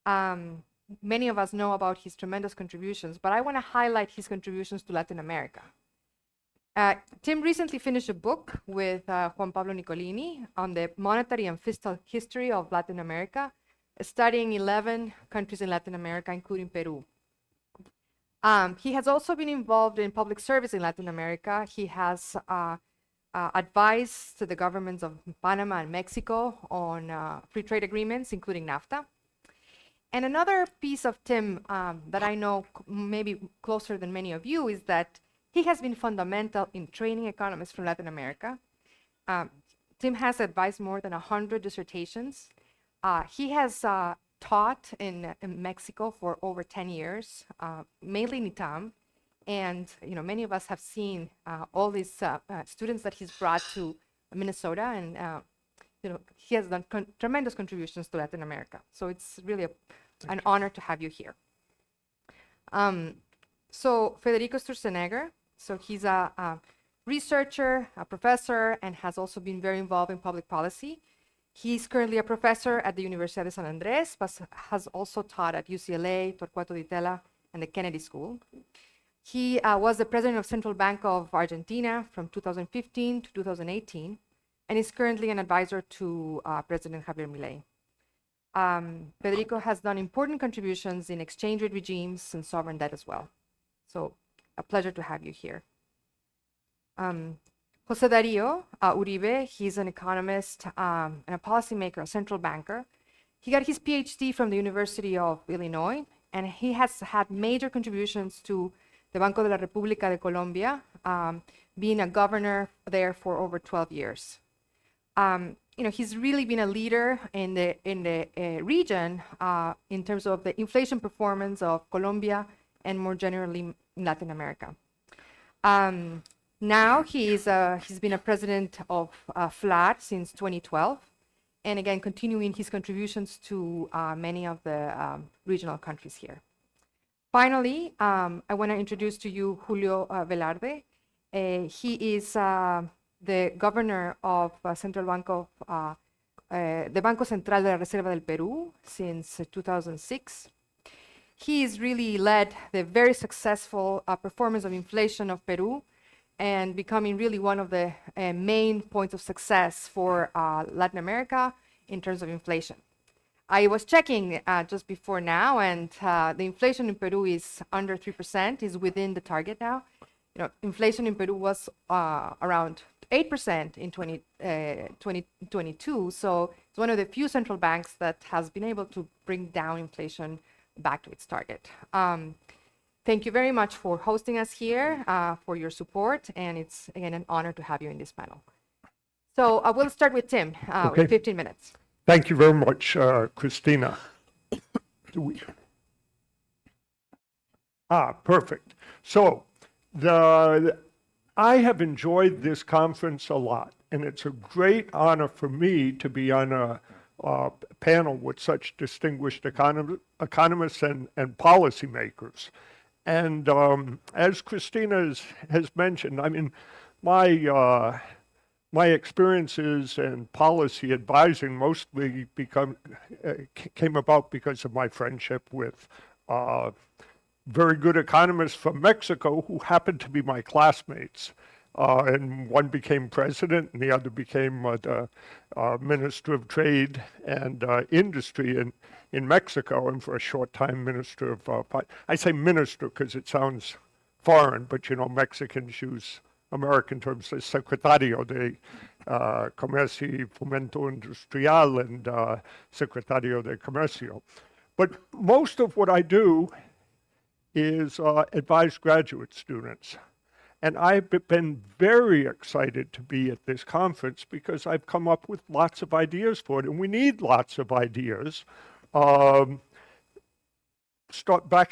Many of us know about his tremendous contributions, but I want to highlight his contributions to Latin America. Tim recently finished a book with Juan Pablo Nicolini on the monetary and fiscal history of Latin America, studying 11 countries in Latin America, including Peru. He has also been involved in public service in Latin America. He has advised to the governments of Panama and Mexico on free trade agreements, including NAFTA. And another piece of Tim that I know maybe closer than many of you is that he has been fundamental in training economists from Latin America. Tim has advised more than 100 dissertations. He has taught in Mexico for over 10 years, mainly in ITAM. And many of us have seen all these students that he's brought to Minnesota, and he has done tremendous contributions to Latin America. So it's really an honor to have you here. So Federico Sturzenegger, so he's a researcher, a professor, and has also been very involved in public policy. He's currently a professor at the Universidad de San Andrés, but has also taught at UCLA, Torcuato Tella, and the Kennedy School. He was the president of Central Bank of Argentina from 2015 to 2018, and is currently an advisor to President Javier Milei. Federico has done important contributions in exchange rate regimes and sovereign debt as well. So a pleasure to have you here. Jose Dario Uribe, he's an economist and a policymaker, a central banker. He got his PhD from the University of Illinois, and he has had major contributions to the Banco de la República de Colombia, being a governor there for over 12 years. He's really been a leader in the region in terms of the inflation performance of Colombia and more generally in Latin America. Now he's been a president of FLAR since 2012, and again continuing his contributions to many of the regional countries here. Finally, I want to introduce to you Julio Velarde. He is the governor of Central Bank of the Banco Central de la Reserva del Perú since 2006. He's really led the very successful performance of inflation of Peru and becoming really one of the main points of success for Latin America in terms of inflation. I was checking just before now, and the inflation in Peru is under 3%, is within the target now. Inflation in Peru was around 8% in 2022, so it's one of the few central banks that has been able to bring down inflation back to its target. Thank you very much for hosting us here, for your support, and it's, again, an honor to have you in this panel. So I will start with Tim, with 15 minutes. Thank you very much, Christina. Perfect. So I have enjoyed this conference a lot, and it's a great honor for me to be on a panel with such distinguished economists and policymakers. And as Christina has mentioned, I mean, my experiences in policy advising mostly came about because of my friendship with very good economists from Mexico who happened to be my classmates. And one became president and the other became the Minister of Trade and Industry in Mexico, and for a short time Minister of, I say minister because it sounds foreign, but Mexicans use American terms as Secretario de Comercio y Fomento Industrial and Secretario de Comercio. But most of what I do is advise graduate students. And I've been very excited to be at this conference because I've come up with lots of ideas for it, and we need lots of ideas. Back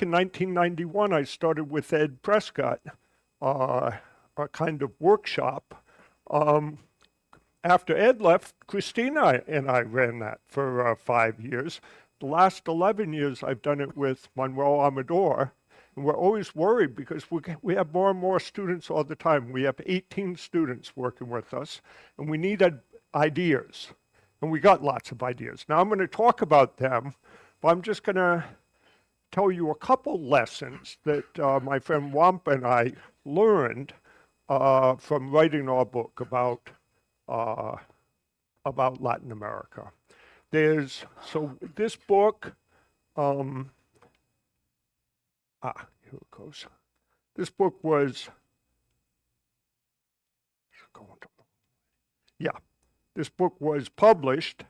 in 1991, I started with Ed Prescott, a kind of workshop. After Ed left, Christina and I ran that for 5 years. The last 11 years, I've done it with Manuel Amador. And we're always worried because we have more and more students all the time. We have 18 students working with us, and we needed ideas. And we got lots of ideas. Now I'm going to talk about them, but I'm just going to tell you a couple lessons that my friend Wampa and I learned from writing our book about Latin America. So this book, here it goes. This book was, this book was published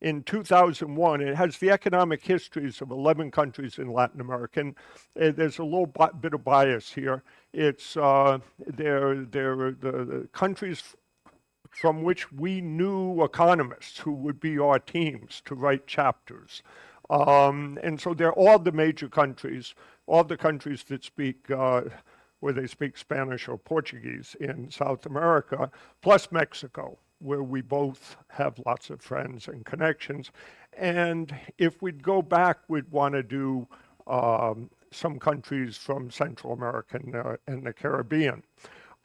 in 2001. It has the economic histories of 11 countries in Latin America. And there's a little bit of bias here. It's they're the countries from which we knew economists who would be our teams to write chapters. And so they're all the major countries, all the countries that speak, where they speak Spanish or Portuguese in South America, plus Mexico, where we both have lots of friends and connections. And if we'd go back, we'd want to do some countries from Central America and the Caribbean.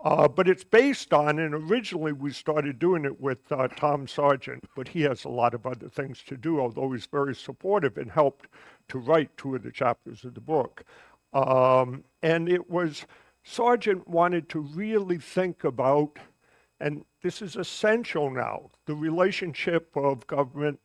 But it's based on, and originally we started doing it with Tom Sargent, but he has a lot of other things to do, although he's very supportive and helped to write 2 of the chapters of the book. And it was, Sargent wanted to really think about, and this is essential now, the relationship of government,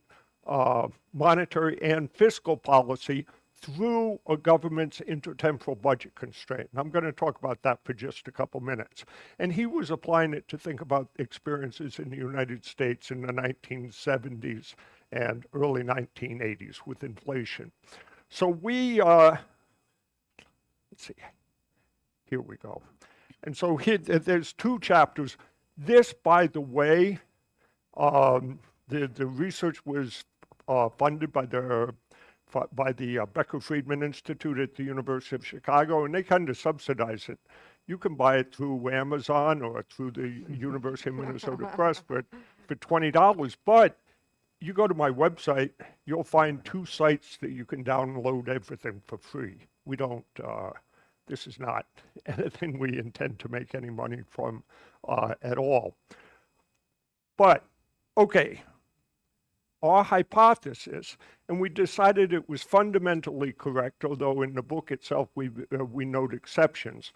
monetary and fiscal policy through a government's intertemporal budget constraint. And I'm going to talk about that for just a couple minutes. And he was applying it to think about experiences in the United States in the 1970s and early 1980s with inflation. So we, let's see, here we go. And so here, there's 2 chapters. This, by the way, the research was funded by the Becker-Friedman Institute at the University of Chicago, and they kind of subsidize it. You can buy it through Amazon or through the University of Minnesota Press for $20, but you go to my website, you'll find 2 sites that you can download everything for free. We don't, this is not anything we intend to make any money from at all. But, okay. Our hypothesis, and we decided it was fundamentally correct, although in the book itself we note exceptions,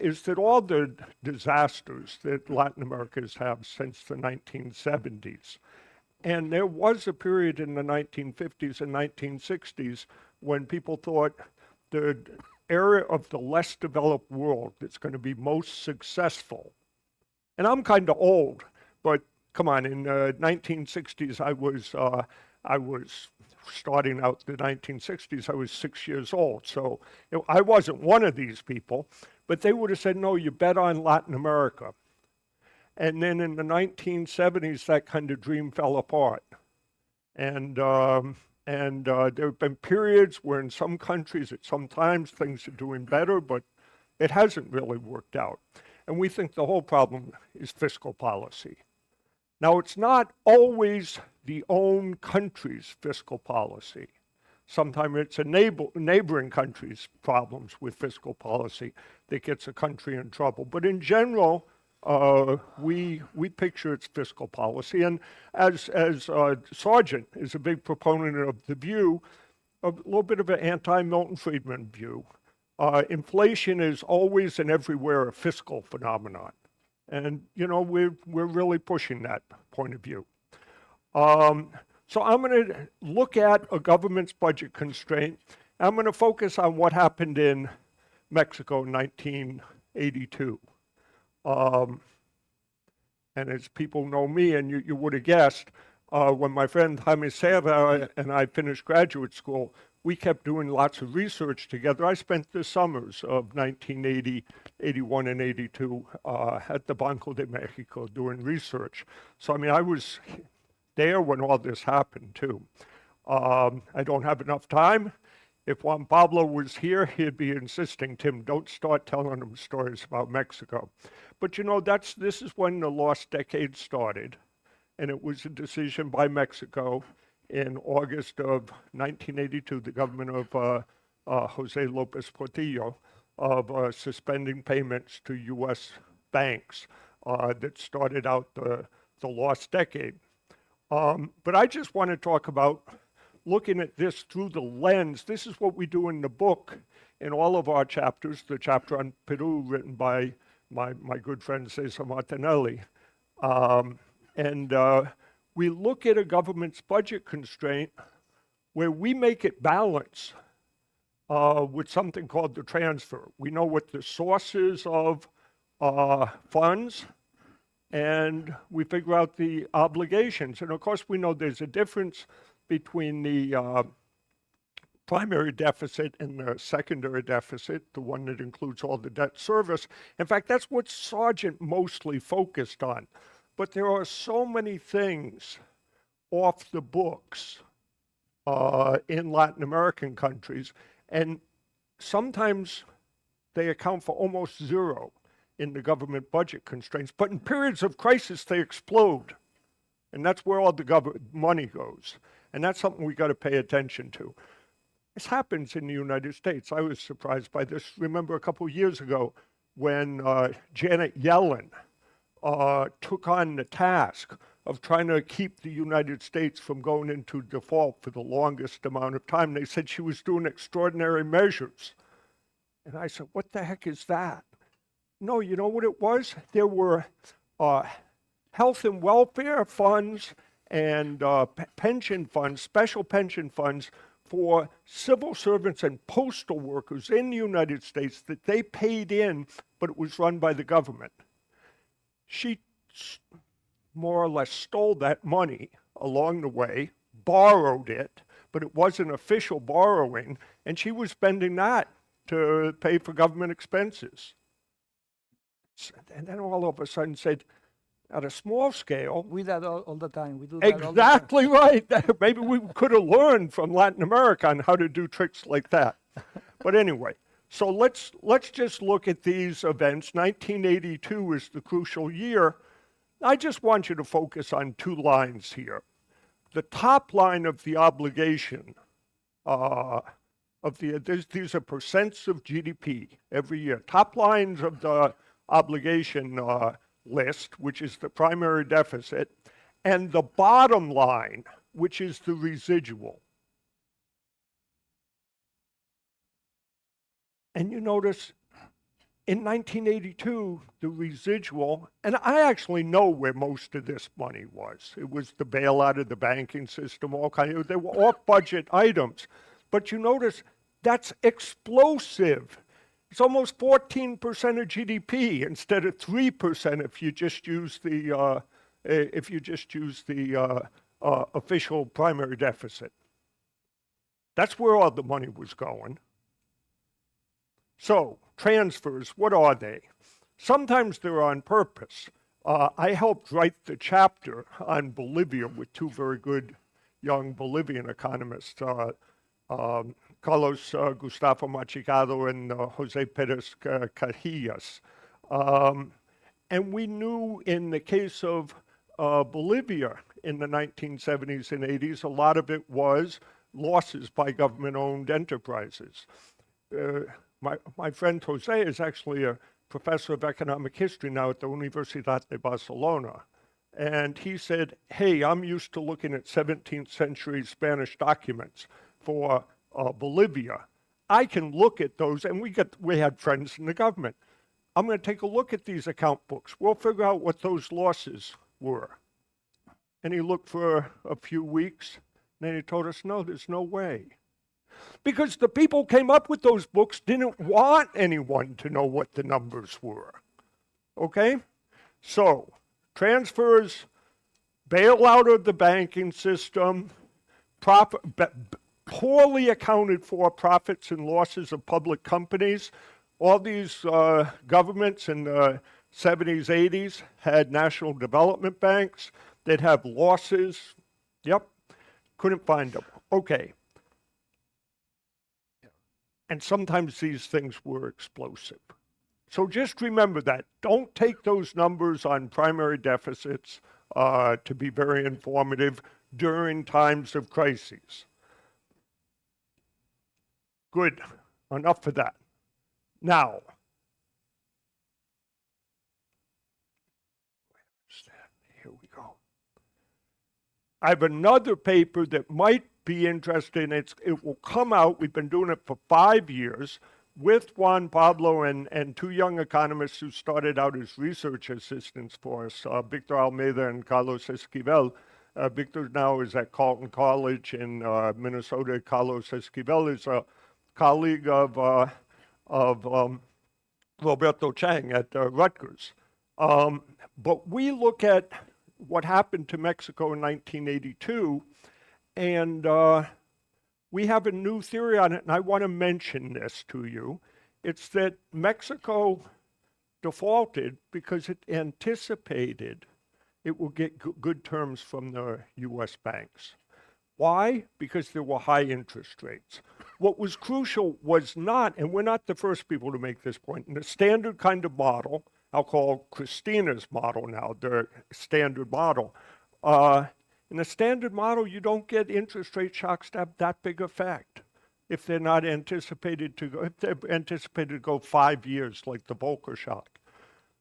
is that all the disasters that Latin America has had since the 1970s, and there was a period in the 1950s and 1960s when people thought the area of the less developed world that's going to be most successful, and I'm kind of old, but come on, in the 1960s, I was starting out the 1960s, I was 6 years old. So I wasn't one of these people, but they would have said, no, you bet on Latin America. And then in the 1970s, that kind of dream fell apart. And there have been periods where in some countries at some times things are doing better, but it hasn't really worked out. And we think the whole problem is fiscal policy. Now, it's not always the own country's fiscal policy. Sometimes it's a neighboring country's problems with fiscal policy that gets a country in trouble. But in general, we picture its fiscal policy. And as Sargent is a big proponent of the view, a little bit of an anti-Milton Friedman view, inflation is always and everywhere a fiscal phenomenon. And, you know, we're really pushing that point of view. So I'm going to look at a government's budget constraint. I'm going to focus on what happened in Mexico in 1982. And as people know me, and you would have guessed, when my friend Jaime Serra and I finished graduate school, we kept doing lots of research together. I spent the summers of 1980, 81, and 82 at the Banco de Mexico doing research. So, I mean, I was there when all this happened, too. I don't have enough time. If Juan Pablo was here, he'd be insisting, Tim, don't start telling him stories about Mexico. But, you know, this is when the lost decade started, and it was a decision by Mexico in August of 1982, the government of Jose Lopez Portillo, of suspending payments to U.S. banks that started out the lost decade. But I just want to talk about looking at this through the lens. This is what we do in the book in all of our chapters, the chapter on Peru written by my good friend Cesar Martinelli. We look at a government's budget constraint where we make it balance with something called the transfer. We know what the sources of funds, and we figure out the obligations. And of course, we know there's a difference between the primary deficit and the secondary deficit, the one that includes all the debt service. In fact, that's what Sargent mostly focused on. But there are so many things off the books in Latin American countries, and sometimes they account for almost zero in the government budget constraints. But in periods of crisis, they explode. And that's where all the government money goes. And that's something we got to pay attention to. This happens in the United States. I was surprised by this. Remember a couple of years ago when Janet Yellen took on the task of trying to keep the United States from going into default for the longest amount of time. They said she was doing extraordinary measures. And I said, what the heck is that? No, you know what it was? There were health and welfare funds and pension funds, special pension funds for civil servants and postal workers in the United States that they paid in, but it was run by the government. She more or less stole that money along the way, borrowed it, but it wasn't official borrowing, and she was spending that to pay for government expenses. And then all of a sudden said, at a small scale. We do that all the time. We do that Exactly right. Maybe we could have learned from Latin America on how to do tricks like that. But anyway, so let's just look at these events. 1982 is the crucial year. I just want you to focus on two lines here. The top line of the obligation these are percents of GDP every year. Top lines of the obligation list, which is the primary deficit, and the bottom line, which is the residual. And you notice in 1982, the residual, and I actually know where most of this money was. It was the bailout of the banking system, they were off-budget items. But you notice that's explosive. It's almost 14% of GDP instead of 3% if you just use the official primary deficit. That's where all the money was going. So transfers, what are they? Sometimes they're on purpose. I helped write the chapter on Bolivia with two very good young Bolivian economists, Carlos Gustavo Machicado and Jose Perez Carillas. And we knew in the case of Bolivia in the 1970s and 80s, a lot of it was losses by government-owned enterprises. My friend Jose is actually a professor of economic history now at the Universidad de Barcelona. And he said, hey, I'm used to looking at 17th century Spanish documents for Bolivia. I can look at those, and we had friends in the government. I'm going to take a look at these account books. We'll figure out what those losses were. And he looked for a few weeks, and then he told us, no, there's no way. Because the people who came up with those books didn't want anyone to know what the numbers were. Okay? So, transfers, bailout of the banking system, poorly accounted for profits and losses of public companies. All these governments in the 70s, 80s had national development banks. They'd have losses. Yep, couldn't find them. Okay. And sometimes these things were explosive. So just remember that. Don't take those numbers on primary deficits to be very informative during times of crises. Good. Enough for that. Now, here we go. I have another paper that might be interesting. It will come out. We've been doing it for 5 years with Juan, Pablo, and two young economists who started out as research assistants for us, Victor Almeida and Carlos Esquivel. Victor now is at Carleton College in Minnesota. Carlos Esquivel is a colleague of Roberto Chang at Rutgers. But we look at what happened to Mexico in 1982, and we have a new theory on it, and I want to mention this to you. It's that Mexico defaulted because it anticipated it will get good terms from the U.S. banks. Why? Because there were high interest rates. What was crucial was not, and we're not the first people to make this point, in the standard kind of model, I'll call Christina's model now, the standard model. In a standard model, you don't get interest rate shocks to have that big effect if they're not anticipated to go, if they're anticipated to go 5 years, like the Volcker shock.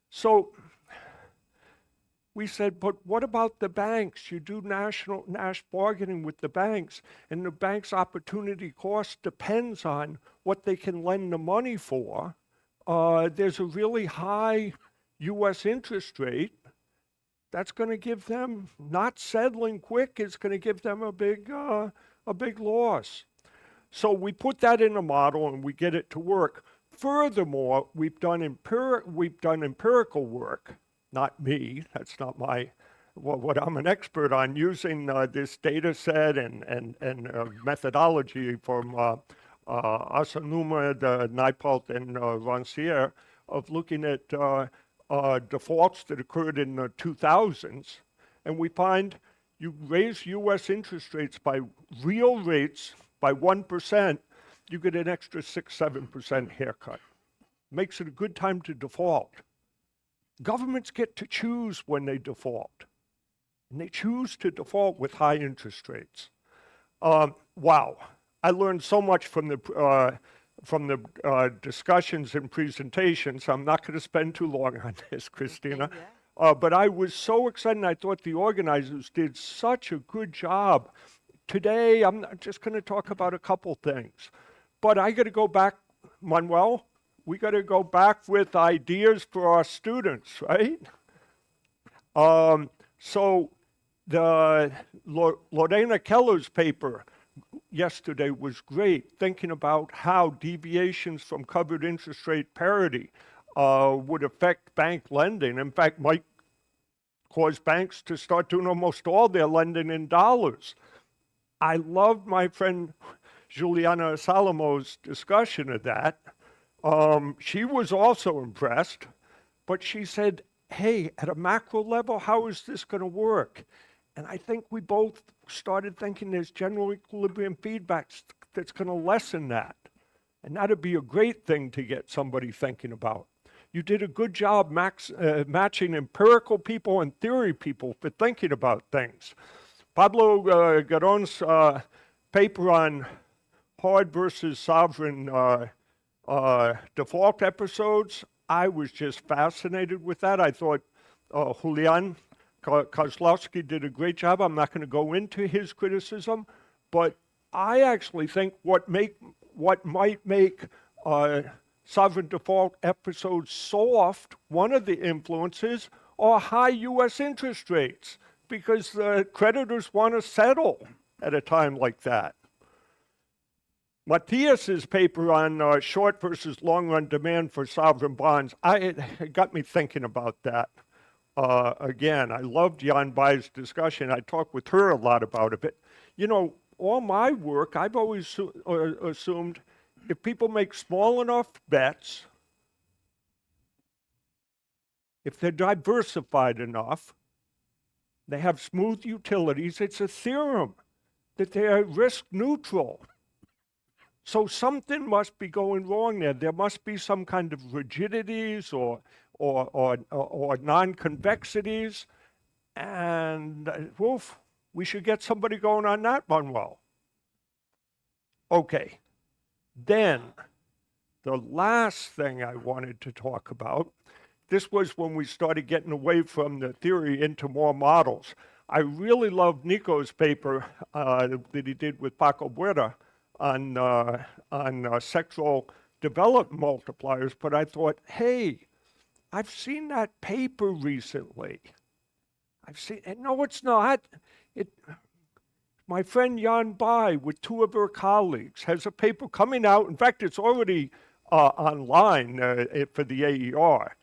So we said, but what about the banks? You do national bargaining with the banks, and the bank's opportunity cost depends on what they can lend the money for. There's a really high U.S. interest rate. That's going to give them, not settling quick, is going to give them a big loss. So we put that in a model and we get it to work. Furthermore, we've done empirical work. Not me, that's not what I'm an expert on, using this data set and methodology from Asanuma, Naipault, and Rancière of looking at defaults that occurred in the 2000s. And we find you raise U.S. interest rates by real rates by 1%, you get an extra 6-7% haircut. Makes it a good time to default. Governments get to choose when they default, and they choose to default with high interest rates. Wow, I learned so much from the discussions and presentations. I'm not going to spend too long on this, Christina. But I was so excited, and I thought the organizers did such a good job. Today, I'm just going to talk about a couple things. But I got to go back, Manuel. We got to go back with ideas for our students, right? So the Lorena Keller's paper yesterday was great, thinking about how deviations from covered interest rate parity would affect bank lending. In fact, might cause banks to start doing almost all their lending in dollars. I loved my friend Juliana Salamo's discussion of that. She was also impressed, but she said, hey, at a macro level, how is this going to work? And I think we both started thinking there's general equilibrium feedback that's going to lessen that. And that'd be a great thing to get somebody thinking about. You did a good job matching empirical people and theory people for thinking about things. Pablo Garon's paper on hard versus sovereign default episodes, I was just fascinated with that. I thought Julien Kozlowski did a great job. I'm not going to go into his criticism, but I actually think what might make sovereign default episodes soft, one of the influences are high U.S. interest rates, because the creditors want to settle at a time like that. Matthias's paper on short versus long-run demand for sovereign bonds, it got me thinking about that. again, I loved Jan Bai's discussion. I talked with her a lot about it. But, you know, all my work, I've always assumed if people make small enough bets, if they're diversified enough, they have smooth utilities, it's a theorem that they are risk neutral. So something must be going wrong there. There must be some kind of rigidities or non-convexities, and woof, we should get somebody going on that one well. Okay, then the last thing I wanted to talk about, this was when we started getting away from the theory into more models. I really loved Nico's paper that he did with Paco Buera on sexual development multipliers, but I thought, hey, I've seen that paper recently. I've seen, and no, it's not. My friend Jan Bai, with two of her colleagues, has a paper coming out. In fact, it's already online for the AER.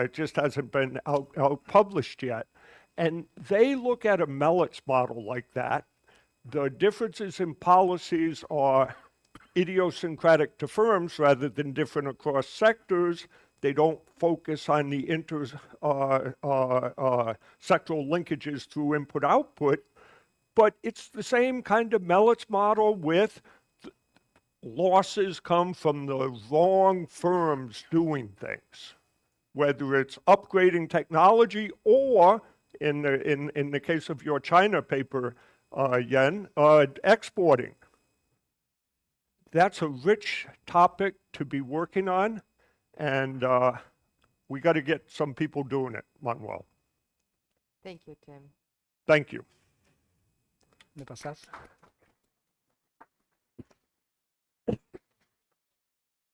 It just hasn't been out published yet. And they look at a Melitz model like that. The differences in policies are idiosyncratic to firms rather than different across sectors. They don't focus on the sectoral linkages through input-output, but it's the same kind of Melitz model with losses come from the wrong firms doing things, whether it's upgrading technology or, in the case of your China paper, Yen, exporting. That's a rich topic to be working on, and we got to get some people doing it, Manuel. Thank you, Tim. Thank you. ¿Me pasas?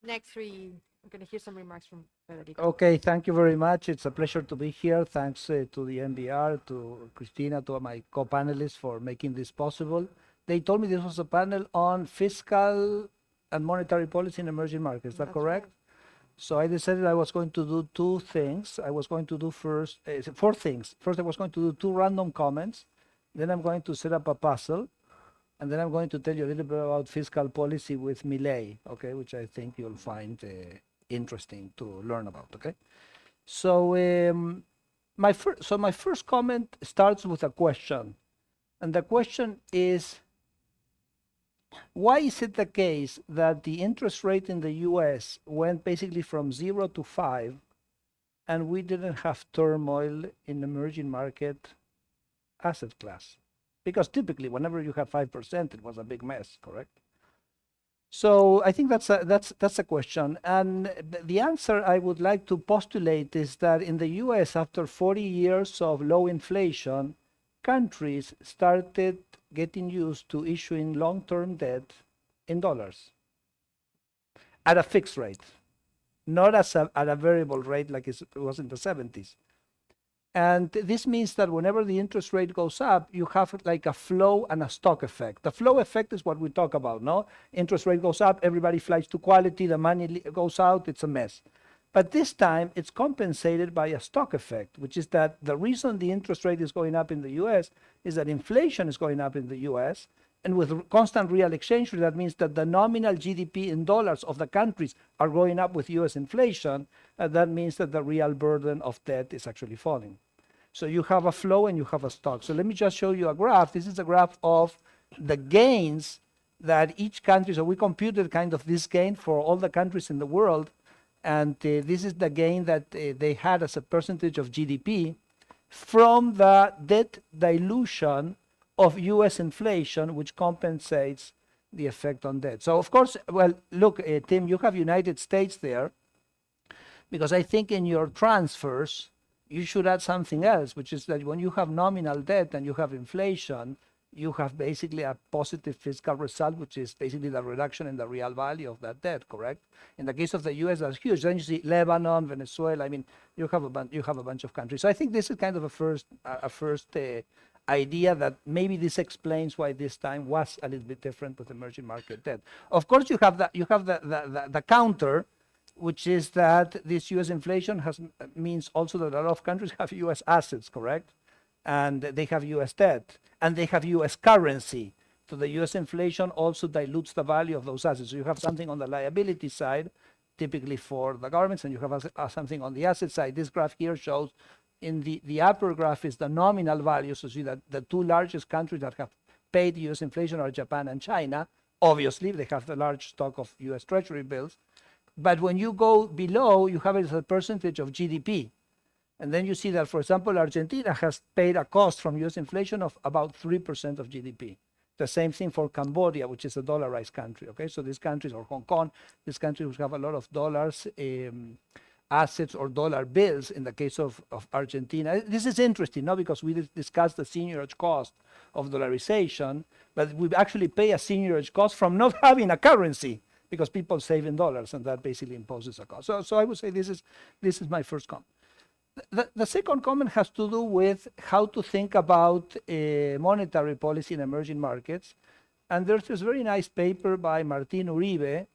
Next, we're going to hear some remarks from Federico. Okay, thank you very much. It's a pleasure to be here. Thanks to the NBER, to Cristina, to my co-panelists for making this possible. They told me this was a panel on fiscal and monetary policy in emerging markets. Is that correct? Right. So I decided I was going to do two things. I was going to do first, four things. First, I was going to do two random comments. Then I'm going to set up a puzzle. And then I'm going to tell you a little bit about fiscal policy with Milei, okay, which I think you'll find interesting to learn about, okay? So my first comment starts with a question. And the question is, why is it the case that the interest rate in the US went basically from 0 to 5 and we didn't have turmoil in emerging market asset class? Because typically, whenever you have 5%, it was a big mess, correct? So I think that's a question. And the answer I would like to postulate is that in the US, after 40 years of low inflation, countries started getting used to issuing long-term debt in dollars at a fixed rate, not at a variable rate like it was in the 70s. And this means that whenever the interest rate goes up, you have like a flow and a stock effect. The flow effect is what we talk about, no? Interest rate goes up, everybody flies to quality, the money goes out, it's a mess. But this time, it's compensated by a stock effect, which is that the reason the interest rate is going up in the US is that inflation is going up in the US. And with constant real exchange rate, that means that the nominal GDP in dollars of the countries are going up with US inflation. And that means that the real burden of debt is actually falling. So you have a flow and you have a stock. So let me just show you a graph. This is a graph of the gains that each country, so we computed kind of this gain for all the countries in the world. And this is the gain that they had as a percentage of GDP from the debt dilution of US inflation, which compensates the effect on debt. So of course, well, look, Tim, you have United States there, because I think in your transfers, you should add something else, which is that when you have nominal debt and you have inflation, you have basically a positive fiscal result, which is basically the reduction in the real value of that debt, correct? In the case of the US, that's huge. Then you see Lebanon, Venezuela. I mean, you have a bunch of countries. So I think this is kind of a first idea that maybe this explains why this time was a little bit different with emerging market debt. Of course, you have the counter, which is that this U.S. inflation means also that a lot of countries have U.S. assets, correct? And they have U.S. debt, and they have U.S. currency. So the U.S. inflation also dilutes the value of those assets. So you have something on the liability side, typically for the governments, and you have something on the asset side. This graph here shows in the upper graph is the nominal value. So see that the two largest countries that have paid U.S. inflation are Japan and China. Obviously, they have the large stock of U.S. Treasury bills. But when you go below, you have it as a percentage of GDP. And then you see that, for example, Argentina has paid a cost from U.S. inflation of about 3% of GDP. The same thing for Cambodia, which is a dollarized country. Okay, so these countries, or Hong Kong, these countries which have a lot of dollars, assets or dollar bills. In the case of Argentina, this is interesting, no? Because we discussed the seigniorage cost of dollarization, but we actually pay a seigniorage cost from not having a currency, because people save in dollars, and that basically imposes a cost. So I would say this is my first comment. The second comment has to do with how to think about monetary policy in emerging markets. And there's this very nice paper by Martín Uribe,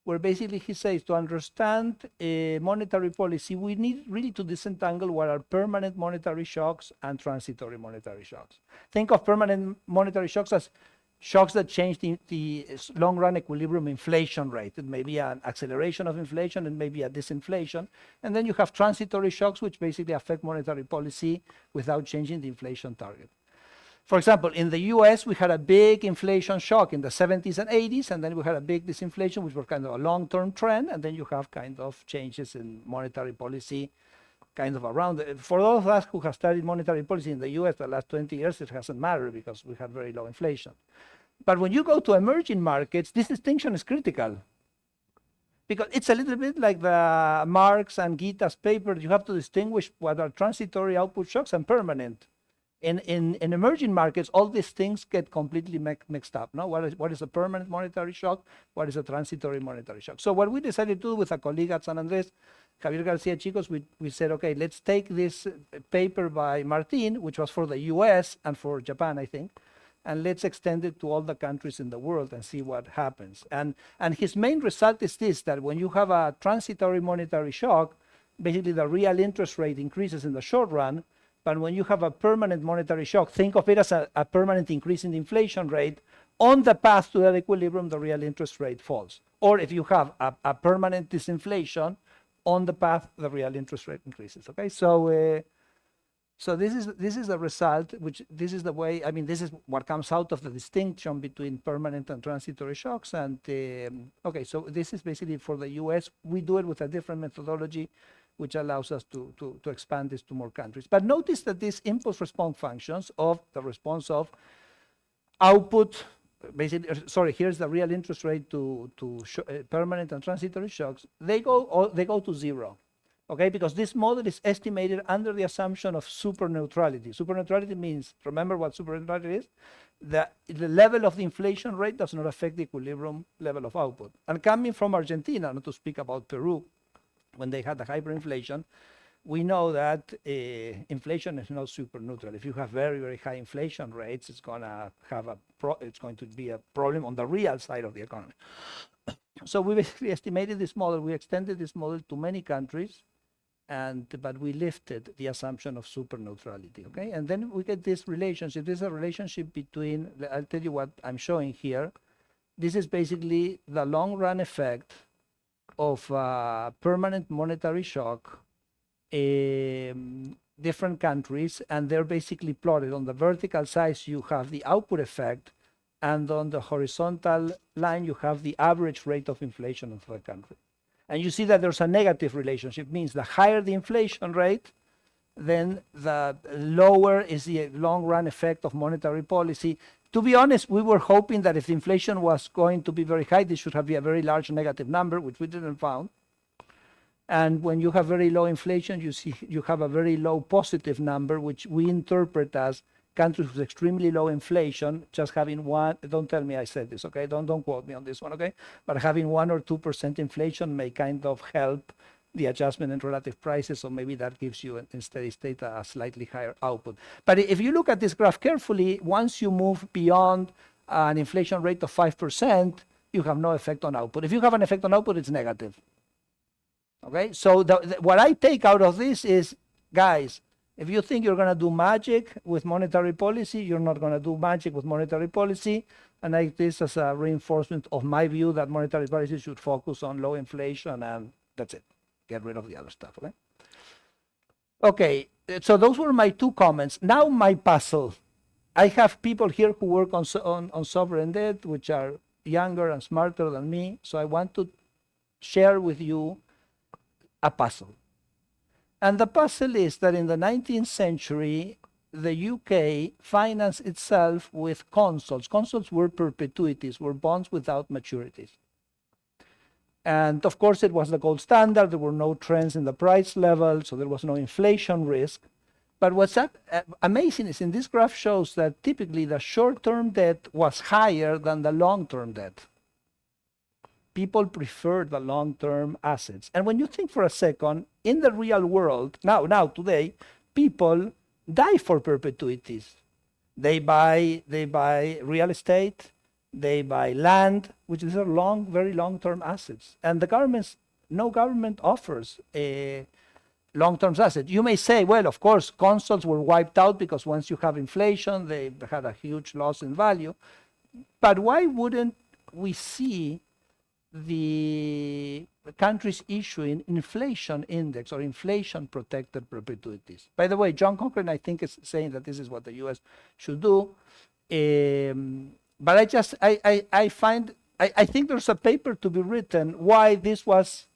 where basically he says to understand monetary policy, we need really to disentangle what are permanent monetary shocks and transitory monetary shocks. Think of permanent monetary shocks as shocks that change the long-run equilibrium inflation rate. It may be an acceleration of inflation, and maybe a disinflation. And then you have transitory shocks, which basically affect monetary policy without changing the inflation target. For example, in the US, we had a big inflation shock in the 70s and 80s, and then we had a big disinflation, which was kind of a long-term trend, and then you have kind of changes in monetary policy kind of around it. For those of us who have studied monetary policy in the US the last 20 years, it hasn't mattered because we had very low inflation. But when you go to emerging markets, this distinction is critical, because it's a little bit like the Marx and Gita's paper. You have to distinguish what are transitory output shocks and permanent. In emerging markets, all these things get completely mixed up. No? What is a permanent monetary shock? What is a transitory monetary shock? So what we decided to do with a colleague at San Andres, Javier Garcia Chicos, we said, okay, let's take this paper by Martin, which was for the US and for Japan, I think, and let's extend it to all the countries in the world and see what happens. And his main result is this, that when you have a transitory monetary shock, basically the real interest rate increases in the short run, but when you have a permanent monetary shock, think of it as a permanent increase in the inflation rate. On the path to that equilibrium, the real interest rate falls. Or if you have a permanent disinflation, on the path, the real interest rate increases. Okay, so this is the result, which this is the way. I mean, this is what comes out of the distinction between permanent and transitory shocks. And okay, so this is basically for the U.S. We do it with a different methodology, which allows us to expand this to more countries. But notice that these impulse-response functions of the response of output, basically, sorry, here's the real interest rate to permanent and transitory shocks. They go to zero, okay? Because this model is estimated under the assumption of superneutrality. Superneutrality means, remember what superneutrality is? The level of the inflation rate does not affect the equilibrium level of output. And coming from Argentina, not to speak about Peru, when they had the hyperinflation, we know that inflation is not super neutral. If you have very, very high inflation rates, it's going to be a problem on the real side of the economy. So we basically estimated this model. We extended this model to many countries, but we lifted the assumption of super neutrality. Okay, and then we get this relationship. This is a relationship between. I'll tell you what I'm showing here. This is basically the long-run effect of permanent monetary shock, different countries, and they're basically plotted. On the vertical side, you have the output effect, and on the horizontal line, you have the average rate of inflation of the country. And you see that there's a negative relationship, means the higher the inflation rate, then the lower is the long-run effect of monetary policy. To be honest, we were hoping that if inflation was going to be very high, this should have a very large negative number, which we didn't find. And when you have very low inflation, you have a very low positive number, which we interpret as countries with extremely low inflation, just having one. Don't tell me I said this, okay? Don't quote me on this one, okay? But having 1 or 2% inflation may kind of help the adjustment in relative prices, so maybe that gives you in steady state a slightly higher output. But if you look at this graph carefully, once you move beyond an inflation rate of 5%, you have no effect on output. If you have an effect on output, it's negative. Okay, so what I take out of this is, guys, if you think you're going to do magic with monetary policy, you're not going to do magic with monetary policy. And I take this as a reinforcement of my view that monetary policy should focus on low inflation, and that's it. Get rid of the other stuff, okay? Okay, so those were my 2 comments. Now my puzzle. I have people here who work on sovereign debt, which are younger and smarter than me. So I want to share with you a puzzle. And the puzzle is that in the 19th century, the UK financed itself with consols. Consols were perpetuities, were bonds without maturities. And of course, it was the gold standard. There were no trends in the price level, so there was no inflation risk. But what's amazing is in this graph shows that typically the short-term debt was higher than the long-term debt. People preferred the long-term assets. And when you think for a second, in the real world, now today, people die for perpetuities. They buy real estate, they buy land, which is very long-term assets. And no government offers a long-term asset. You may say, well, of course, consols were wiped out because once you have inflation, they had a huge loss in value. But why wouldn't we see the countries issuing inflation index or inflation protected perpetuities? By the way, John Cochrane, I think, is saying that this is what the US should do. But I think there's a paper to be written why this was,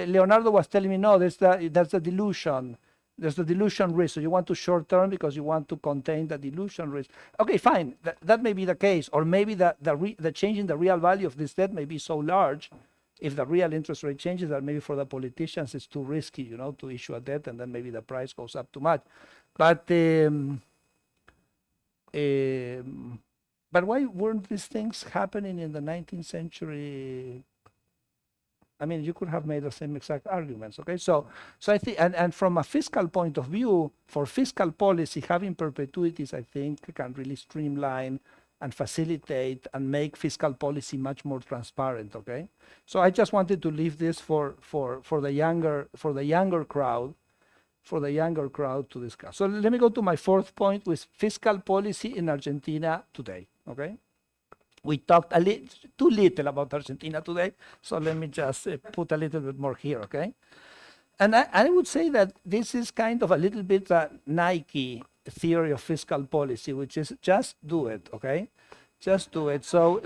Leonardo was telling me, no, that's the delusion. There's the dilution risk. So you want to short term because you want to contain the dilution risk. Okay, fine. That may be the case. Or maybe the change in the real value of this debt may be so large, if the real interest rate changes, that maybe for the politicians it's too risky, to issue a debt, and then maybe the price goes up too much. But why weren't these things happening in the 19th century? I mean, you could have made the same exact arguments, okay? So I think, and from a fiscal point of view, for fiscal policy, having perpetuities, I think, can really streamline and facilitate and make fiscal policy much more transparent, okay? So I just wanted to leave this for the younger crowd to discuss. So let me go to my 4th point with fiscal policy in Argentina today, okay? We talked too little about Argentina today, so let me just put a little bit more here, okay? And I would say that this is kind of a little bit a Nike theory of fiscal policy, which is just do it, okay? Just do it. So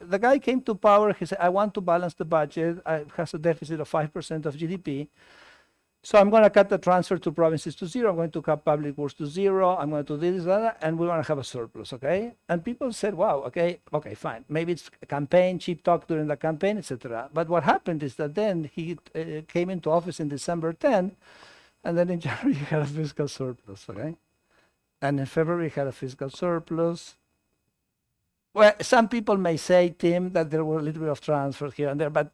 the guy came to power, he said, I want to balance the budget, it has a deficit of 5% of GDP. So I'm going to cut the transfer to provinces to 0. I'm going to cut public works to 0. I'm going to do this, that, and we're going to have a surplus, okay? And people said, wow, okay, fine. Maybe it's a campaign, cheap talk during the campaign, etc. But what happened is that then he came into office in December 10, and then in January he had a fiscal surplus, okay? And in February he had a fiscal surplus. Well, some people may say, Tim, that there were a little bit of transfers here and there, but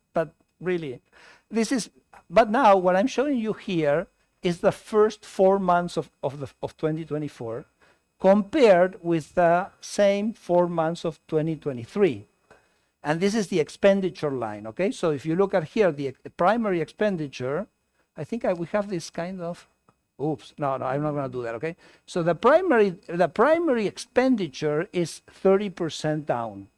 really, but now what I'm showing you here is the first 4 months of 2024 compared with the same 4 months of 2023. And this is the expenditure line, okay? So if you look at here, the primary expenditure, I think we have this kind of, oops, no, I'm not going to do that, okay? So the primary expenditure is 30% down.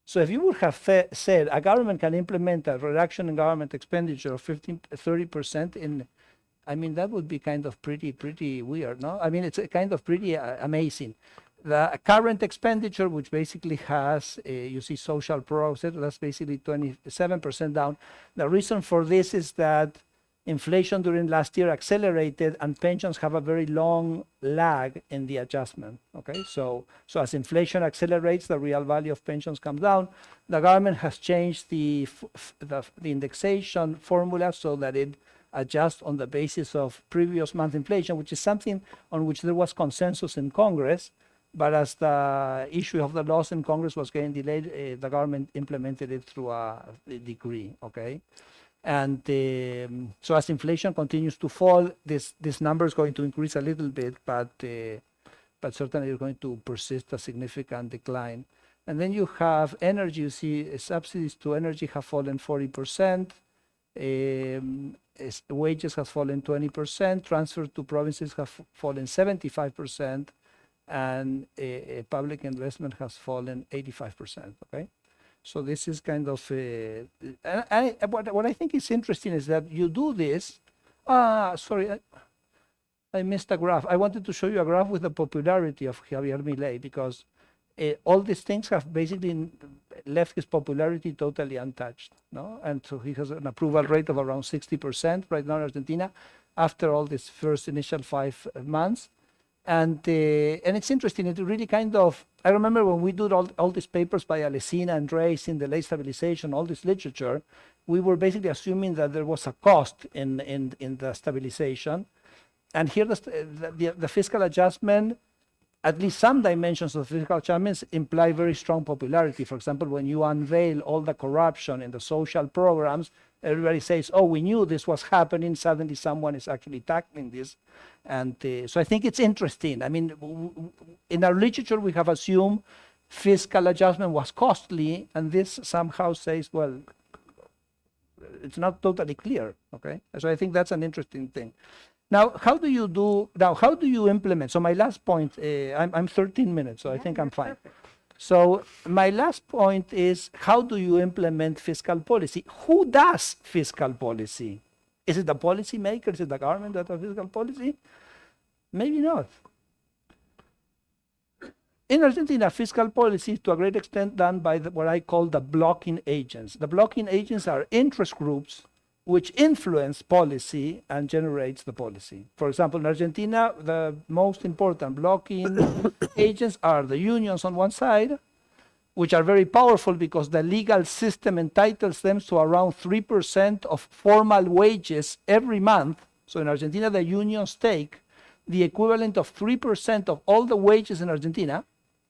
So if you would have said a government can implement a reduction in government expenditure of 30% I mean, that would be kind of pretty weird, no? I mean, it's kind of pretty amazing. The current expenditure, which basically has, you see social programs, that's basically 27% down. The reason for this is that inflation during last year accelerated, and pensions have a very long lag in the adjustment, okay? So as inflation accelerates, the real value of pensions comes down. The government has changed the indexation formula so that it adjusts on the basis of previous month inflation, which is something on which there was consensus in Congress, but as the issue of the laws in Congress was getting delayed, the government implemented it through a decree, okay? And so as inflation continues to fall, this number is going to increase a little bit, but certainly it's going to persist a significant decline. And then you have energy. You see subsidies to energy have fallen 40%. Wages have fallen 20%. Transfer to provinces have fallen 75%. And public investment has fallen 85%. Okay, so this is kind of what I think is interesting is that you do this. Sorry, I missed a graph. I wanted to show you a graph with the popularity of Javier Milei, because all these things have basically left his popularity totally untouched. No, and so he has an approval rate of around 60% right now in Argentina, after all this first initial 5 months. And it's interesting. It really kind of, I remember when we did all these papers by Alesina and Reis in the late stabilization, all this literature, we were basically assuming that there was a cost in the stabilization. And here the fiscal adjustment, at least some dimensions of fiscal adjustments imply very strong popularity. For example, when you unveil all the corruption in the social programs, everybody says, oh, we knew this was happening. Suddenly someone is actually tackling this. And so I think it's interesting. I mean, in our literature, we have assumed fiscal adjustment was costly. And this somehow says, well, it's not totally clear. Okay, so I think that's an interesting thing. Now, how do you implement? So my last point, I'm 13 minutes, so I think I'm fine. Perfect. So my last point is, how do you implement fiscal policy? Who does fiscal policy? Is it the policy maker? Is it the government that does fiscal policy? Maybe not. In Argentina, fiscal policy is to a great extent done by what I call the blocking agents. The blocking agents are interest groups which influence policy and generates the policy. For example, in Argentina, the most important blocking agents are the unions on one side, which are very powerful because the legal system entitles them to around 3% of formal wages every month. So in Argentina, the unions take the equivalent of 3% of all the wages in Argentina.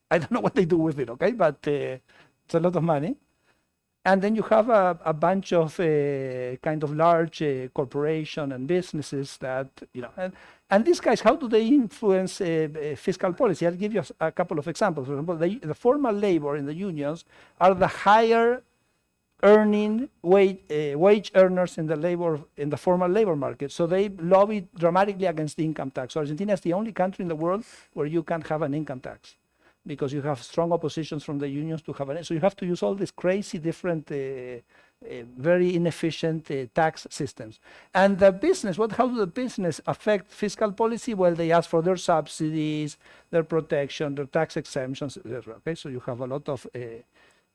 I don't know what they do with it, okay? But it's a lot of money. And then you have a bunch of kind of large corporation and businesses that, you know, and these guys, how do they influence fiscal policy? I'll give you a couple of examples. For example, the formal labor in the unions are the higher earning wage earners in the formal labor market. So they lobby dramatically against the income tax. So Argentina is the only country in the world where you can't have an income tax, because you have strong oppositions from the unions to have it. So you have to use all these crazy different, very inefficient tax systems. And the business, how do the business affect fiscal policy? Well, they ask for their subsidies, their protection, their tax exemptions, etc. Okay, so you have a lot of,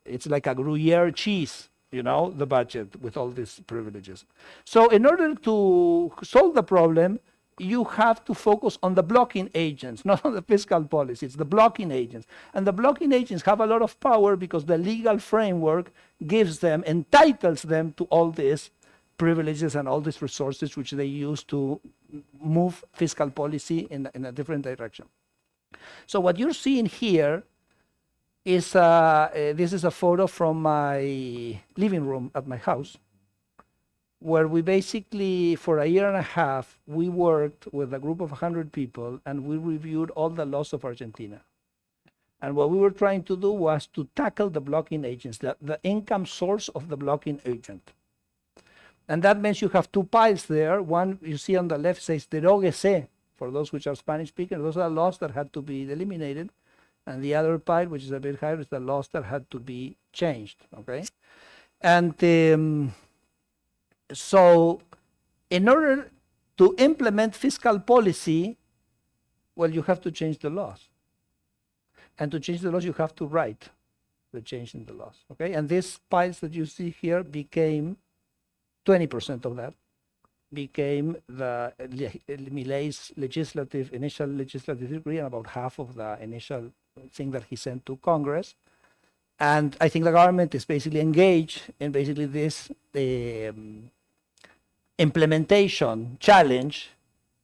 it's like a Gruyere cheese, you know, the budget with all these privileges. So in order to solve the problem, you have to focus on the blocking agents, not on the fiscal policy. It's the blocking agents. And the blocking agents have a lot of power because the legal framework entitles them to all these privileges and all these resources which they use to move fiscal policy in a different direction. So what you're seeing here is, this is a photo from my living room at my house, where we basically, for a year and a half, we worked with a group of 100 people and we reviewed all the laws of Argentina. And what we were trying to do was to tackle the blocking agents, the income source of the blocking agent. And that means you have two piles there. One you see on the left says deróguese, for those which are Spanish speaking. Those are laws that had to be eliminated. And the other pile, which is a bit higher, is the laws that had to be changed, okay? And so in order to implement fiscal policy, well, you have to change the laws. And to change the laws, you have to write the change in the laws, okay? And these piles that you see here became, 20% of that became the Milei's initial legislative decree, and about half of the initial thing that he sent to Congress. And I think the government is basically engaged in basically this implementation challenge,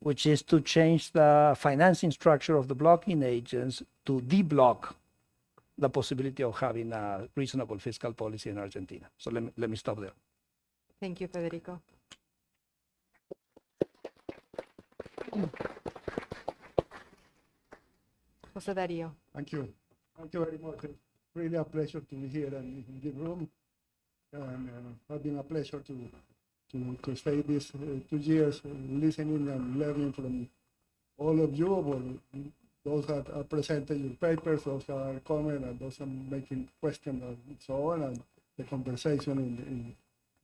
which is to change the financing structure of the blocking agents to deblock the possibility of having a reasonable fiscal policy in Argentina. So let me stop there. Thank you, Federico. José Darío. Thank you. Thank you very much. really a pleasure to be here and in the room. And it's been a pleasure to stay these 2 years listening and learning from all of you. Well, those that are presented your papers, those that are comment, and those are making questions and so on, and the conversation in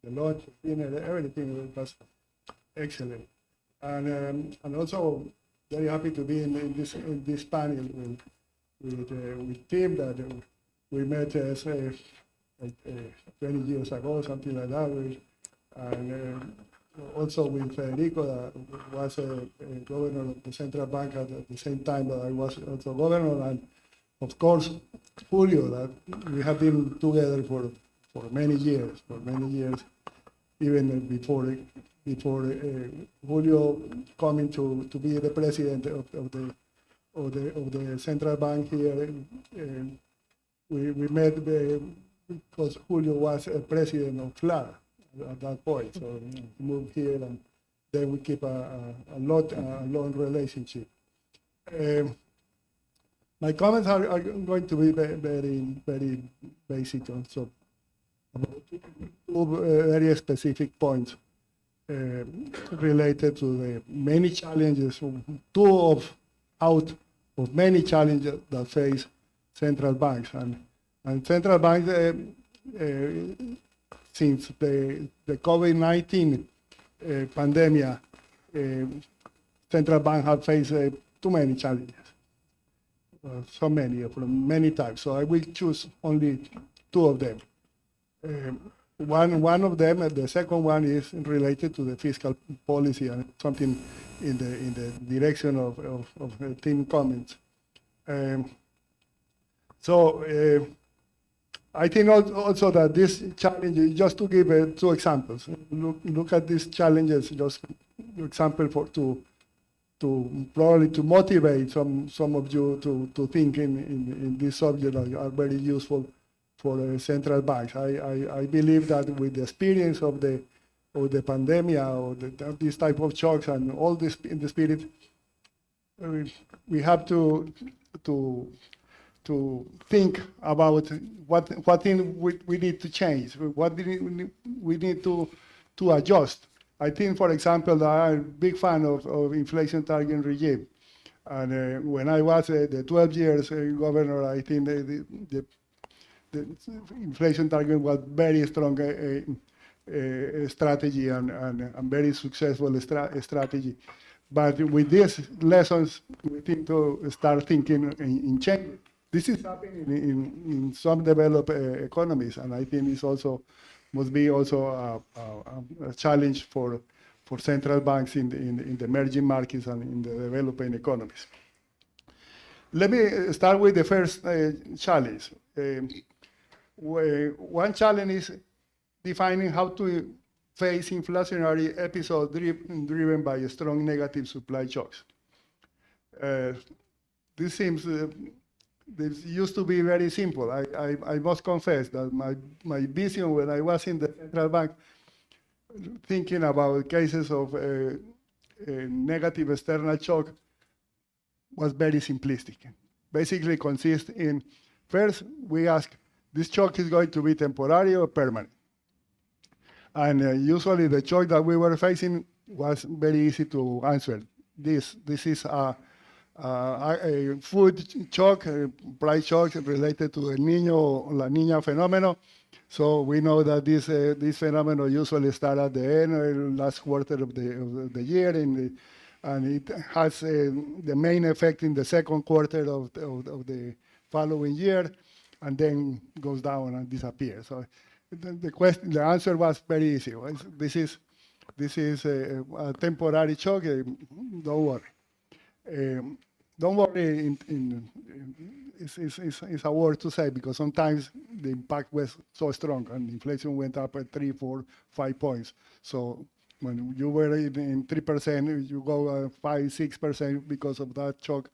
the lunch, dinner, everything was excellent. And also very happy to be in this panel with Tim that we met like 20 years ago, something like that. And also with Federico, that was a governor of the central bank at the same time that I was also governor, and of course Julio, that we have been together for many years, even before Julio coming to be the president of the central bank here. We met because Julio was a president of FLAR at that point, so he moved here, and then we keep a long relationship. My comments are going to be very basic, also about two very specific points related to the many challenges, out of many challenges that face central banks, and central banks since the COVID-19 pandemic, central banks have faced too many challenges, so many from many types. So I will choose only two of them. One of them, the second one, is related to the fiscal policy and something in the direction of the team comments. I think also that this challenge, just to give two examples, look at these challenges, just example to probably to motivate some of you to think in this subject that are very useful for central banks. I believe that with the experience of the pandemic or this type of shocks and all this in the spirit, we have to think about what thing we need to change, what we need to adjust. I think, for example, that I'm a big fan of inflation target regime. And when I was the 12 years governor, I think the inflation target was very strong strategy and very successful strategy. But with these lessons, we need to start thinking in change. This is happening in some developed economies, and I think it's also must be also a challenge for central banks in the emerging markets and in the developing economies. Let me start with the first challenge. One challenge is defining how to face inflationary episodes driven by strong negative supply shocks. This seems this used to be very simple. I must confess that my vision when I was in the central bank, thinking about cases of negative external shock, was very simplistic. Basically consists in, first we ask, this shock is going to be temporary or permanent? And usually the shock that we were facing was very easy to answer. This is a food shock, price shock related to El Niño, La Niña phenomenon. So we know that this phenomenon usually starts at the end or last quarter of the year, and it has the main effect in the second quarter of the following year, and then goes down and disappears. So the answer was very easy. Right? This is a temporary shock. Don't worry. Don't worry. It's a word to say because sometimes the impact was so strong and inflation went up at 3, 4, 5 points. So when you were in 3%, you go 5, 6% because of that shock.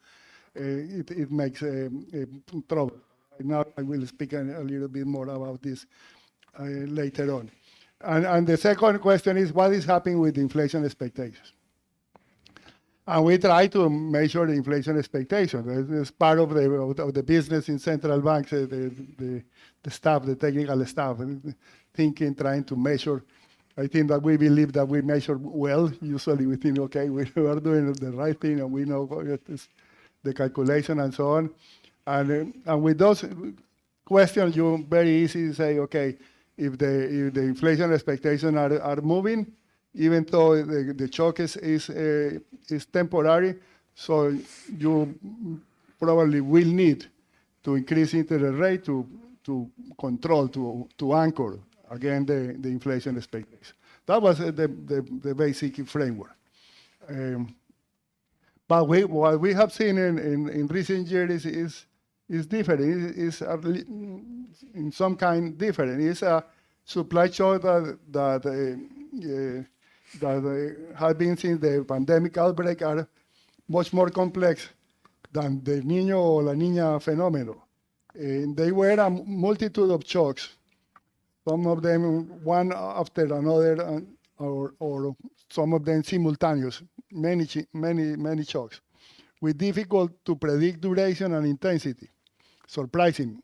It makes trouble. Now I will speak a little bit more about this later on. And the second question is, what is happening with inflation expectations? And we try to measure the inflation expectation. It's part of the business in central banks, the staff, the technical staff, thinking, trying to measure. I think that we believe that we measure well. Usually we think, okay, we are doing the right thing and we know what is the calculation and so on. And with those questions, you very easy to say, okay, if the inflation expectations are moving, even though the shock is temporary, so you probably will need to increase interest rate to control, to anchor again the inflation expectation. That was the basic framework. But what we have seen in recent years is different. It's in some kind different. It's a supply shock that have been since the pandemic outbreak are much more complex than the Niño or La Niña phenomenon. They were a multitude of shocks, some of them one after another, or some of them simultaneous, many shocks, with difficult to predict duration and intensity. Surprising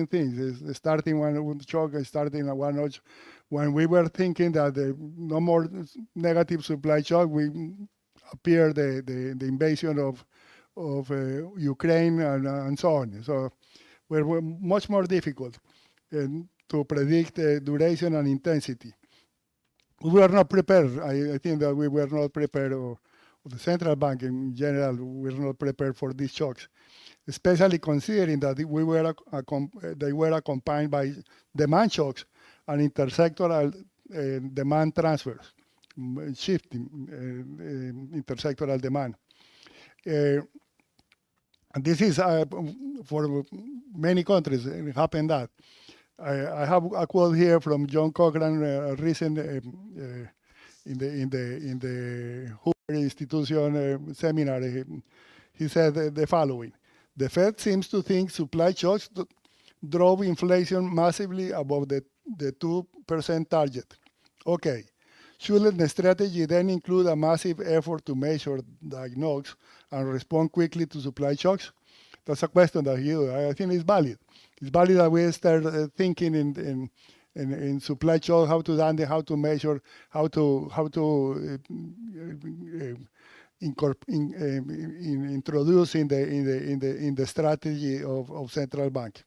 things. Starting one shock, starting one notch. When we were thinking that no more negative supply shock, we appeared the invasion of Ukraine and so on. So we're much more difficult to predict duration and intensity. We were not prepared. I think that we were not prepared, or the central bank in general, we were not prepared for these shocks, especially considering that they were accompanied by demand shocks and intersectoral demand transfers, shifting intersectoral demand. And this is for many countries, it happened that. I have a quote here from John Cochran, recent in the Hoover Institution seminar. He said the following: the Fed seems to think supply shocks drove inflation massively above the 2% target. Okay, shouldn't the strategy then include a massive effort to measure, diagnose, and respond quickly to supply shocks? That's a question that I think is valid. It's valid that we start thinking in supply shock, how to handle, how to measure, how to introduce in the strategy of central bank.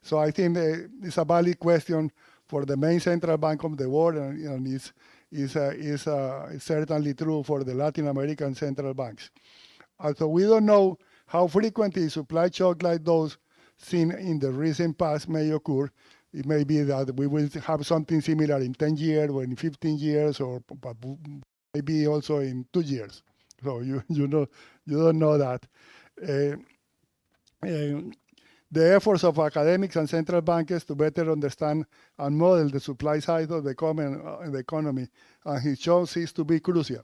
So I think it's a valid question for the main central bank of the world, and is certainly true for the Latin American central banks. Although we don't know how frequently supply shock like those seen in the recent past may occur, it may be that we will have something similar in 10 years or in 15 years, or maybe also in 2 years. So you don't know that. The efforts of academics and central bankers to better understand and model the supply side of the economy and its shocks seems to be crucial.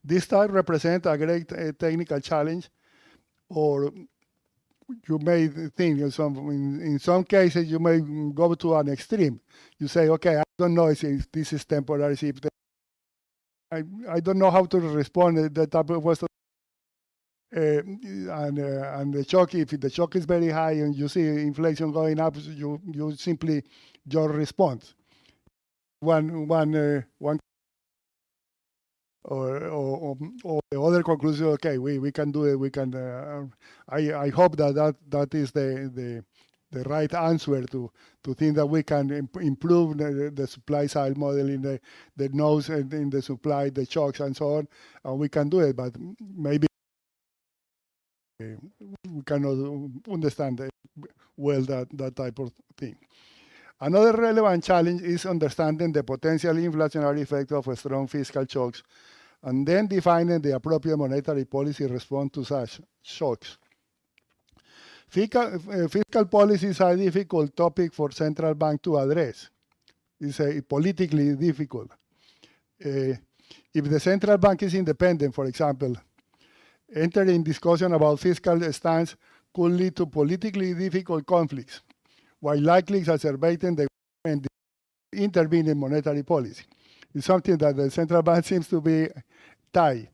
This type represents a great technical challenge, or you may think in some cases you may go to an extreme. You say, okay, I don't know if this is temporary. I don't know how to respond to that type of question. And the shock, if the shock is very high and you see inflation going up, you simply just respond. One or the other conclusion, okay, we can do it. We can. I hope that is the right answer to think that we can improve the supply side modeling, the nodes in the supply, the shocks and so on, and we can do it. But maybe we cannot understand well that type of thing. Another relevant challenge is understanding the potential inflationary effect of strong fiscal shocks, and then defining the appropriate monetary policy response to such shocks. Fiscal policies are a difficult topic for central bank to address. It's politically difficult. If the central bank is independent, for example, entering discussion about fiscal stance could lead to politically difficult conflicts, while likely exacerbating the government intervene in monetary policy. It's something that the central bank seems to be tie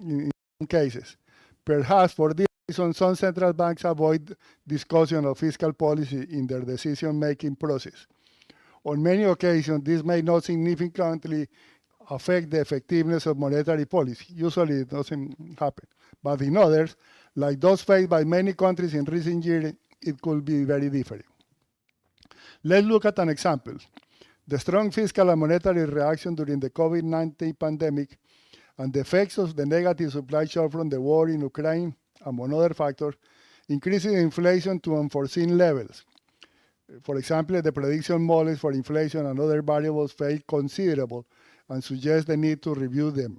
in some cases. Perhaps for this reason, some central banks avoid discussion of fiscal policy in their decision-making process. On many occasions, this may not significantly affect the effectiveness of monetary policy. Usually it doesn't happen. But in others, like those faced by many countries in recent years, it could be very different. Let's look at an example. The strong fiscal and monetary reaction during the COVID-19 pandemic and the effects of the negative supply shock from the war in Ukraine, among other factors, increasing inflation to unforeseen levels. For example, the prediction models for inflation and other variables fail considerable and suggest the need to review them.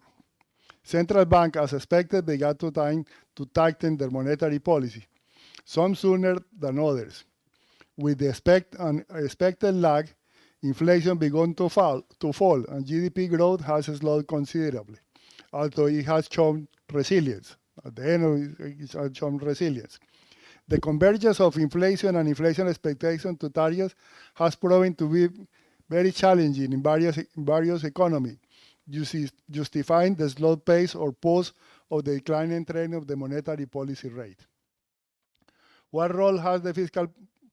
Central banks, as expected, began to tighten their monetary policy, some sooner than others. With the expected lag, inflation began to fall, and GDP growth has slowed considerably, although it has shown resilience. At the end, it has shown resilience. The convergence of inflation and inflation expectation to targets has proven to be very challenging in various economies, justifying the slow pace or pause of the declining trend of the monetary policy rate. What role has the fiscal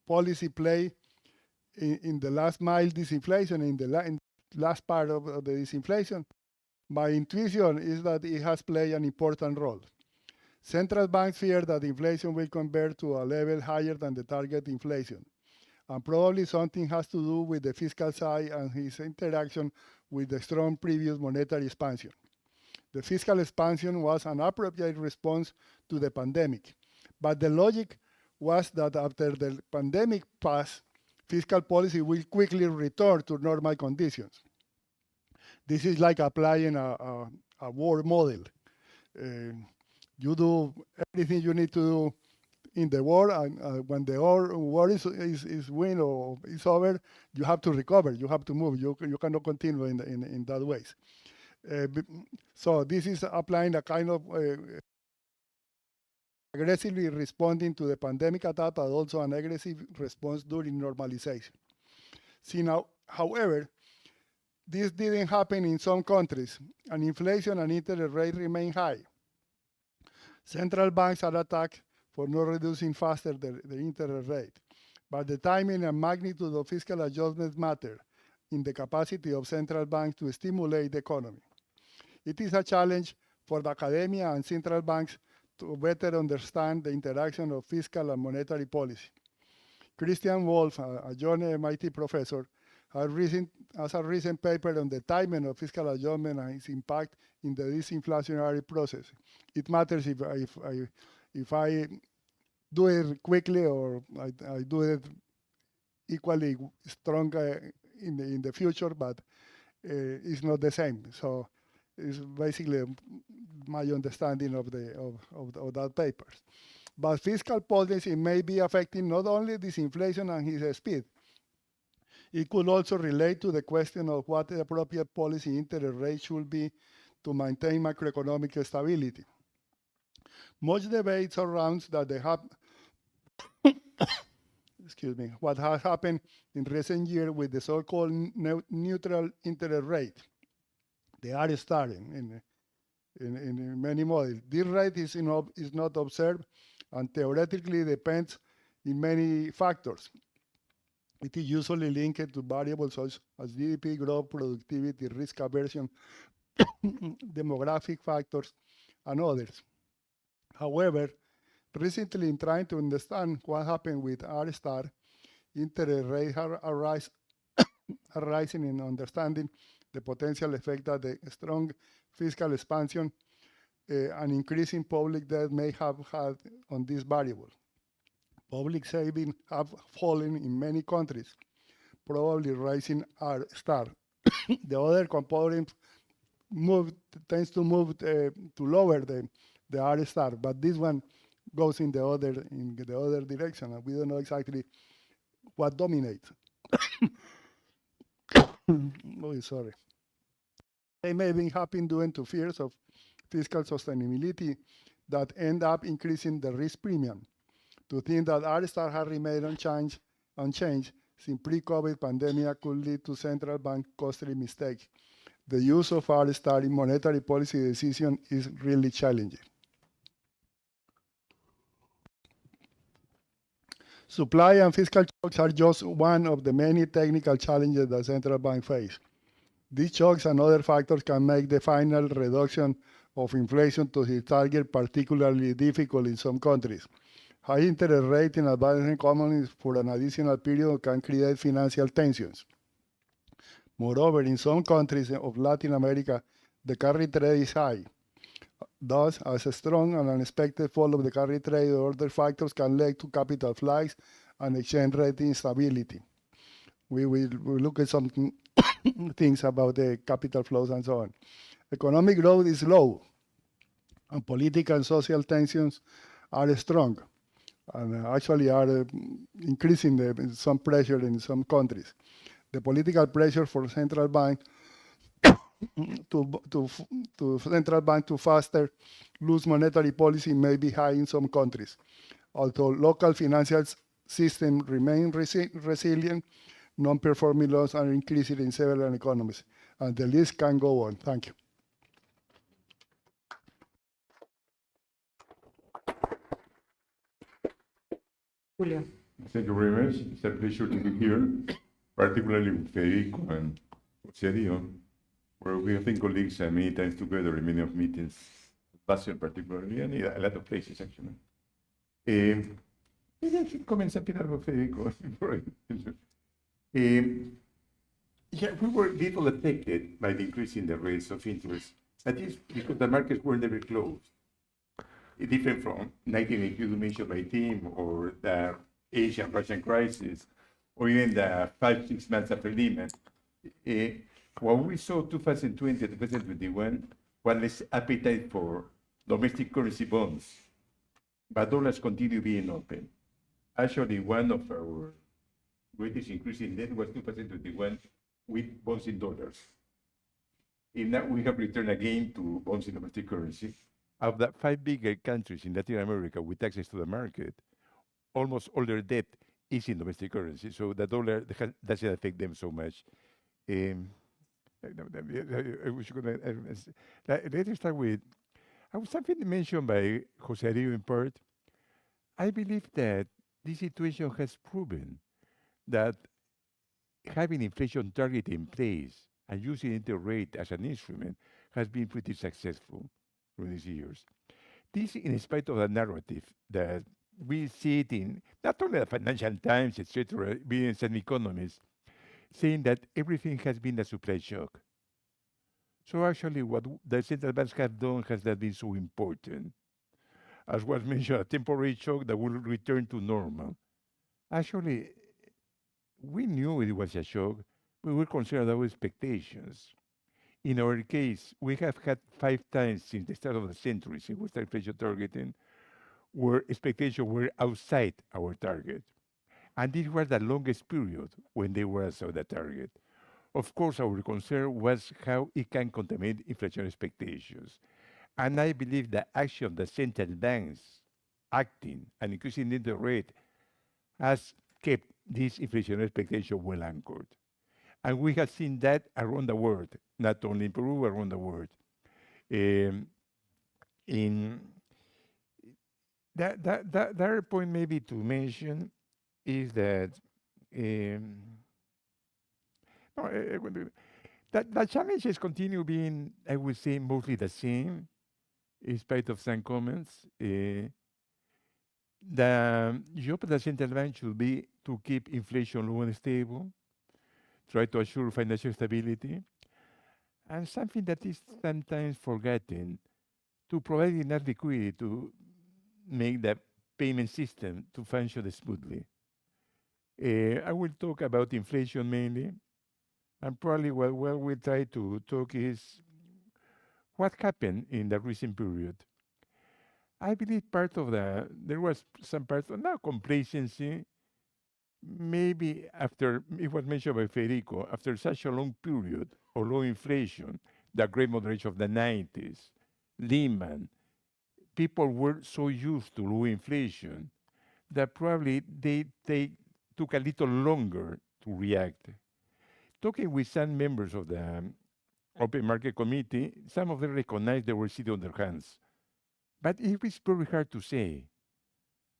policy played in the last mile disinflation, in the last part of the disinflation? My intuition is that it has played an important role. Central banks fear that inflation will convert to a level higher than the target inflation, and probably something has to do with the fiscal side and its interaction with the strong previous monetary expansion. The fiscal expansion was an appropriate response to the pandemic, but the logic was that after the pandemic passed, fiscal policy will quickly return to normal conditions. This is like applying a war model. You do everything you need to do in the war, and when the war is win or is over, you have to recover, you have to move, you cannot continue in that ways. So this is applying a kind of aggressively responding to the pandemic attack, but also an aggressive response during normalization. See now, however, this didn't happen in some countries, and inflation and interest rate remain high. Central banks are attacked for not reducing faster the interest rate, but the timing and magnitude of fiscal adjustments matter in the capacity of central banks to stimulate the economy. It is a challenge for the academia and central banks to better understand the interaction of fiscal and monetary policy. Christian Wolff, a young MIT professor, has a recent paper on the timing of fiscal adjustment and its impact in the disinflationary process. It matters if I do it quickly or I do it equally strong in the future, but it's not the same. So it's basically my understanding of that paper. But fiscal policy may be affecting not only disinflation and its speed. It could also relate to the question of what the appropriate policy interest rate should be to maintain macroeconomic stability. Much debate surrounds that they have excuse me, what has happened in recent years with the so-called neutral interest rate, the R star in many models. This rate is not observed and theoretically depends in many factors. It is usually linked to variables such as GDP growth, productivity, risk aversion, demographic factors, and others. However, recently in trying to understand what happened with R star, interest rates are rising in understanding the potential effect that the strong fiscal expansion and increasing public debt may have had on this variable. Public savings have fallen in many countries, probably rising R star. The other component tends to move to lower the R star, but this one goes in the other direction, and we don't know exactly what dominates. Oh, sorry. They may be happening due to fears of fiscal sustainability that end up increasing the risk premium. To think that R star has remained unchanged since pre-COVID pandemic could lead to central bank costly mistakes the use of R-star in monetary policy decision is really challenging. Supply and fiscal shocks are just one of the many technical challenges that central banks face. These shocks and other factors can make the final reduction of inflation to its target particularly difficult in some countries. High interest rates in advanced economies for an additional period can create financial tensions. Moreover, in some countries of Latin America, the carry trade is high. Thus, as a strong and unexpected fall of the carry trade or other factors can lead to capital flights and exchange rate instability. We will look at some things about the capital flows and so on. Economic growth is low, and political and social tensions are strong, and actually are increasing some pressure in some countries. The political pressure for central bank to central bank to faster loose monetary policy may be high in some countries. Although local financial system remain resilient, non-performing loans are increasing in several economies, and the list can go on. Thank you. Julien. Thank you very much. It's a pleasure to be here, particularly with Federico and Sergio, where we have been colleagues many times together in many of meetings, Basel particularly, and a lot of places actually. Maybe I should comment something about Federico. Yeah, we were little affected by the increase in the rates of interest. That is because the markets were never closed. Different from 1982 mentioned by Tim, or the Asian-Russian crisis, or even the 5-6 months after Lehman. What we saw 2020 and 2021 was less appetite for domestic currency bonds, but dollars continue being open. Actually, one of our greatest increase in debt was 2021 with bonds in dollars. And now we have returned again to bonds in domestic currency. Of the 5 bigger countries in Latin America with access to the market, almost all their debt is in domestic currency, so the dollar doesn't affect them so much. Let us start with something mentioned by Jose Ario in part. I believe that this situation has proven that having inflation target in place and using interest rate as an instrument has been pretty successful through these years. This in spite of the narrative that we see it in not only the Financial Times, etc., being some economists, saying that everything has been a supply shock. So actually what the central banks have done has not been so important. As was mentioned, a temporary shock that will return to normal. Actually, we knew it was a shock, but we considered our expectations. In our case, we have had 5 times since the start of the century, since we started inflation targeting, where expectations were outside our target. And this was the longest period when they were outside the target. Of course, our concern was how it can contaminate inflation expectations. And I believe the action of the central banks acting and increasing the interest rate has kept this inflation expectation well anchored. And we have seen that around the world, not only in Peru, around the world. The other point maybe to mention is that the challenges continue being, I would say, mostly the same, in spite of some comments. The job of the central bank should be to keep inflation low and stable, try to assure financial stability, and something that is sometimes forgotten, to provide enough liquidity to make the payment system to function smoothly. I will talk about inflation mainly, and probably what we'll try to talk is what happened in the recent period. I believe there was some part of now complacency, maybe after, it was mentioned by Federico, after such a long period of low inflation, the great moderation of the 90s, Lehman, people were so used to low inflation that probably they took a little longer to react. Talking with some members of the Open Market Committee, some of them recognized they were sitting on their hands. But it was very hard to say.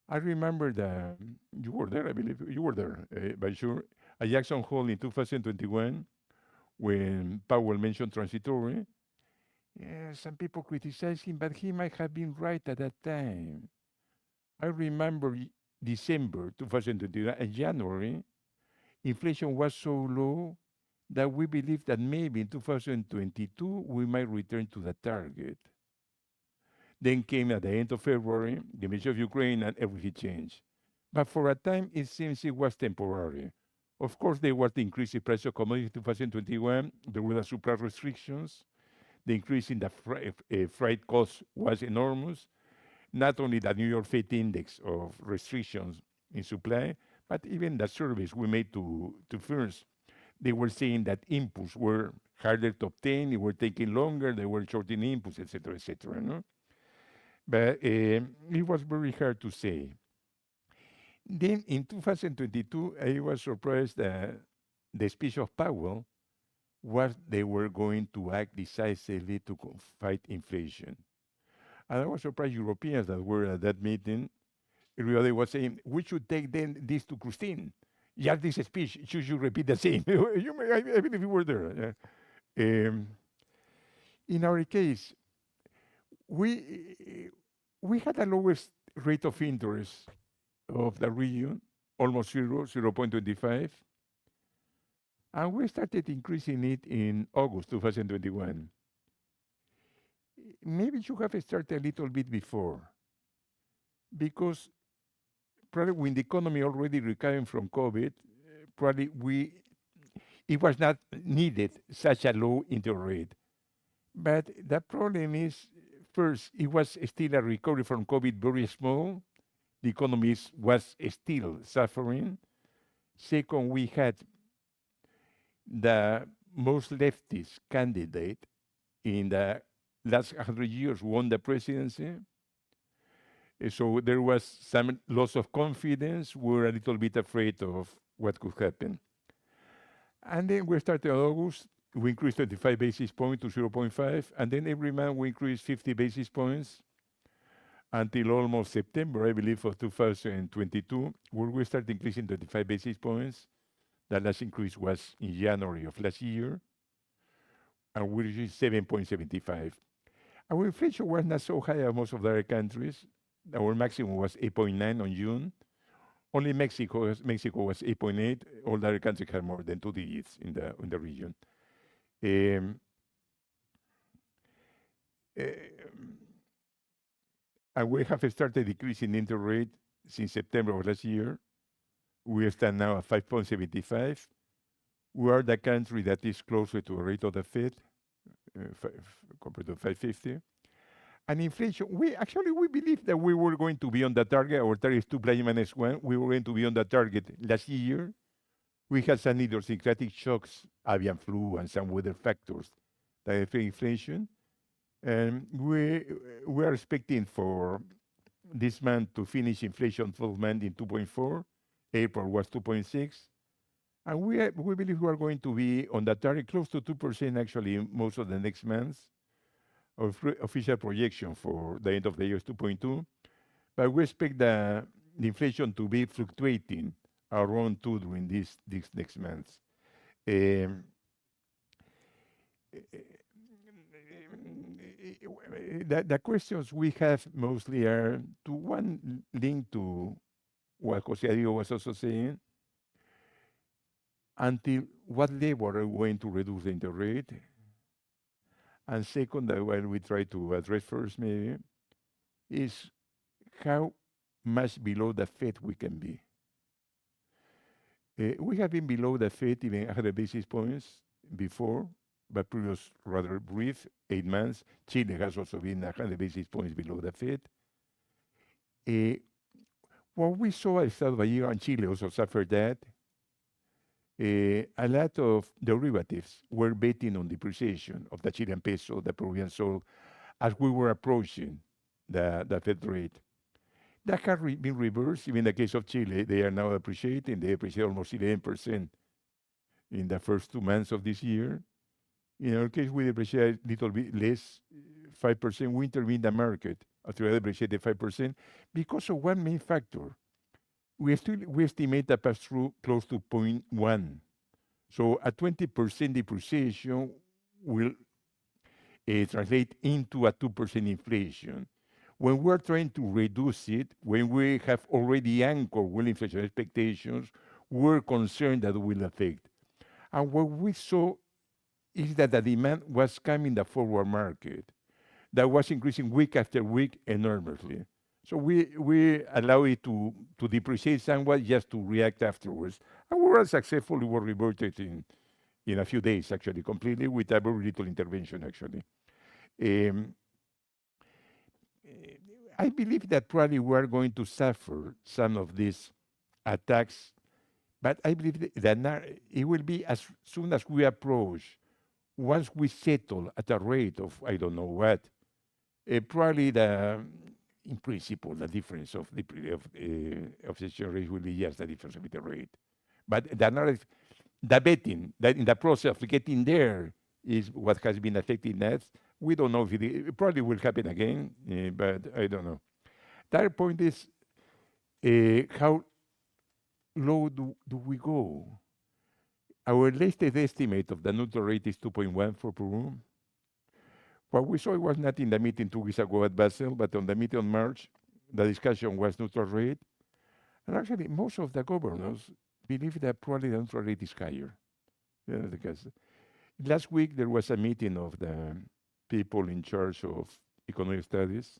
I remember that you were there, I believe you were there, by sure, at Jackson Hole in 2021, when Powell mentioned transitory. Yeah, some people criticized him, but he might have been right at that time. I remember December 2021 and January, inflation was so low that we believed that maybe in 2022 we might return to the target. Then came at the end of February, the invasion of Ukraine, and everything changed. But for a time, it seems it was temporary. Of course, there was the increase in price of commodities in 2021. There were the supply restrictions. The increase in the freight cost was enormous. Not only the New York Fed index of restrictions in supply, but even the surveys we made to firms. They were saying that inputs were harder to obtain, they were taking longer, they were shorting inputs, etc., no? But it was very hard to say. Then in 2022, I was surprised that the speech of Powell was they were going to act decisively to fight inflation. And I was surprised Europeans that were at that meeting, everybody was saying, we should take then this to Christine. Just this speech, should you repeat the same? I believe you were there. In our case, we had the lowest rate of interest of the region, almost 0.25. And we started increasing it in August 2021. Maybe you have started a little bit before, because probably when the economy already recovering from COVID, probably it was not needed such a low interest rate. But the problem is, first, it was still a recovery from COVID very small. The economy was still suffering. Second, we had the most leftist candidate in the last 100 years won the presidency. So there was some loss of confidence. We were a little bit afraid of what could happen. And then we started in August. We increased 25 basis points to 0.5. And then every month we increased 50 basis points until almost September, I believe, of 2022, where we started increasing 25 basis points. The last increase was in January of last year. And we reached 7.75. Our inflation was not so high as most of the other countries. Our maximum was 8.9 on June. Only Mexico was 8.8. All the other countries had more than 2 digits in the region. And we have started decreasing interest rate since September of last year. We stand now at 5.75. We are the country that is closer to the rate of the Fed, compared to 550. And inflation, we believe that we were going to be on the target. Our target is 2 ± 1. We were going to be on the target last year. We had some idiosyncratic shocks, avian flu, and some weather factors that affect inflation. And we are expecting for this month to finish inflation 12 months in 2.4. April was 2.6. And we believe we are going to be on the target, close to 2% actually, most of the next months. Our official projection for the end of the year is 2.2. But we expect the inflation to be fluctuating around 2 during these next months. The questions we have mostly are to one link to what Jose Diego was also saying. Until what level are we going to reduce the interest rate? And second, what we try to address first maybe, is how much below the Fed we can be. We have been below the Fed even 100 basis points before, but previous rather brief, 8 months. Chile has also been 100 basis points below the Fed. What we saw at the start of the year, and Chile also suffered that, a lot of derivatives were betting on depreciation of the Chilean peso, the Peruvian sol, as we were approaching the Fed rate. That has been reversed. Even in the case of Chile, they are now appreciating. They appreciate almost 11% in the first 2 months of this year. In our case, we depreciate a little bit less, 5%. We intervene the market after I depreciate the 5% because of one main factor. We estimate a pass-through close to 0.1. So a 20% depreciation will translate into a 2% inflation. When we're trying to reduce it, when we have already anchored well inflation expectations, we're concerned that it will affect. And what we saw is that the demand was coming the forward market that was increasing week after week enormously. So we allow it to depreciate somewhat just to react afterwards. And we were successful, we were reverted in a few days, actually, completely with a very little intervention, actually. I believe that probably we are going to suffer some of these attacks, but I believe that it will be as soon as we approach, once we settle at a rate of, I don't know what, probably in principle, the difference of the exchange rate will be just the difference of the rate. But the betting, that in the process of getting there is what has been affecting us. We don't know if it probably will happen again, but I don't know. The other point is how low do we go? Our latest estimate of the neutral rate is 2.1 for Peru. What we saw was not in the meeting 2 weeks ago at Basel, but on the meeting on March, the discussion was neutral rate. And actually, most of the governors believe that probably the neutral rate is higher. Yeah, because last week, there was a meeting of the people in charge of economic studies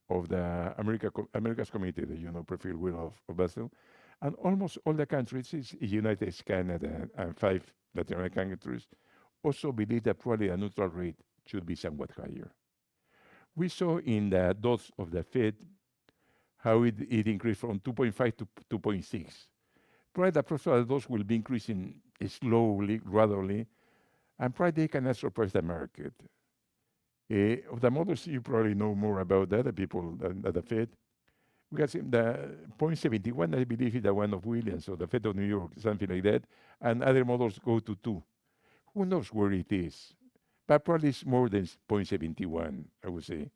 of the Americas Committee, the preferred will of Basel. And almost all the countries, United States, Canada, and 5 Latin American countries, also believe that probably a neutral rate should be somewhat higher. We saw in the dots of the Fed how it increased from 2.5 to 2.6. Probably the process of those will be increasing slowly, gradually, and probably they cannot surprise the market. Of the models, you probably know more about that, the people at the Fed. Because the 0.71, I believe, is the one of Williams, or the Fed of New York, something like that, and other models go to 2. Who knows where it is? But probably it's more than 0.71, I would say.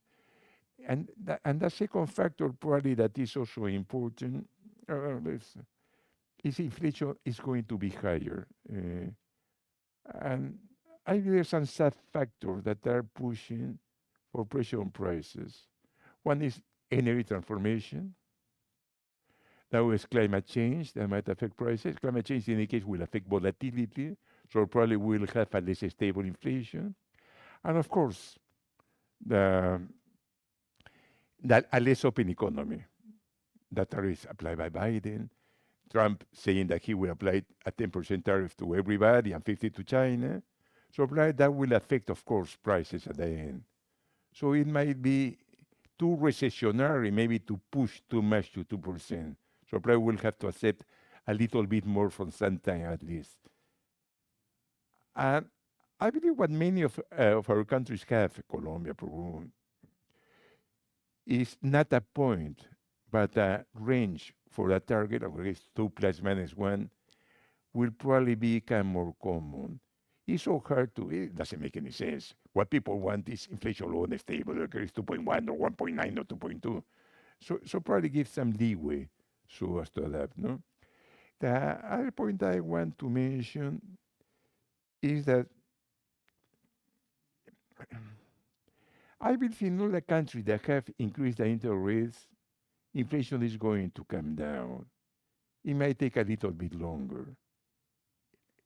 And the second factor probably that is also important is inflation is going to be higher. And I believe there's some sad factors that are pushing for pressure on prices. One is energy transformation. That was climate change that might affect prices. Climate change in any case will affect volatility, so probably we'll have a less stable inflation. And of course, a less open economy. That tariff applied by Biden. Trump saying that he will apply a 10% tariff to everybody and 50% to China. So that will affect, of course, prices at the end. So it might be too recessionary, maybe to push too much to 2%. So probably we'll have to accept a little bit more from some time at least. And I believe what many of our countries have, Colombia, Peru, is not a point, but a range for a target of at least 2 plus minus 1 will probably become more common. It's so hard to, it doesn't make any sense. What people want is inflation low and stable, whether it's 2.1 or 1.9 or 2.2. So probably give some leeway so as to adapt, no? The other point I want to mention is that I believe in all the countries that have increased the interest rates, inflation is going to come down. It might take a little bit longer.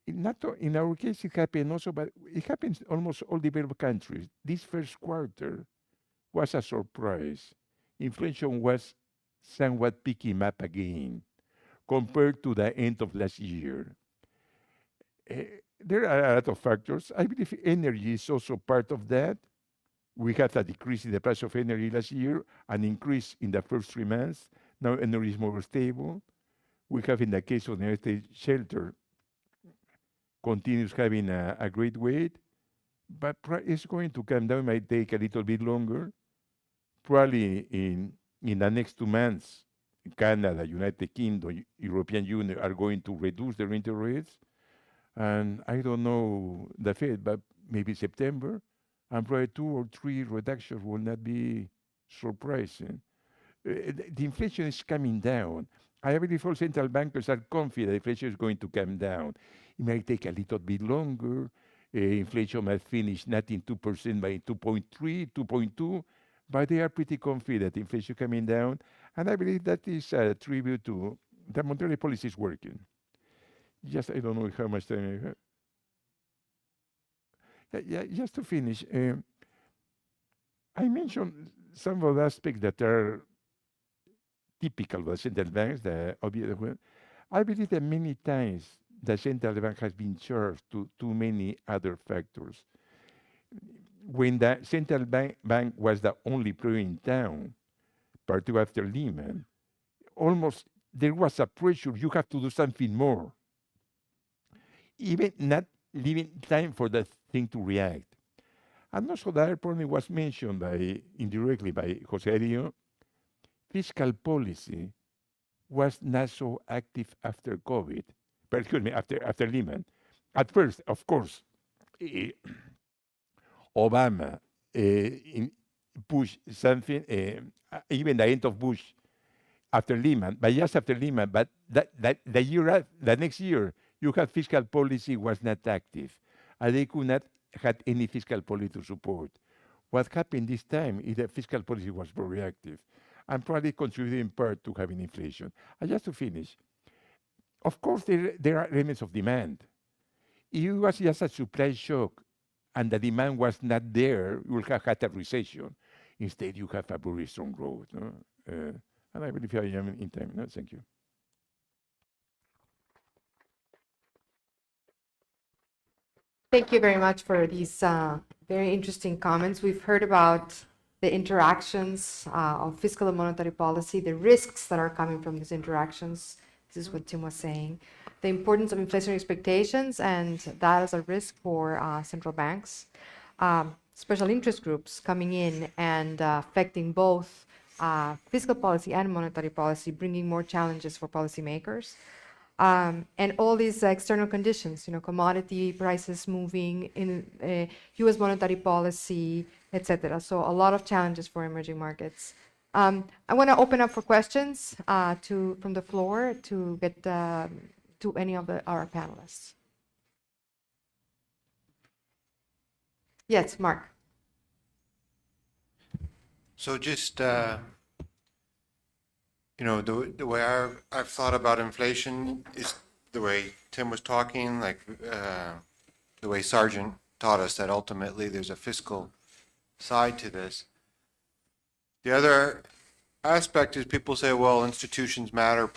In our case, it happened also, but it happens almost all developed countries. This first quarter was a surprise. Inflation was somewhat picking up again compared to the end of last year. There are a lot of factors. I believe energy is also part of that. We had a decrease in the price of energy last year, an increase in the first 3 months. Now energy is more stable. We have, in the case of the United States, shelter continues having a great weight, but it's going to come down. It might take a little bit longer. Probably in the next 2 months, Canada, United Kingdom, European Union are going to reduce their interest rates. And I don't know the Fed, but maybe September, and probably 2 or 3 reductions will not be surprising. The inflation is coming down. I believe all central bankers are confident inflation is going to come down. It may take a little bit longer. Inflation might finish not in 2% by 2.3, 2.2, but they are pretty confident inflation coming down. And I believe that is a tribute to the monetary policy is working. Just, I don't know how much time I have. Yeah, just to finish, I mentioned some of the aspects that are typical of the central banks, the obvious one. I believe that many times the central bank has been charged to too many other factors. When the central bank was the only player in town, particularly after Lehman, almost there was a pressure, you have to do something more. Even not leaving time for the thing to react. And also the other point was mentioned indirectly by Jose Ario, fiscal policy was not so active after COVID, but excuse me, after Lehman. At first, of course, Obama pushed something, even the end of Bush after Lehman, but just after Lehman, but the next year, you had fiscal policy was not active, and they could not have any fiscal policy to support. What happened this time is that fiscal policy was very active, and probably contributed in part to having inflation. And just to finish, of course, there are elements of demand. If it was just a supply shock and the demand was not there, you would have had a recession. Instead, you have a very strong growth. No? And I believe I am in time. No? Thank you. Thank you very much for these very interesting comments. We've heard about the interactions of fiscal and monetary policy, the risks that are coming from these interactions. This is what Tim was saying. The importance of inflation expectations and that as a risk for central banks. Special interest groups coming in and affecting both fiscal policy and monetary policy, bringing more challenges for policymakers. And all these external conditions, commodity prices moving in U.S. monetary policy, etc. So a lot of challenges for emerging markets. I want to open up for questions from the floor to get to any of our panelists. Yes, Mark. So just the way I've thought about inflation is the way Tim was talking, like the way Sargent taught us that ultimately there's a fiscal side to this. The other aspect is people say, well, institutions matter,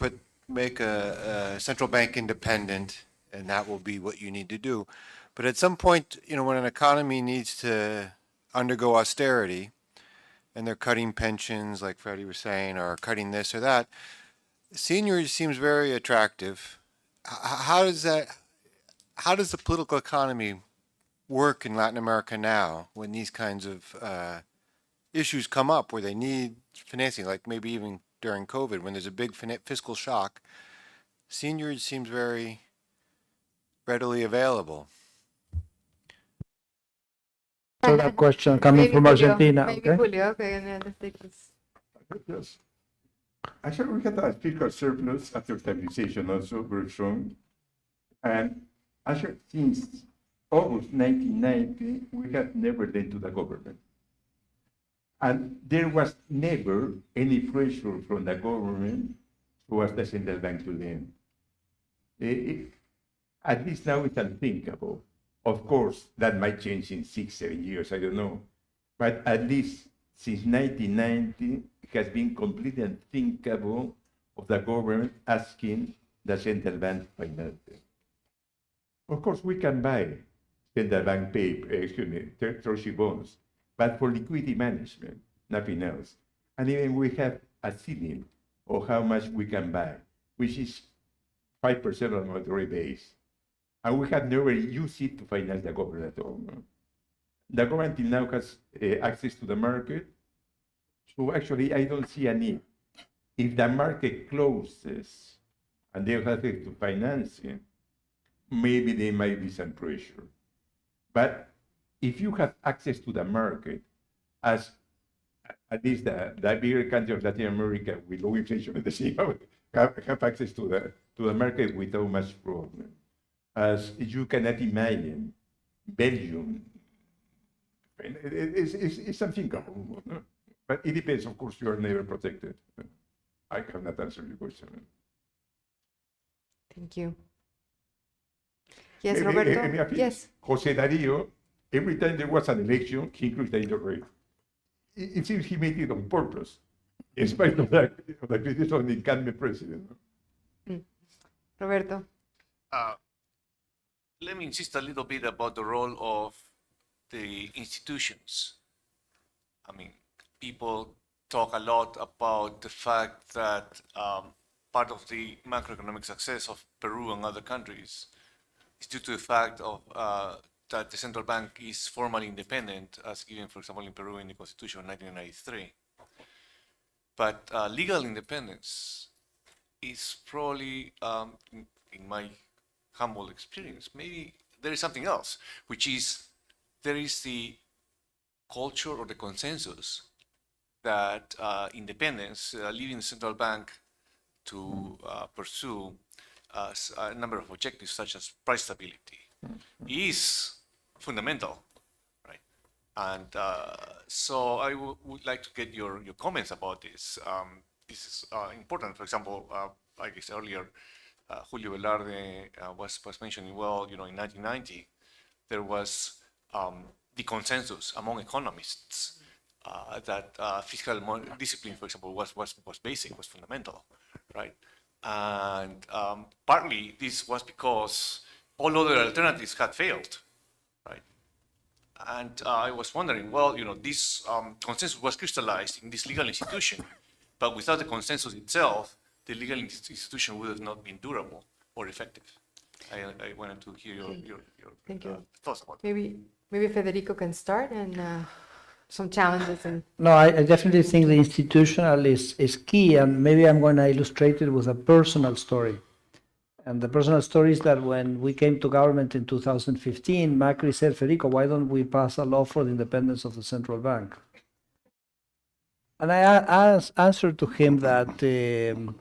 make a central bank independent, and that will be what you need to do. But at some point, when an economy needs to undergo austerity, and they're cutting pensions, like Freddie was saying, or cutting this or that, seniors seems very attractive. How does the political economy work in Latin America now when these kinds of issues come up where they need financing, like maybe even during COVID when there's a big fiscal shock? Seniors seems very readily available. So that question coming from Argentina. Maybe Okay. Julio, okay, and then let's take this. Yes. Actually, we had a fiscal surplus after stabilization also very strong. And actually, since August 1990, we had never lent to the government. And there was never any pressure from the government towards the central bank to lend. At least now it's unthinkable. Of course, that might change in 6-7 years, I don't know. But at least since 1990, it has been completely unthinkable of the government asking the central bank to finance it. Of course, we can buy central bank treasury bonds, but for liquidity management, nothing else. And even we have a ceiling of how much we can buy, which is 5% of the monetary base. And we have never used it to finance the government at all. The government till now has access to the market. So actually, I don't see a need. If the market closes and they have access to financing, maybe there might be some pressure. But if you have access to the market, as at least the bigger countries of Latin America with low inflation at the same time have access to the market without much problem. As you cannot imagine, Belgium, it's unthinkable. But it depends, of course, you are never protected. I have not answered your question. Thank you. Yes, Roberto? Yes. Jose Dario, every time there was an election, he increased the interest rate. It seems he made it on purpose, in spite of the criticism of the incumbent president. Roberto? Let me insist a little bit about the role of the institutions. I mean, people talk a lot about the fact that part of the macroeconomic success of Peru and other countries is due to the fact of that the central bank is formally independent, as given, for example, in Peru in the Constitution of 1993. But legal independence is probably, in my humble experience, maybe there is something else, which is there is the culture or the consensus that independence, leaving the central bank to pursue a number of objectives such as price stability is fundamental, right? And so I would like to get your comments about this. This is important. For example, like I said earlier, Julio Velarde was mentioning, well, you know, in 1990, there was the consensus among economists that fiscal discipline, for example, was basic, was fundamental, right? And partly this was because all other alternatives had failed, right? And I was wondering, well, you know, this consensus was crystallized in this legal institution, but without the consensus itself, the legal institution would have not been durable or effective. I wanted to hear your Thank you. thoughts about it. Maybe Federico can start and some challenges. And No, I definitely think the institutional is key, and maybe I'm going to illustrate it with a personal story. And the personal story is that when we came to government in 2015, Macri said, Federico, why don't we pass a law for the independence of the central bank? And I answered to him that in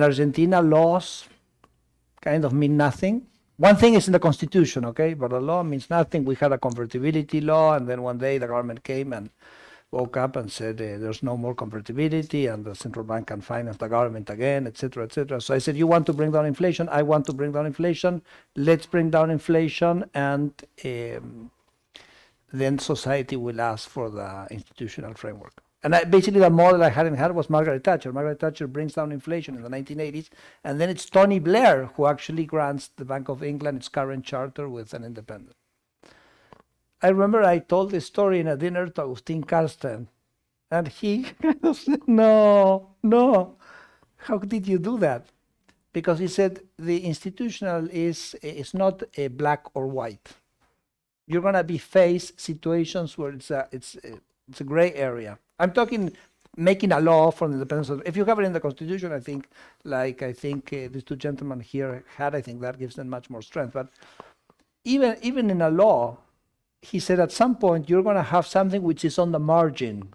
Argentina, laws kind of mean nothing. One thing is in the constitution, okay, but the law means nothing. We had a convertibility law, and then one day the government came and woke up and said there's no more convertibility, and the central bank can finance the government again, etc., etc. So I said, you want to bring down inflation? I want to bring down inflation. Let's bring down inflation, and then society will ask for the institutional framework. And basically the model I hadn't had was Margaret Thatcher. Margaret Thatcher brings down inflation in the 1980s, and then it's Tony Blair who actually grants the Bank of England its current charter with an independent. I remember I told this story in a dinner to Agustín Carsten, and he kind of said, no, how did you do that? Because he said the institutional is not a black or white. You're going to be faced situations where it's a gray area. I'm talking making a law for the independence of, if you have it in the Constitution, I think these two gentlemen here had, I think that gives them much more strength. But even in a law, he said at some point you're going to have something which is on the margin.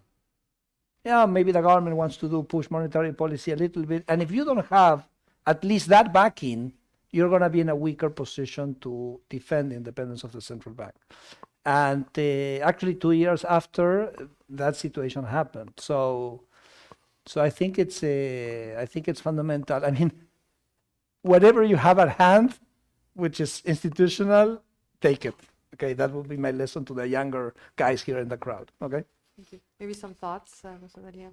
Yeah, maybe the government wants to push monetary policy a little bit, and if you don't have at least that backing, you're going to be in a weaker position to defend the independence of the central bank. And actually 2 years after, that situation happened. So I think it's fundamental. I mean, whatever you have at hand, which is institutional, take it. Okay, that would be my lesson to the younger guys here in the crowd. Okay. Thank you. Maybe some thoughts, Jose Maria?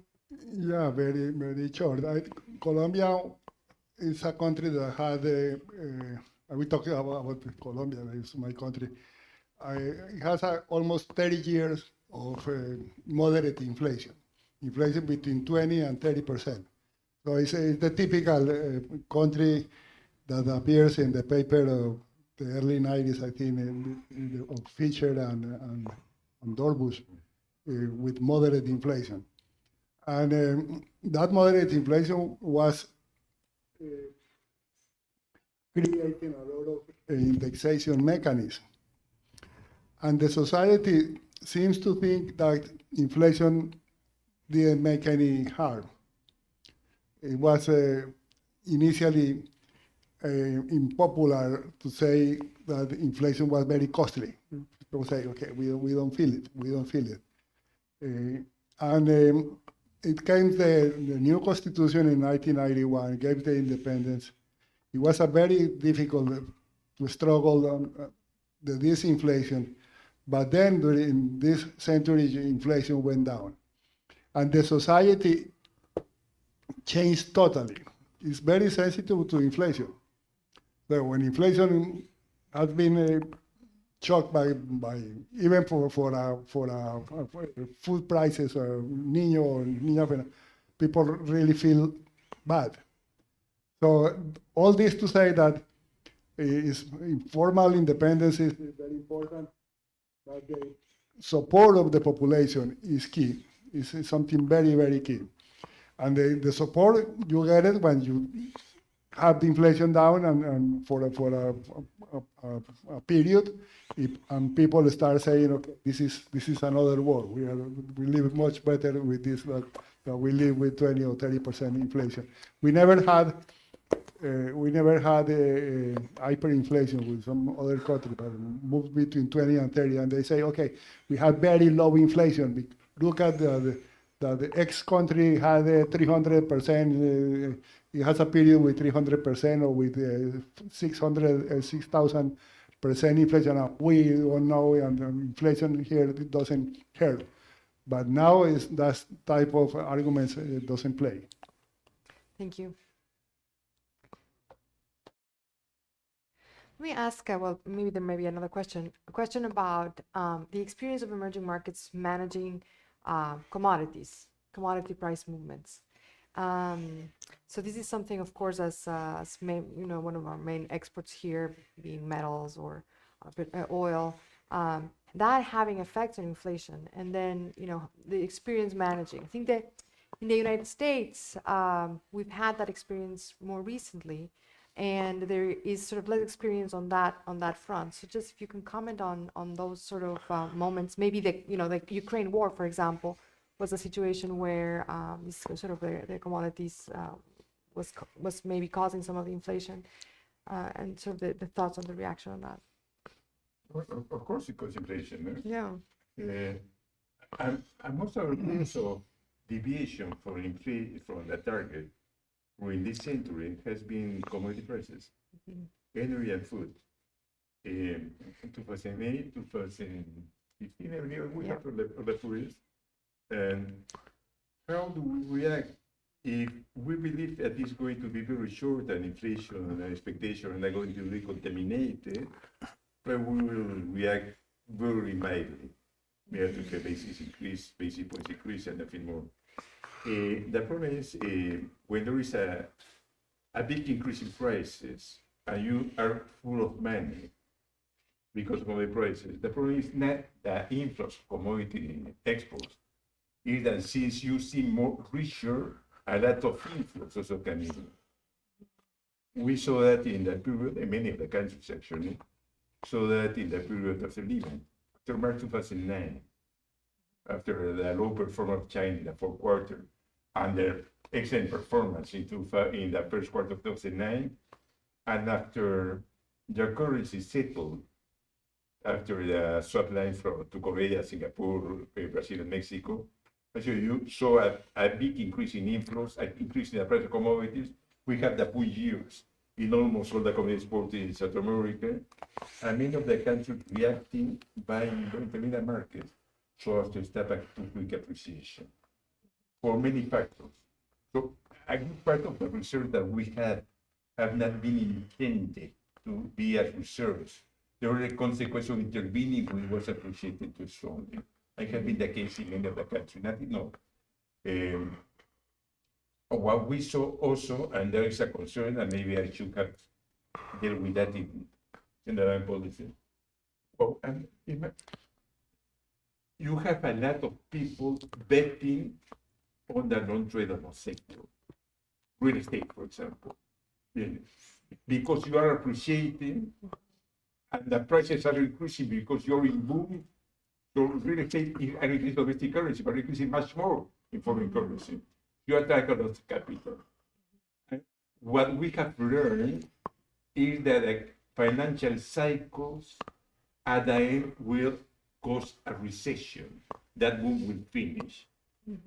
Yeah, very, very short. Colombia is a country that had we talk about Colombia, it's my country. It has almost 30 years of moderate inflation between 20 and 30%. So it's the typical country that appears in the paper of the early 90s, I think, of Fisher and Dorbush, with moderate inflation. And that moderate inflation was creating a lot of indexation mechanisms. And the society seems to think that inflation didn't make any harm. It was initially unpopular to say that inflation was very costly. People say, okay, we don't feel it, we don't feel it. It came the new constitution in 1991, gave the independence. It was a very difficult to struggle on the disinflation, but then during this century, inflation went down. And the society changed totally. It's very sensitive to inflation. So when inflation has been shocked by even for food prices or niño, people really feel bad. So all this to say that formal independence is very important, but the support of the population is key. It's something very, very key. And the support, you get it when you have the inflation down and for a period, and people start saying, okay, this is another world. We live much better with this than we live with 20 or 30% inflation. We never had hyperinflation with some other country, but moved between 20 and 30, and they say, okay, we have very low inflation. Look at the X country had 300%. It has a period with 300% or with 6,000% inflation. Now, we don't know, and inflation here doesn't hurt. But now that type of arguments doesn't play. Thank you. Let me ask, well, maybe there may be another question. A question about the experience of emerging markets managing commodities, commodity price movements. So this is something, of course, as one of our main exports here, being metals or oil, that having effects on inflation, and then the experience managing. I think that in the United States, we've had that experience more recently, and there is sort of less experience on that front. So just if you can comment on those sort of moments, maybe the Ukraine war, for example, was a situation where this sort of the commodities was maybe causing some of the inflation, and sort of the thoughts on the reaction on that. Of course, it causes inflation. Yeah. I'm also deviation from the target in this century has been commodity prices, energy and food. In 2008, 2015, we have the tourists. And how do we react if we believe that it's going to be very short and inflation and expectation are going to be contaminated? But we will react very mildly. We have to have basic points increase, and nothing more. The problem is when there is a big increase in prices and you are full of money because of the prices, the problem is not the influx of commodity exports. Is that since you see more richer, a lot of influx also coming in. We saw that in the period, in many of the countries actually, saw that in the period of the Lehman, after March 2009, after the low performance of China in the fourth quarter, and their excellent performance in the first quarter of 2009, and after their currency settled, after the swap line to Korea, Singapore, Brazil, and Mexico, so you saw a big increase in inflows, an increase in the price of commodities. We have the bull years in almost all the commodities exported in South America, and many of the countries reacting by entering the market so as to step back to quick appreciation for many factors. So a good part of the reserves that we have not been intended to be as reserves. They were a consequence of intervening when it was appreciated too strongly. It has been the case in many of the countries. What we saw also, and there is a concern, and maybe I should have dealt with that in the policy. You have a lot of people betting on the non-tradable sector, real estate, for example, because you are appreciating, and the prices are increasing because you're in boom. So real estate and increase domestic currency, but increasing much more in foreign currency. You attract a lot of capital. What we have learned is that the financial cycles at the end will cause a recession. That boom will finish.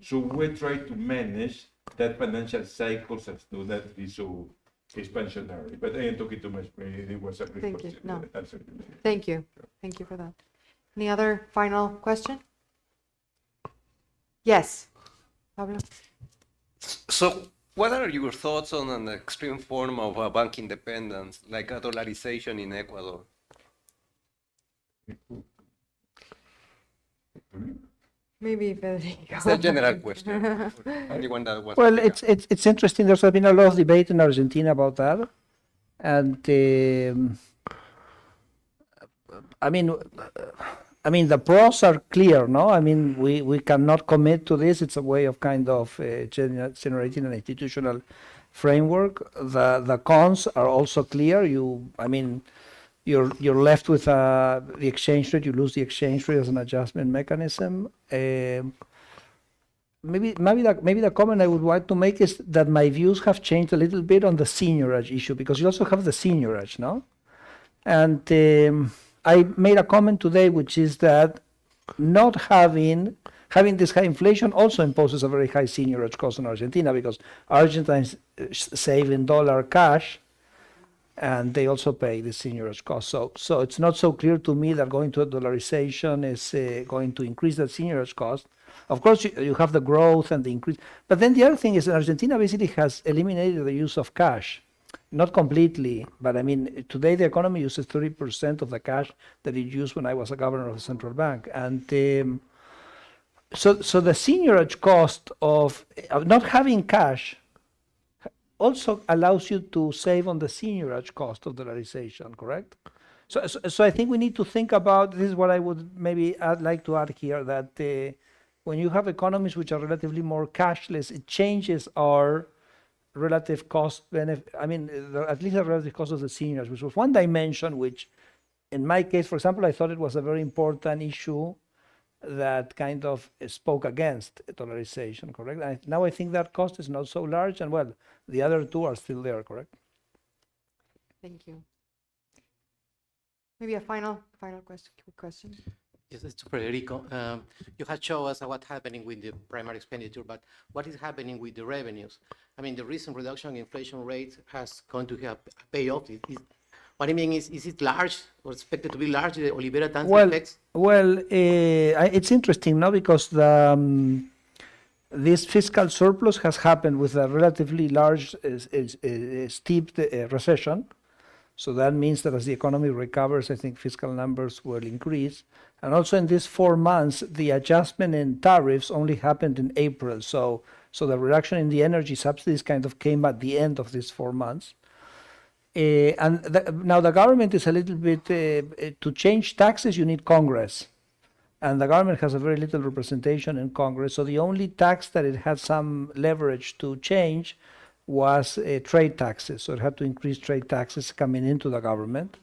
So we try to manage that financial cycles as to not be so expansionary. But I am talking too much. It was a great Thank you. question. No. Answer. Thank you. Thank you for that. Any other final question? Yes, Pablo. So, what are your thoughts on an extreme form of bank independence, like a dollarization in Ecuador? Maybe Federico. It's a general question. Anyone that wants Well, to pick it's interesting. There's been a lot of debate in Argentina about that, and I mean the pros are clear, no? I mean we cannot commit to this. It's a way of kind of generating an institutional framework. The cons are also clear. You're left with the exchange rate. You lose the exchange rate as an adjustment mechanism. Maybe the comment I would like to make is that my views have changed a little bit on the seniorage issue, because you also have the seniorage, no? And I made a comment today, which is that not having this high inflation also imposes a very high seniorage cost in Argentina, because Argentines save in dollar cash, and they also pay the seniorage cost. So it's not so clear to me that going to a dollarization is going to increase that seniorage cost. Of course, you have the growth and the increase. But then the other thing is that Argentina basically has eliminated the use of cash. Not completely, but I mean, today the economy uses 30% of the cash that it used when I was a governor of the central bank. And so the seniorage cost of not having cash also allows you to save on the seniorage cost of dollarization, correct? So I think we need to think about, this is what I would maybe like to add here, that when you have economies which are relatively more cashless, it changes our relative cost benefit. I mean, at least the relative cost of the seniors, which was one dimension which, in my case, for example, I thought it was a very important issue that kind of spoke against dollarization, correct? Now I think that cost is not so large, and well, the other two are still there, correct? Thank you. Maybe a final question. Yes, it's to Federico. You had shown us what happening with the primary expenditure, but what is happening with the revenues? I mean, the recent reduction in inflation rate has going to have payoff. What I mean is it large or expected to be large, the Olivera Tanzi effects? Well, it's interesting, no? Because this fiscal surplus has happened with a relatively large, steep recession. So that means that as the economy recovers, I think fiscal numbers will increase. And also in these 4 months, the adjustment in tariffs only happened in April. So the reduction in the energy subsidies kind of came at the end of these 4 months. Now the government is a little bit, to change taxes, you need Congress. And the government has a very little representation in Congress. So the only tax that it had some leverage to change was trade taxes. So it had to increase trade taxes coming into the government,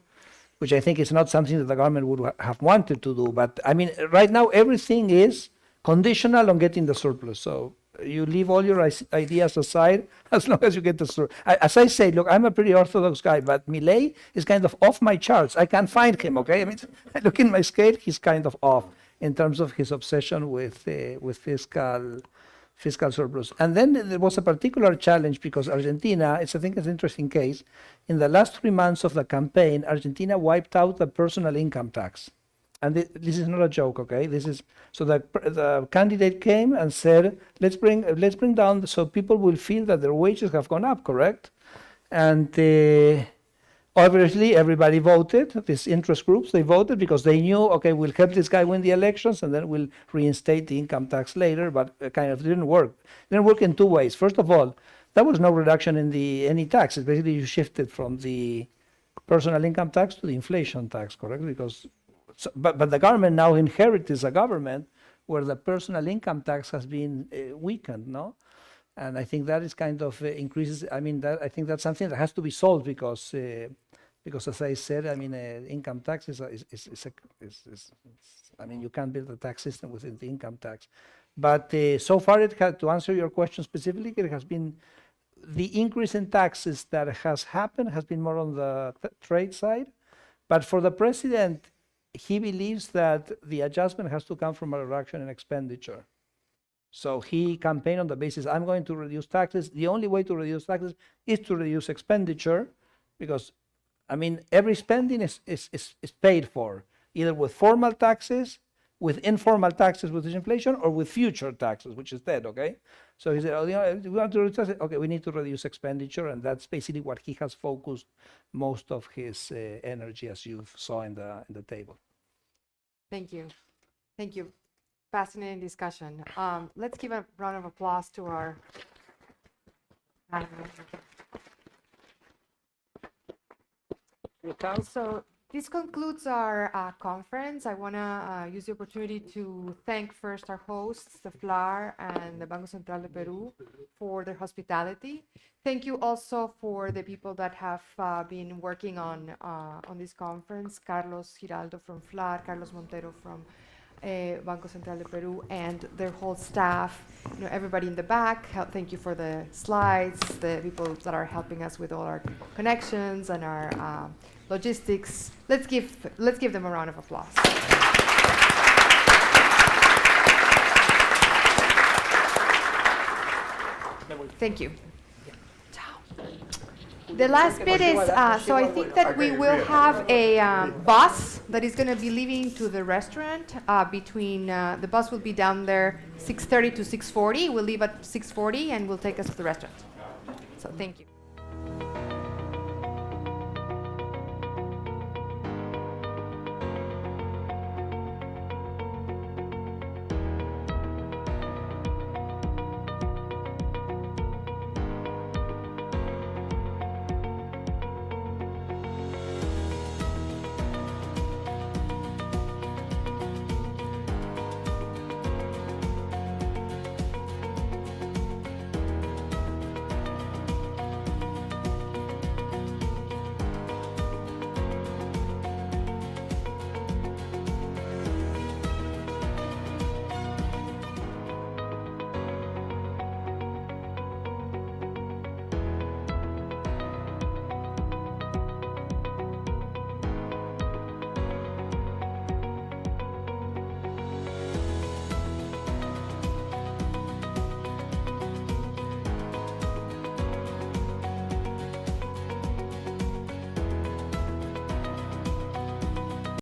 which I think is not something that the government would have wanted to do. But I mean, right now, everything is conditional on getting the surplus. So you leave all your ideas aside as long as you get the surplus. As I say, look, I'm a pretty orthodox guy, but Milei is kind of off my charts. I can't find him, okay? I mean, I look in my scale, he's kind of off in terms of his obsession with fiscal surplus. And then there was a particular challenge because Argentina, I think it's an interesting case. In the last 3 months of the campaign, Argentina wiped out the personal income tax. And this is not a joke, okay? This is so the candidate came and said, let's bring down so people will feel that their wages have gone up, correct? And obviously everybody voted. These interest groups, they voted because they knew, okay, we'll help this guy win the elections and then we'll reinstate the income tax later. But it kind of didn't work. It didn't work in 2 ways. First of all, there was no reduction in any taxes. Basically, you shifted from the personal income tax to the inflation tax, correct? Because but the government now inherits a government where the personal income tax has been weakened, no? And I think that is kind of increases. I mean, I think that's something that has to be solved because because as I said, I mean, income tax I mean, you can't build a tax system within the income tax. But so far, to answer your question specifically, it has been the increase in taxes that has happened has been more on the trade side. But for the president, he believes that the adjustment has to come from a reduction in expenditure. So he campaigned on the basis, I'm going to reduce taxes. The only way to reduce taxes is to reduce expenditure, because, I mean, every spending is paid for, either with formal taxes, with informal taxes, which is inflation, or with future taxes, which is debt, okay? So he said, oh, you know, we want to reduce taxes, okay, we need to reduce expenditure, and that's basically what he has focused most of his energy, as you saw in the table. Thank you. Thank you. Fascinating discussion. Let's give a round of applause to our So this concludes our conference. I want to use the opportunity to thank first our hosts, the FLAR and the Banco Central de Peru, for their hospitality. Thank you also for the people that have been working on this conference, Carlos Giraldo from FLAR, Carlos Montero from Banco Central de Peru, and their whole staff, you know, everybody in the back. Thank you for the slides, the people that are helping us with all our connections and our logistics. Let's give them a round of applause. Thank you. The last bit is, so I think that we will have a bus that is going to be leaving to the restaurant between, the bus will be down there 6:30 to 6:40. We'll leave at 6:40 and will take us to the restaurant. So thank you.